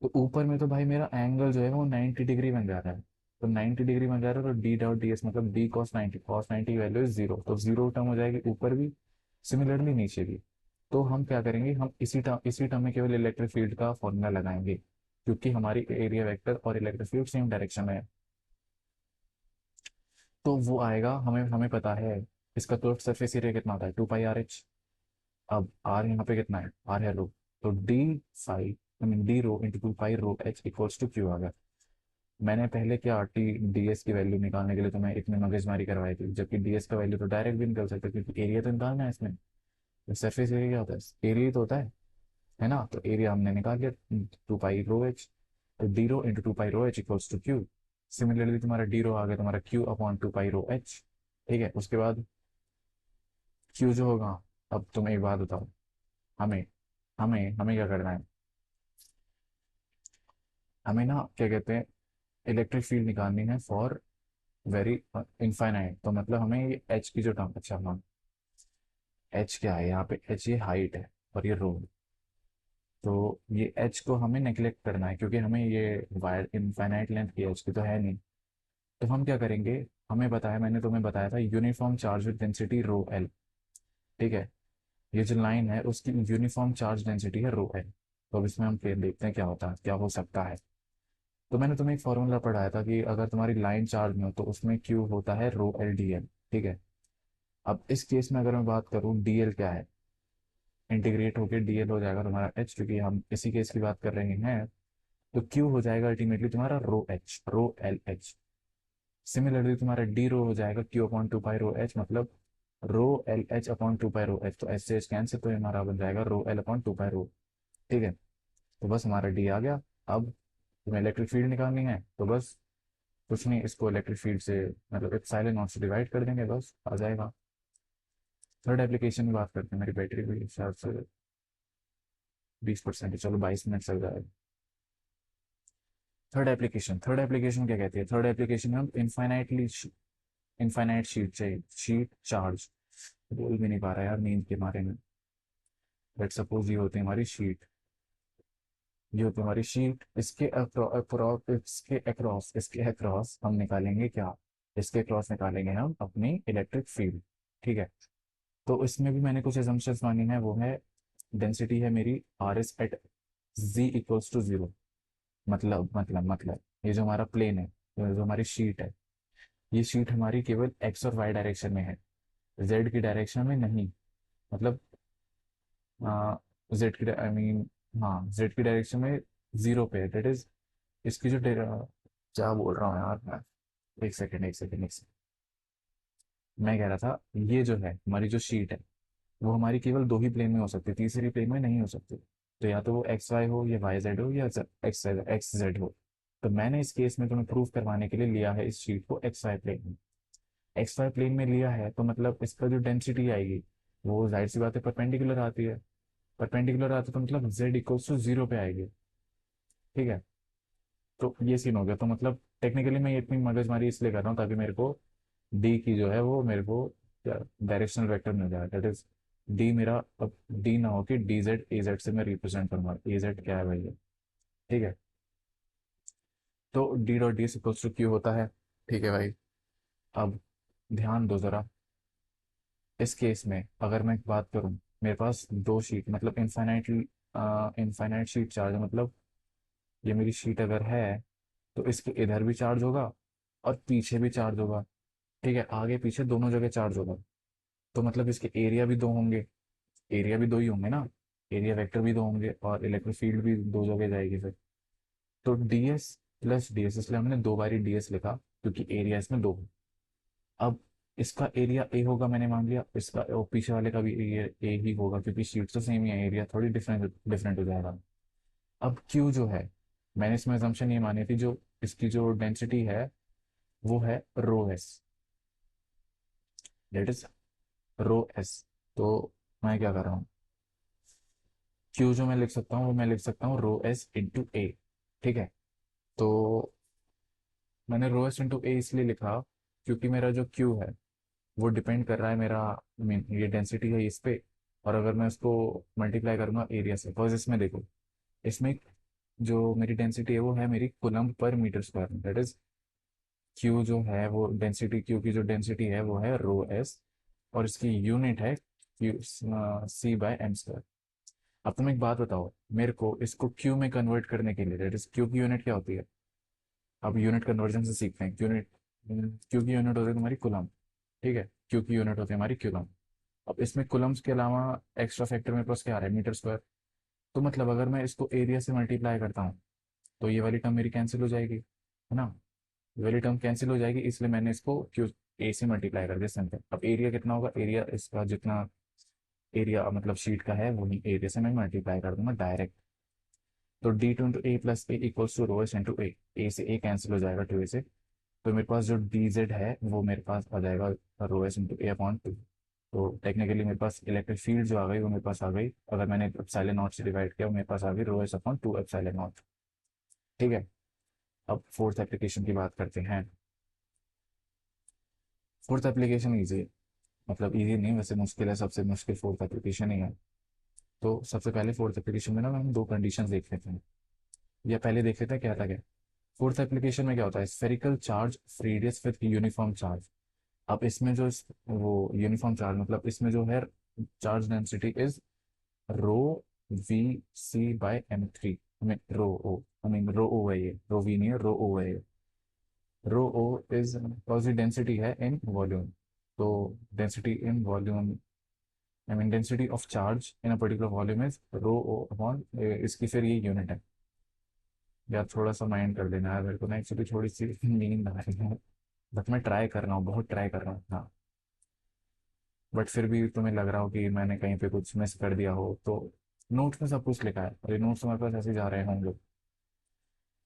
तो ऊपर में तो भाई मेरा एंगल जो है वो 90 डिग्री बन जा रहा है। तो 90 डिग्री बन जा रहा है, तो डी डॉट डी एस मतलब डी कॉस 90, कॉस 90 की वैल्यू इज जीरो, तो जीरो टर्म हो जाएगी ऊपर भी, सिमिलरली नीचे भी। तो हम क्या करेंगे, हम इसी टर्म में केवल इलेक्ट्रिक फील्ड का फॉर्मूला लगाएंगे, क्योंकि हमारी एरिया वेक्टर और इलेक्ट्रिक फील्ड सेम डायरेक्शन में है। तो वो आएगा, हमें हमें पता है इसका कर्व्ड सरफेस एरिया कितना होता है, 2 पाई आर एच। अब आर यहाँ पे कितना है, आर है रो, तो D phi I mean D rho into 2 pi rho H equals to Q आ गया। मैंने पहले क्या टी डी एस की वैल्यू निकालने के लिए तुम्हें इतनी मगजमारी करवाई थी, जबकि डी एस का वैल्यू तो डायरेक्ट भी निकल सकता है, क्योंकि एरिया तो निकालना है इसमें। सरफेस एरिया क्या होता है, एरिया तो होता है ना। तो एरिया हमने निकाल लिया, 2 पाई रो एच। तो d rho into 2 pi rho H equals to q. Similarly तुम्हारा डी रो आ गया तुम्हारा q upon 2 pi rho h. ठीक है, उसके बाद क्यू जो होगा, अब तुम एक बात बताओ, हमें हमें हमें क्या करना है, हमें ना क्या कहते हैं, इलेक्ट्रिक फील्ड निकालनी है फॉर वेरी इनफाइनाइट। तो मतलब हमें ये एच की जो टर्म, अच्छा हाँ, एच क्या है यहाँ पे, एच ये हाइट है और ये रो। तो ये एच को हमें नेग्लेक्ट करना है, क्योंकि हमें ये वायर इनफाइनाइट लेंथ की एच की तो है नहीं। तो हम क्या करेंगे, हमें बताया, मैंने तुम्हें बताया था uniform charge with density rho L. ठीक है, ये जो लाइन है उसकी यूनिफॉर्म चार्ज डेंसिटी है रो एल। तो अब इसमें हम फिर देखते हैं क्या होता है, क्या हो सकता है। तो मैंने तुम्हें एक फॉर्मूला पढ़ाया था कि अगर तुम्हारी लाइन चार्ज में हो तो उसमें क्यू होता है रो एल डी एल। ठीक है, अब इस केस में अगर मैं बात करूँ डी एल क्या है, इंटीग्रेट होकर डी एल हो जाएगा तुम्हारा एच, क्योंकि हम इसी केस की बात कर रहे हैं। तो क्यू हो जाएगा अल्टीमेटली तुम्हारा रो एल एच। सिमिलरली तुम्हारा डी रो हो जाएगा Q upon 2 pi rho H, मतलब rho L H upon 2 pi rho h. तो एच से एच कैंसिल, तो ये हमारा बन जाएगा रो एल अपॉन 2 पाई रो। ठीक है, तो बस हमारा डी आ गया। अब तुम्हें इलेक्ट्रिक फील्ड निकालनी है, तो बस कुछ नहीं, इसको इलेक्ट्रिक फील्ड से मतलब एप्सिलॉन नॉट से डिवाइड कर देंगे, बस आ जाएगा। थर्ड एप्लीकेशन की बात करते हैं, मेरी बैटरी भी शायद से 20% है, चलो 22 मिनट चल जाएगा। थर्ड एप्लीकेशन क्या कहती है, थर्ड एप्लीकेशन हम इनफाइनाइट शीट चाहिए, शीट चार्ज। बोल भी नहीं पा रहा यार नींद के मारे में। लेट सपोज ये होती है हमारी शीट, ये होती है हमारी शीट, इसके अक्रॉस हम निकालेंगे क्या, इसके अक्रॉस निकालेंगे हम अपनी इलेक्ट्रिक फील्ड। ठीक है, तो इसमें भी मैंने कुछ एजम्पशंस मानी है, वो है डेंसिटी है मेरी r s at g equals to zero. मतलब ये जो हमारा प्लेन है, जो हमारी शीट है, ये शीट हमारी केवल एक्स और वाई डायरेक्शन में है, जेड की डायरेक्शन में नहीं। मतलब जेड की आई मीन हाँ, जेड की डायरेक्शन में जीरो पे, दैट इज इसकी जो क्या बोल रहा हूँ यार मैं, एक सेकेंड। मैं कह रहा था, ये जो है हमारी जो शीट है, वो हमारी केवल दो ही प्लेन में हो सकती है, तीसरी प्लेन में नहीं हो सकती। तो या तो वो एक्स वाई हो या वाई जेड हो या एक्स जेड हो। तो मैंने इस केस में तुम्हें प्रूव करवाने के लिए लिया है इस शीट को एक्स वाई प्लेन में। एक्स वाई प्लेन में लिया है तो मतलब इसका जो डेंसिटी आएगी वो जाहिर सी बात है परपेंडिकुलर आती है। परपेंडिकुलर आती है तो मतलब जेड इक्वल्स टू जीरो पे आएगी। ठीक है। तो ये सीन हो गया। तो मतलब टेक्निकली मैं ये इतनी मगजमारी इसलिए कर रहा हूँ ताकि मेरे को डी की जो है वो मेरे को डायरेक्शनल वेक्टर मिल जाए। दैट इज डी मेरा अब डी ना हो कि डी जेड ए जेड से मैं रिप्रेजेंट करूंगा। ए जेड क्या है भाई ये। ठीक है। तो D dot D equals to q होता है। ठीक है भाई। अब ध्यान दो जरा। इस केस में अगर मैं बात करूं, मेरे पास दो शीट मतलब इनफाइनाइट शीट चार्ज मतलब ये मेरी शीट अगर है तो इसके इधर भी चार्ज होगा और पीछे भी चार्ज होगा। ठीक है। आगे पीछे दोनों जगह चार्ज होगा। तो मतलब इसके एरिया भी दो होंगे। एरिया भी दो ही होंगे ना। एरिया वेक्टर भी दो होंगे और इलेक्ट्रिक फील्ड भी दो जगह जाएगी फिर। तो डीएस प्लस डीएस इसलिए हमने दो बारी डीएस लिखा क्योंकि एरिया इसमें दो है। अब इसका एरिया ए होगा मैंने मान लिया। इसका और पीछे वाले का भी ए ही होगा क्योंकि शीट तो सेम ही है। एरिया थोड़ी डिफरेंट डिफरेंट हो जाएगा। अब क्यू जो है मैंने इसमें assumption ये मानी थी जो इसकी जो डेंसिटी है वो है rho S. That is rho S. तो मैं क्या कर रहा हूँ, क्यू जो मैं लिख सकता हूँ वो मैं लिख सकता हूँ रो एस इंटू ए। ठीक है। तो मैंने रो एस इंटू ए इसलिए लिखा क्योंकि मेरा जो क्यू है वो डिपेंड कर रहा है मेरा मीन ये डेंसिटी है इस पे। और अगर मैं उसको मल्टीप्लाई करूंगा एरिया से बिकॉज इसमें देखो इसमें जो मेरी डेंसिटी है वो है मेरी कूलम्ब पर मीटर स्क्वायर में। दैट इज क्यू जो है वो डेंसिटी क्यू की जो डेंसिटी है वो है रो एस और इसकी यूनिट है q c by m square. अब तुम एक बात बताओ मेरे को इसको क्यू में कन्वर्ट करने के लिए दैट इज क्यू की यूनिट क्या होती है। अब यूनिट कन्वर्जन से सीखते हैं। यूनिट क्यू की यूनिट होती है तुम्हारी कूलम्ब। ठीक है। क्यू की यूनिट होती है हमारी कूलम्ब। अब इसमें कूलम्ब्स के अलावा एक्स्ट्रा फैक्टर मेरे पास क्या आ रहा है मीटर स्क्वायर। तो मतलब अगर मैं इसको एरिया से मल्टीप्लाई करता हूँ तो ये वाली टर्म मेरी कैंसिल हो जाएगी है ना। ये वाली टर्म कैंसिल हो जाएगी इसलिए मैंने इसको क्यू ए से मल्टीप्लाई कर दिया सिंपल। अब एरिया कितना होगा, एरिया इसका जितना एरिया मतलब शीट का है वही एरिया से मैं मल्टीप्लाई कर दूंगा डायरेक्ट। तो D two into A plus A equals to rho S into A से ए कैंसिल हो जाएगा टू ए से। तो मेरे पास जो डी जेड है वो मेरे पास आ जाएगा रो एस इंटू ए अपॉन टू। तो टेक्निकली मेरे पास इलेक्ट्रिक फील्ड जो आ गई वो मेरे पास आ गई अगर मैंने एप्सिलॉन नॉट से डिवाइड किया वो मेरे पास आ गई rho S upon two epsilon naught. ठीक है। अब फोर्थ एप्लीकेशन की बात करते हैं। फोर्थ एप्लीकेशन ईजी है। मतलब इजी नहीं वैसे मुश्किल है, सबसे मुश्किल फोर्थ एप्लीकेशन ही है। तो सबसे पहले फोर्थ एप्लीकेशन में ना हम दो कंडीशंस देख लेते हैं या पहले देख लेते हैं क्या था क्या। फोर्थ एप्लीकेशन में क्या होता है, spherical charge radius with uniform charge. अब इसमें जो वो यूनिफॉर्म चार्ज मतलब इसमें जो है charge density is rho V C by M three. I mean rho O, I mean rho ओ है, ये रो वी नहीं है रो ओ है ये। Rho o is because density है इन वॉल्यूम। तो density in volume I mean density of charge in a particular volume is rho o upon इसकी फिर ये यूनिट है। यार थोड़ा सा माइंड कर लेना है मेरे को ना एक्चुअली थोड़ी सी नींद आ रही है। बट मैं ट्राई कर रहा हूँ, बहुत ट्राई कर रहा हूँ हाँ। बट फिर भी तुम्हें लग रहा हो कि मैंने कहीं पे कुछ मिस कर दिया हो तो नोट्स में सब कुछ लिखा है और ये नोट्स हमारे पास ऐसे जा रहे होंगे।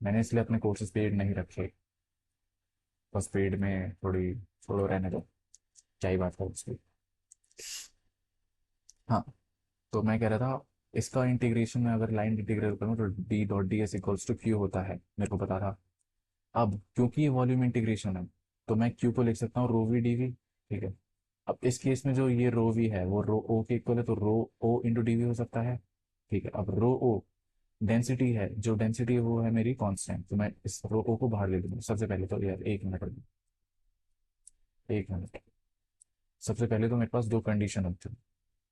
मैंने इसलिए अपने कोर्सेज पेड नहीं रखे। बस पेड में थोड़ी छोड़ो रहने दो, क्या ही बात है उसकी। हाँ। तो मैं कह रहा था इसका इंटीग्रेशन में अगर लाइन इंटीग्रेट करूँ तो D dot D S equals to q होता है मेरे को पता था। अब क्योंकि ये वॉल्यूम इंटीग्रेशन है तो मैं क्यू को लिख सकता हूँ रो वी डी वी। ठीक है। अब इस केस में जो ये रो वी है वो रो ओ के इक्वल है तो रो ओ इंटू डी वी हो सकता है। ठीक है। अब रो ओ डेंसिटी है, जो डेंसिटी है वो है मेरी कांस्टेंट तो मैं इस रो ओ को बाहर ले लूंगा। सबसे पहले तो यार एक मिनट रुको, एक मिनट। सबसे पहले तो मेरे पास दो कंडीशन होती है।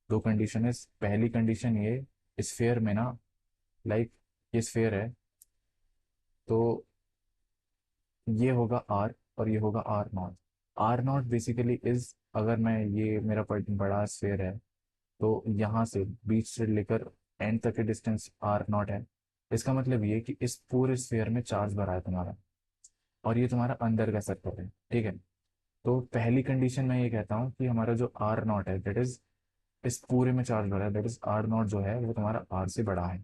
दो कंडीशन है। पहली कंडीशन ये स्फेयर में ना लाइक ये स्फेयर है तो ये होगा आर और ये होगा r naught. Are naught basically is अगर मैं ये मेरा बड़ा स्फेयर है तो यहाँ से बीच से लेकर एंड तक की डिस्टेंस आर नॉट है। इसका मतलब ये कि इस पूरे स्फेयर में चार्ज भरा है तुम्हारा और ये तुम्हारा अंदर का सर्कल है। ठीक है। तो पहली कंडीशन मैं ये कहता हूँ कि हमारा जो आर नॉट है दैट इज इस पूरे में चार्ज भरा है दैट इज आर नॉट जो है वो तुम्हारा आर से बड़ा है।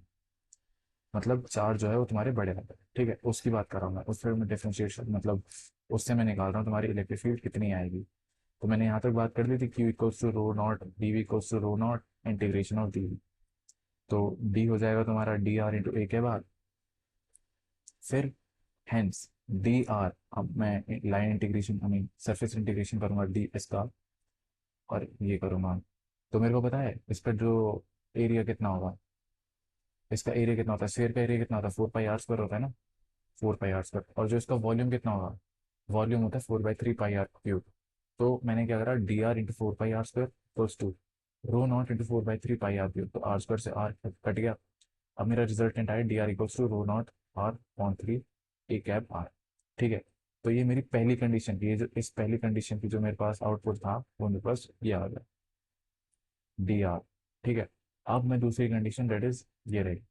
मतलब चार्ज जो है वो तुम्हारे बड़े रहते हैं, ठीक है, उसकी बात कर रहा हूँ मैं। उस फिर मैं डिफ्रेंशिएशन मतलब उससे मैं निकाल रहा हूँ तुम्हारी इलेक्ट्रिक फील्ड कितनी आएगी। तो मैंने यहाँ तक बात कर दी थी, q equals to rho naught d v equals to rho naught integration of d. तो डी हो जाएगा तुम्हारा डी आर इंटू ए के बाद, फिर हेंस डी आर, अब मैं line integration I mean surface integration करूंगा डी इसका, और ये करूंगा। तो मेरे को पता है इस पर जो एरिया कितना होगा, इसका एरिया कितना होता है, स्फीयर का एरिया कितना होता है, 4 पाई आर स्क्वायर होता है ना, 4 पाई आर स्क्वायर। और जो इसका वॉल्यूम कितना होगा, वॉल्यूम होता है 4/3 पाई आर क्यूब। तो मैंने क्या करा, d r into 4 pi r square plus two rho naught into 4/3 pi r cube, तो आर स्क्वायर से आर कट गया। अब मेरा रिजल्टेंट आया D R equals to rho naught r point three a cap r, ठीक है। तो ये मेरी पहली कंडीशन की, ये जो इस पहली कंडीशन की जो मेरे पास आउटपुट था वो मेरे पास ये आ गया डी आर, ठीक है। अब मैं दूसरी कंडीशन दैट इज ये रही।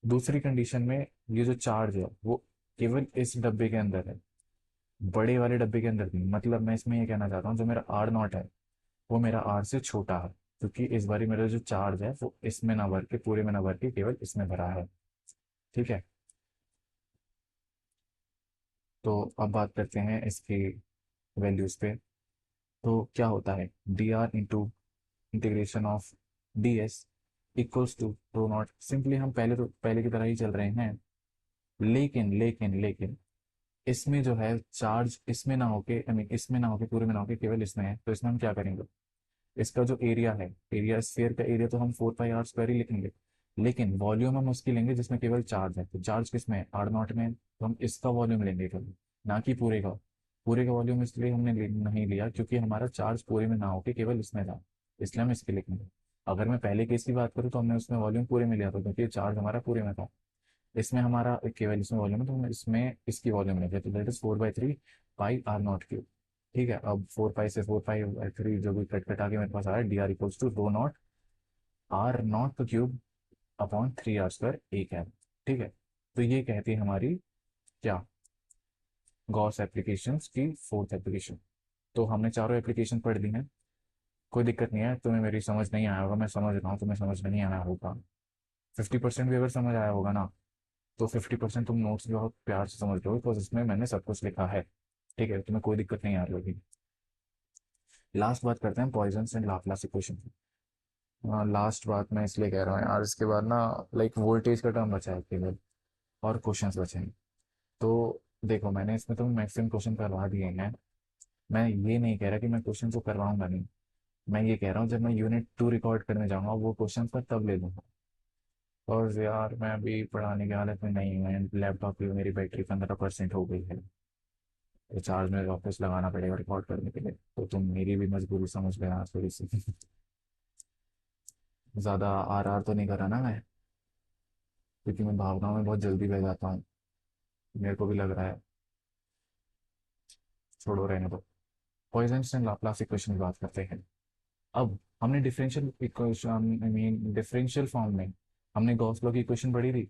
दूसरी कंडीशन में ये जो चार्ज है वो केवल इस डब्बे के अंदर है, बड़े वाले डब्बे के अंदर नहीं। मतलब मैं इसमें ये कहना चाहता हूँ जो मेरा आर नॉट है वो मेरा आर से छोटा है, क्योंकि इस बारी मेरा जो चार्ज है वो इसमें ना भर के, पूरे में ना भर के, केवल इसमें भरा है, ठीक है। तो अब बात करते हैं इसकी वैल्यूज पे। तो क्या होता है, d r into integration of d S equals to rho naught. Simply हम पहले की तरह ही चल रहे हैं, लेकिन इसमें जो है चार्ज इसमें ना होके, आई मीन इसमें ना होके, पूरे में ना होके, केवल इसमें है। तो इसमें हम क्या करेंगे, इसका जो एरिया है, एरिया स्फीयर का एरिया तो हम 4 पाई आर स्क्वायर ही लिखेंगे, लेकिन वॉल्यूम हम उसकी लेंगे जिसमें केवल चार्ज है। तो चार्ज किस में है, आर नॉट में है, तो हम इसका वॉल्यूम लेंगे केवल, ना कि पूरे का। पूरे का वॉल्यूम इसलिए हमने नहीं लिया क्योंकि हमारा चार्ज पूरे में ना होके केवल इसमें था, इसलिए हम इसके लिखेंगे। अगर मैं पहले केस की बात करूँ तो हमने उसमें वॉल्यूम पूरे में लिया था क्योंकि चार्ज हमारा पूरे में था। इसमें हमारा केवल इसमें वॉल्यूम है, तो हम इसमें इसकी वॉल्यूम लेंगे, तो that is 4/3 pi r naught cube, ठीक है। अब 4 पाई से 4 पाई/3 जो भी कट कटा के मेरे पास आया, D R equals to rho naught are naught का cube upon 3 R square A cap, ठीक है। तो ये कहती है हमारी क्या, गॉस एप्लीकेशंस की फोर्थ एप्लीकेशन। तो हमने चारों एप्लीकेशन पढ़ ली हैं, कोई दिक्कत नहीं है। तुम्हें मेरी समझ नहीं आया होगा, मैं समझ रहा हूँ तुम्हें समझ नहीं आया होगा। 50% भी अगर समझ आया होगा ना, तो 50% तुम नोट्स भी बहुत प्यार से समझ लो, बिकॉज इसमें मैंने सब कुछ लिखा है, ठीक है। तुम्हें कोई दिक्कत नहीं आ रही होगी। लास्ट बात करते हैं पॉइजन्स एंड लाप्लास इक्वेशन की। लास्ट बात मैं इसलिए कह रहा हूँ यार, इसके बाद ना लाइक वोल्टेज का टर्म बचा है केवल, और क्वेश्चंस बचे हैं। तो देखो मैंने इसमें तो मैक्सिमम क्वेश्चन करवा दिए हैं। मैं ये नहीं कह रहा कि मैं क्वेश्चन को करवाऊंगा नहीं, मैं ये कह रहा हूँ जब मैं यूनिट 2 रिकॉर्ड करने जाऊंगा वो क्वेश्चन पर तब ले लूंगा। और यार मैं अभी पढ़ाने की हालत में नहीं हूँ, लैपटॉप की मेरी बैटरी 15% हो गई है, तो चार्ज में वापस लगाना पड़ेगा रिकॉर्ड करने के लिए। तो तुम मेरी भी मजबूरी समझ लेना थोड़ी सी। ज़्यादा आर आर तो नहीं करा ना मैं, क्योंकि मैं भावनाओं में बहुत जल्दी बह जाता हूँ, मेरे को भी लग रहा है। छोड़ो रहने दो। पॉइजन्स एंड लाप्लास इक्वेशन की बात करते हैं। अब हमने differential equation, I mean differential form में हमने गॉस लॉ की इक्वेशन पढ़ी थी,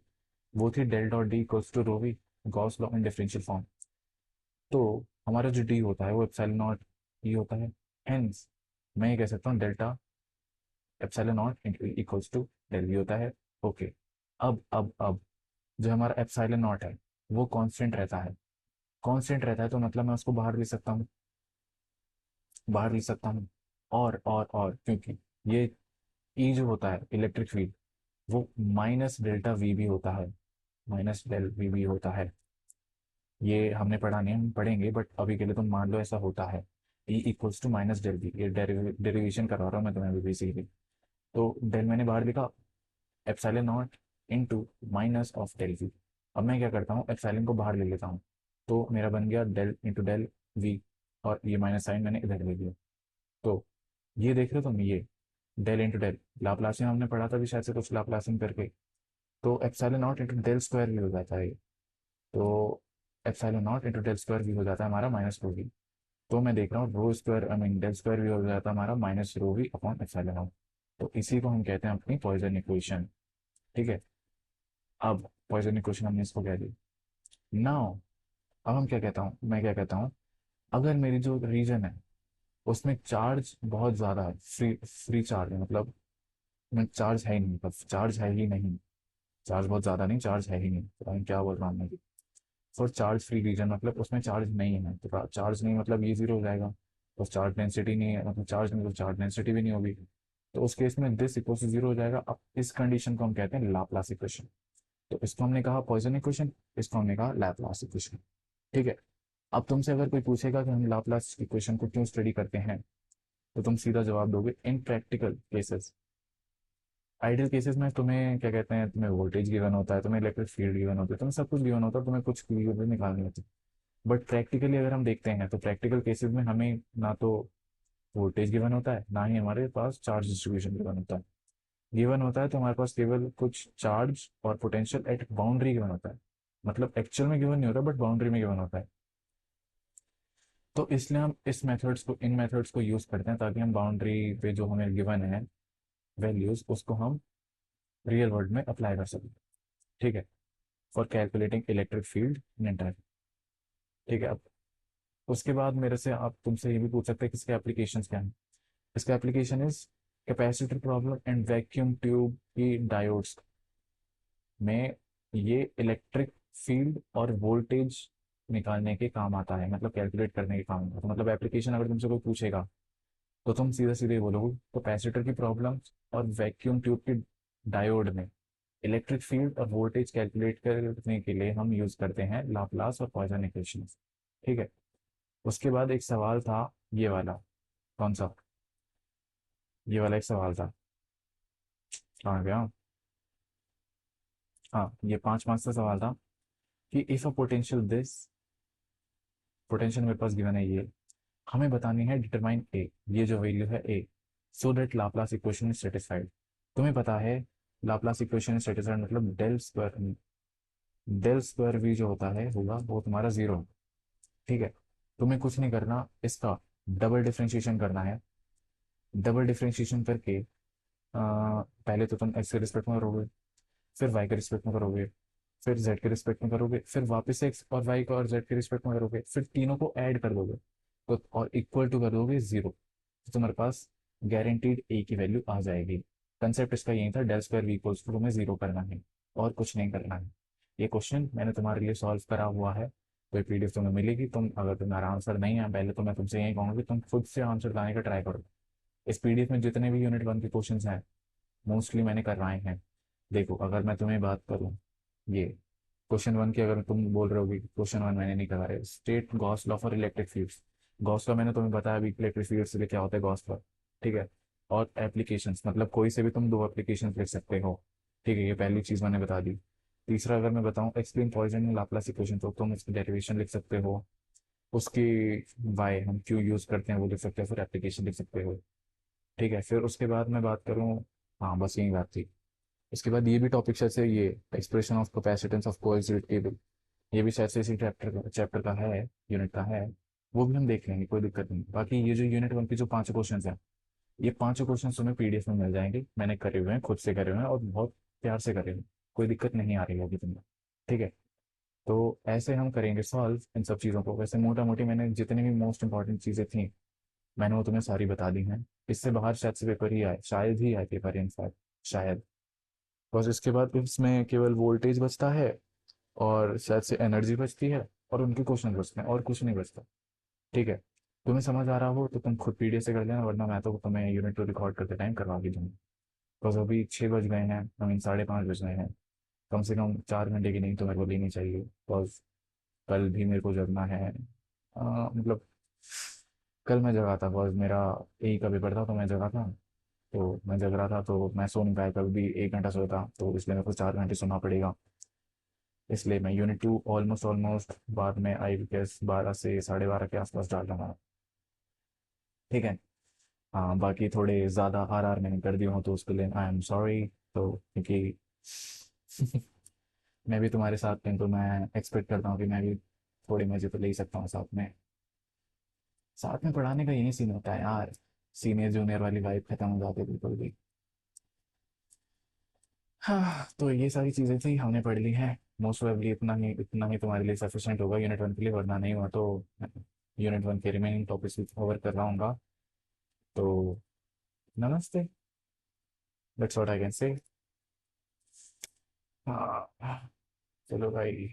वो थी del dot D equals to rho v, Gauss law in differential form. तो हमारा जो डी होता है वो एप्सिलॉन नॉट ई होता है, हेंस मैं ये कह सकता हूँ delta epsilon naught equals to del v होता है, ओके। अब जो हमारा एप्सिलॉन नॉट है वो कांस्टेंट रहता है, कांस्टेंट रहता है तो मतलब मैं उसको बाहर ले सकता हूँ, बाहर ले सकता हूँ। और क्योंकि ये ई जो होता है इलेक्ट्रिक फील्ड वो माइनस डेल्टा वी भी होता है, माइनस डेल वी भी होता है। ये हमने पढ़ा नहीं, हम पढ़ेंगे, बट अभी के लिए तुम मान लो ऐसा होता है। E equals to minus del v, ये डेरिवेशन करवा रहा हूँ मैं तुम्हें अभी बेसिकली। तो डेल मैंने बाहर लिखा, epsilon naught into minus of del v. अब मैं क्या करता हूँ, एप्सिलॉन को बाहर ले लेता हूँ, तो मेरा बन गया डेल इंटू डेल वी, और ये माइनस साइन मैंने इधर ले लिया। तो ये देख रहे हो तुम, ये डेल इंटू डेल लाप्लासियन हमने पढ़ा था भी शायद से कुछ लाप्लासियन करके, तो epsilon naught into del square भी हो जाता है। तो epsilon naught into del square भी हो जाता है हमारा माइनस रो वी। तो मैं देख रहा हूँ rho square I mean del square भी हो जाता है हमारा minus rho V upon epsilon naught. तो इसी को हम कहते हैं अपनी पॉइजन इक्वेशन, ठीक है। अब पॉइजन इक्वेशन हमने इसको कह दी। नाउ अब हम क्या कहता हूँ, मैं क्या कहता हूँ, अगर मेरी जो रीजन है उसमें चार्ज बहुत ज़्यादा है, फ्री फ्री चार्ज है, मतलब में चार्ज है ही नहीं, मतलब चार्ज है ही नहीं, चार्ज बहुत ज़्यादा नहीं, चार्ज है ही नहीं, पता नहीं क्या बोल रहा हूँ मैं। फॉर चार्ज फ्री रीजन मतलब उसमें चार्ज नहीं है, तो चार्ज नहीं मतलब ये जीरो हो जाएगा। तो चार्ज डेंसिटी नहीं है, मतलब चार्ज नहीं तो चार्ज डेंसिटी भी नहीं होगी। तो उस केस में दिस इक्वल टू जीरो हो जाएगा। अब इस कंडीशन को हम कहते हैं लाप्लास इक्वेशन। तो इसको हमने कहा पॉइसन इक्वेशन, इसको हमने कहा लैपलास इक्वेशन। ठीक है। अब तुमसे अगर कोई पूछेगा कि हम लाप्लास इक्वेशन को क्यों स्टडी करते हैं, तो तुम सीधा जवाब दोगे इन प्रैक्टिकल केसेस। आइडियल केसेस में तुम्हें क्या कहते हैं, तुम्हें वोल्टेज गिवन होता है, तुम्हें इलेक्ट्रिक फील्ड गिवन होता है, तुम्हें सब कुछ गिवन होता है, तुम्हें कुछ गिवन निकालनी होती है। बट प्रैक्टिकली अगर हम देखते हैं तो प्रैक्टिकल केसेस में हमें ना तो वोल्टेज गिवन होता है, ना ही हमारे पास चार्ज डिस्ट्रीब्यूशन गिवन होता है। गिवन होता है तो हमारे पास केवल कुछ चार्ज और पोटेंशियल एट बाउंड्री गिवन होता है। मतलब एक्चुअल में गिवन नहीं होता बट बाउंड्री में गिवन होता है। तो इसलिए हम इस मेथड्स को, इन मेथड्स को यूज करते हैं ताकि हम बाउंड्री पे जो हमें गिवन है वैल्यूज, उसको हम रियल वर्ल्ड में अप्लाई कर सकें। ठीक है। For calculating electric field in entire. ठीक है। अब उसके बाद मेरे से आप, तुमसे ये भी पूछ सकते हैं कि इसके एप्लीकेशंस क्या हैं। इसका application is capacitor problem and vacuum tube की डायोड्स में ये इलेक्ट्रिक फील्ड और वोल्टेज निकालने के काम आता है, मतलब कैलकुलेट करने के काम आता है। तो मतलब एप्लीकेशन अगर तुमसे कोई पूछेगा तो तुम सीधा सीधे बोलोगे कैपेसिटर की प्रॉब्लम और वैक्यूम ट्यूब की डायोड में इलेक्ट्रिक फील्ड और वोल्टेज कैलकुलेट करने के लिए हम यूज करते हैं लाप्लास और पॉइसन इक्वेशन। ठीक है। उसके बाद एक सवाल था, ये वाला। कौन सा? ये वाला एक सवाल था। कहाँ गया? हाँ, ये 5 मार्क्स का सवाल था कि if a potential this, potential मेरे पास गिवन है ये, हमें बतानी है डिटरमाइन ए, ये जो वैल्यू है A, so that Laplace equation is satisfied. तुम्हें पता है लाप्लास इक्वेशन इज सेटिस्फाइड मतलब डेल स्क्वायर वी जो होता है होगा वो तुम्हारा जीरो। ठीक है। तुम्हें कुछ नहीं करना, इसका डबल डिफरेंशिएशन करना है। डबल डिफरेंशिएशन करके पहले तो तुम एक्स के रिस्पेक्ट में करोगे, फिर वाई के रिस्पेक्ट में करोगे, फिर जेड के रिस्पेक्ट में करोगे, फिर वापस एक्स और वाई को और जेड के रिस्पेक्ट में करोगे, फिर तीनों को ऐड कर दोगे तो और इक्वल टू कर दोगे जीरो। तो तुम्हारे पास गारंटीड ए की वैल्यू आ जाएगी। कंसेप्ट इसका यही था, del square we equals to तुम्हें जीरो करना है और कुछ नहीं करना है। ये क्वेश्चन मैंने तुम्हारे लिए सॉल्व करा हुआ है, कोई पीडीएफ तुम्हें मिलेगी। तुम अगर तुम्हारा आंसर नहीं है, पहले तो मैं तुमसे यही कहूँगा कि तुम खुद से आंसर लाने का ट्राई करो। इस पीडीएफ में जितने भी यूनिट 1 के क्वेश्चंस हैं मोस्टली मैंने करवाए हैं। देखो अगर मैं तुम्हें बात करूँ, ये क्वेश्चन 1 की अगर तुम बोल रहे हो कि क्वेश्चन 1 मैंने नहीं करा है, state Gauss law for electric fields. Gauss law मैंने तुम्हें बताया अभी, इलेक्ट्रिक फील्ड्स के लिए क्या होता है गॉस लॉ। ठीक है। और एप्लीकेशंस मतलब कोई से भी तुम दो एप्लीकेशंस लिख सकते हो। ठीक है, ये पहली चीज़ मैंने बता दी। तीसरा अगर मैं बताऊं एक्सप्लेन पॉइसन इन लाप्लास इक्वेशन, तो तुम इसकी डेरिवेशन लिख सकते हो। उसकी वाई हम क्यों यूज करते हैं वो लिख सकते हो, फिर एप्लीकेशन लिख सकते हो। ठीक है। फिर उसके बाद मैं बात करूँ, हाँ बस यही बात थी। इसके बाद ये भी टॉपिक शायद से, ये expression of capacitance of coaxial cable, ये भी शायद से इसी चैप्टर का है, यूनिट का है। वो भी हम देख लेंगे, कोई दिक्कत नहीं। बाकी ये जो यूनिट 1 की जो 5 क्वेश्चन हैं, ये 5 क्वेश्चन तुम्हें पीडीएफ में मिल जाएंगे, मैंने करे हुए हैं, खुद से करे हुए हैं और बहुत प्यार से करे हुए हैं। कोई दिक्कत नहीं आ रही होगी तुम्हें। ठीक है। तो ऐसे हम करेंगे सॉल्व इन सब चीज़ों को। वैसे मोटा मोटी मैंने जितनी भी मोस्ट इंपॉर्टेंट चीज़ें थी मैंने वो तुम्हें सारी बता दी हैं। इससे बाहर शायद से पेपर ही आए, शायद ही आए पेपर, इनफैक्ट शायद। बस इसके बाद इसमें केवल वोल्टेज बचता है और शायद से एनर्जी बचती है और उनके क्वेश्चन बचते हैं और कुछ नहीं बचता। ठीक है। तुम्हें समझ आ रहा हो तो तुम खुद पीडीएफ से कर लेना, वरना मैं तो तुम्हें यूनिट 2 रिकॉर्ड करते टाइम करवा भी दूंगा। बस अभी 6 बज गए हैं, आई मीन 5:30 बज गए हैं। कम से कम 4 घंटे की नींद तो मेरे को लेनी चाहिए, बस कल भी मेरे को जगना है। मतलब कल मैं जगा था, बस मेरा ए का पेपर था तो मैं जगा था। तो मैं जग रहा था तो मैं सो नहीं पाया, कल भी 1 घंटा सोया था, तो इसलिए मेरे को 4 घंटे सोना पड़ेगा। इसलिए मैं यूनिट 2 ऑलमोस्ट ऑलमोस्ट बाद में आई गेस 12 से 12:30 के आसपास डाल रहा हूँ। ठीक है। हाँ बाकी थोड़े ज़्यादा आर मैंने कर दिए हो तो उसके लिए आई एम सॉरी। तो क्योंकि मैं भी तुम्हारे साथ में, तो मैं एक्सपेक्ट करता हूँ कि मैं भी थोड़े मज़े तो ले ही सकता हूँ साथ में। साथ में पढ़ाने का यही सीन होता है यार, सीनियर जूनियर वाली वाइब खत्म हो जाती है बिल्कुल भी। हाँ तो ये सारी चीज़ें थी हमने पढ़ ली है। मोस्ट प्रोबेबली इतना ही तुम्हारे लिए सफिशिएंट होगा यूनिट 1 के लिए, वरना नहीं हुआ तो यूनिट 1 के रिमेनिंग टॉपिक्स भी कवर कर रहा हूँ। तो नमस्ते, that's what I can say. हाँ, चलो भाई,